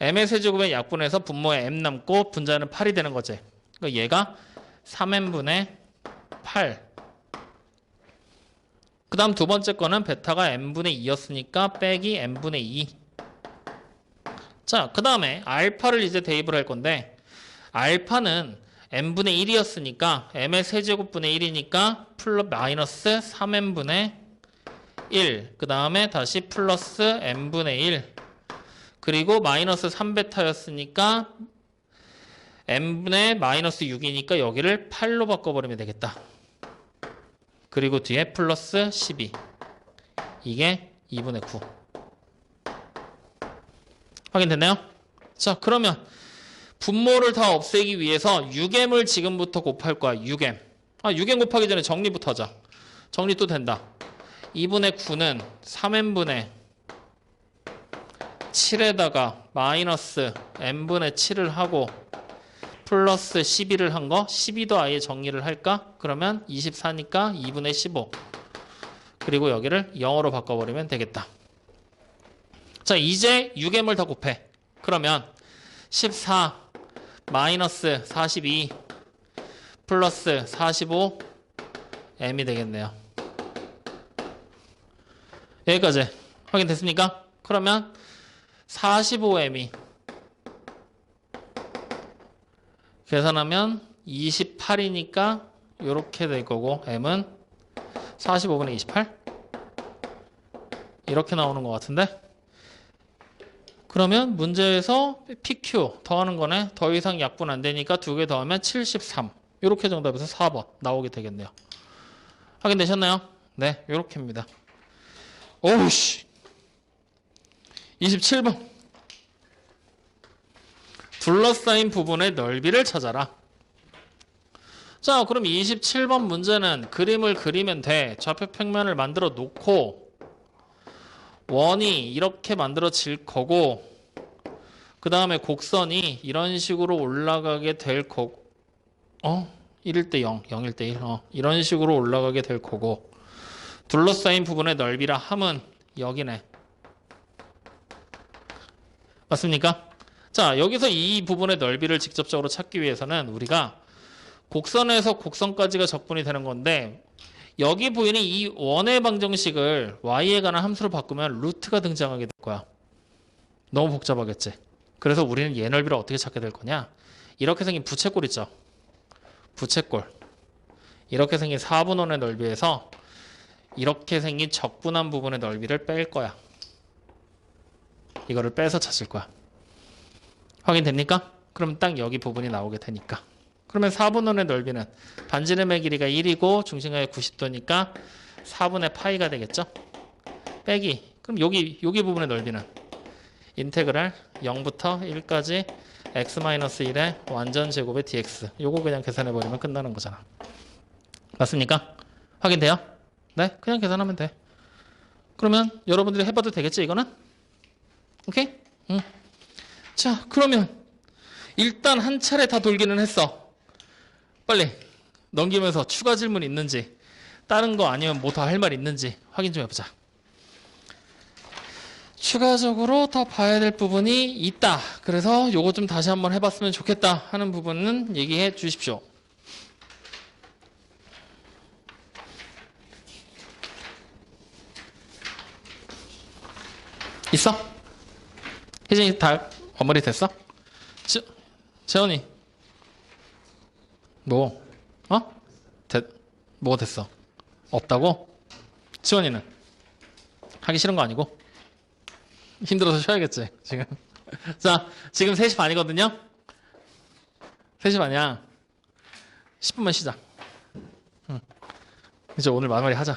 m의 세제곱의 약분해서 분모에 m 남고 분자는 8이 되는 거지. 그러니까 얘가 3n분의 8. 그 다음 두 번째 거는 베타가 n분의 2였으니까 빼기 n분의 2. 자, 그 다음에 알파를 이제 대입을 할 건데 알파는 n분의 1이었으니까 m의 세제곱분의 1이니까 마이너스 3n분의 1. 그 다음에 다시 플러스 n분의 1. 그리고 마이너스 3베타였으니까 n분의 마이너스 6이니까 여기를 8로 바꿔버리면 되겠다. 그리고 뒤에 플러스 12. 이게 2분의 9. 확인됐나요? 자, 그러면 분모를 다 없애기 위해서 6m을 지금부터 곱할 거야. 6m. 6m 곱하기 전에 정리부터 하자. 정리 또 된다. 2분의 9는 3n분의 7에다가 마이너스 n분의 7을 하고 플러스 12를 한 거 12도 아예 정리를 할까? 그러면 24니까 2분의 15 그리고 여기를 0으로 바꿔버리면 되겠다. 자, 이제 6m을 다 곱해. 그러면 14 마이너스 42 플러스 45 m이 되겠네요. 여기까지 확인됐습니까? 그러면 45m이 계산하면 28이니까 이렇게 될 거고 m은 45분의 28 이렇게 나오는 것 같은데 그러면 문제에서 PQ 더하는 거네. 더 이상 약분 안 되니까 두 개 더하면 73 이렇게 정답에서 4번 나오게 되겠네요. 확인되셨나요? 네, 이렇게입니다. 오우씨 27번 둘러싸인 부분의 넓이를 찾아라. 자, 그럼 27번 문제는 그림을 그리면 돼. 좌표 평면을 만들어 놓고 원이 이렇게 만들어질 거고 그 다음에 곡선이 이런 식으로 올라가게 될 거고 1일 때 0, 0일 때 1 이런 식으로 올라가게 될 거고 둘러싸인 부분의 넓이라 함은 여기네. 맞습니까? 자, 여기서 이 부분의 넓이를 직접적으로 찾기 위해서는 우리가 곡선에서 곡선까지가 적분이 되는 건데 여기 보이는 이 원의 방정식을 y에 관한 함수로 바꾸면 루트가 등장하게 될 거야. 너무 복잡하겠지? 그래서 우리는 얘 넓이를 어떻게 찾게 될 거냐? 이렇게 생긴 부채꼴 있죠? 부채꼴. 이렇게 생긴 4분원의 넓이에서 이렇게 생긴 적분한 부분의 넓이를 뺄 거야. 이거를 빼서 찾을 거야. 확인됩니까? 그럼 딱 여기 부분이 나오게 되니까. 그러면 4분원의 넓이는 반지름의 길이가 1이고 중심각이 90도니까 4분의 파이가 되겠죠? 빼기. 그럼 여기 부분의 넓이는 인테그랄 0부터 1까지 x-1의 완전 제곱의 dx. 요거 그냥 계산해 버리면 끝나는 거잖아. 맞습니까? 확인돼요? 네, 그냥 계산하면 돼. 그러면 여러분들이 해봐도 되겠지, 이거는? 오케이? 응. 자, 그러면 일단 한 차례 다 돌기는 했어. 빨리 넘기면서 추가 질문 있는지, 다른 거 아니면 뭐 더 할 말 있는지 확인 좀 해보자. 추가적으로 더 봐야 될 부분이 있다. 그래서 요거 좀 다시 한번 해봤으면 좋겠다 하는 부분은 얘기해 주십시오. 있어? 혜진이 다 마무리 됐어? 재원이 뭐? 어? 뭐가 됐어? 없다고? 지원이는? 하기 싫은 거 아니고? 힘들어서 쉬어야겠지 지금. 자, 지금 3시 반이거든요. 3시 반이야. 10분만 쉬자. 이제 오늘 마무리 하자.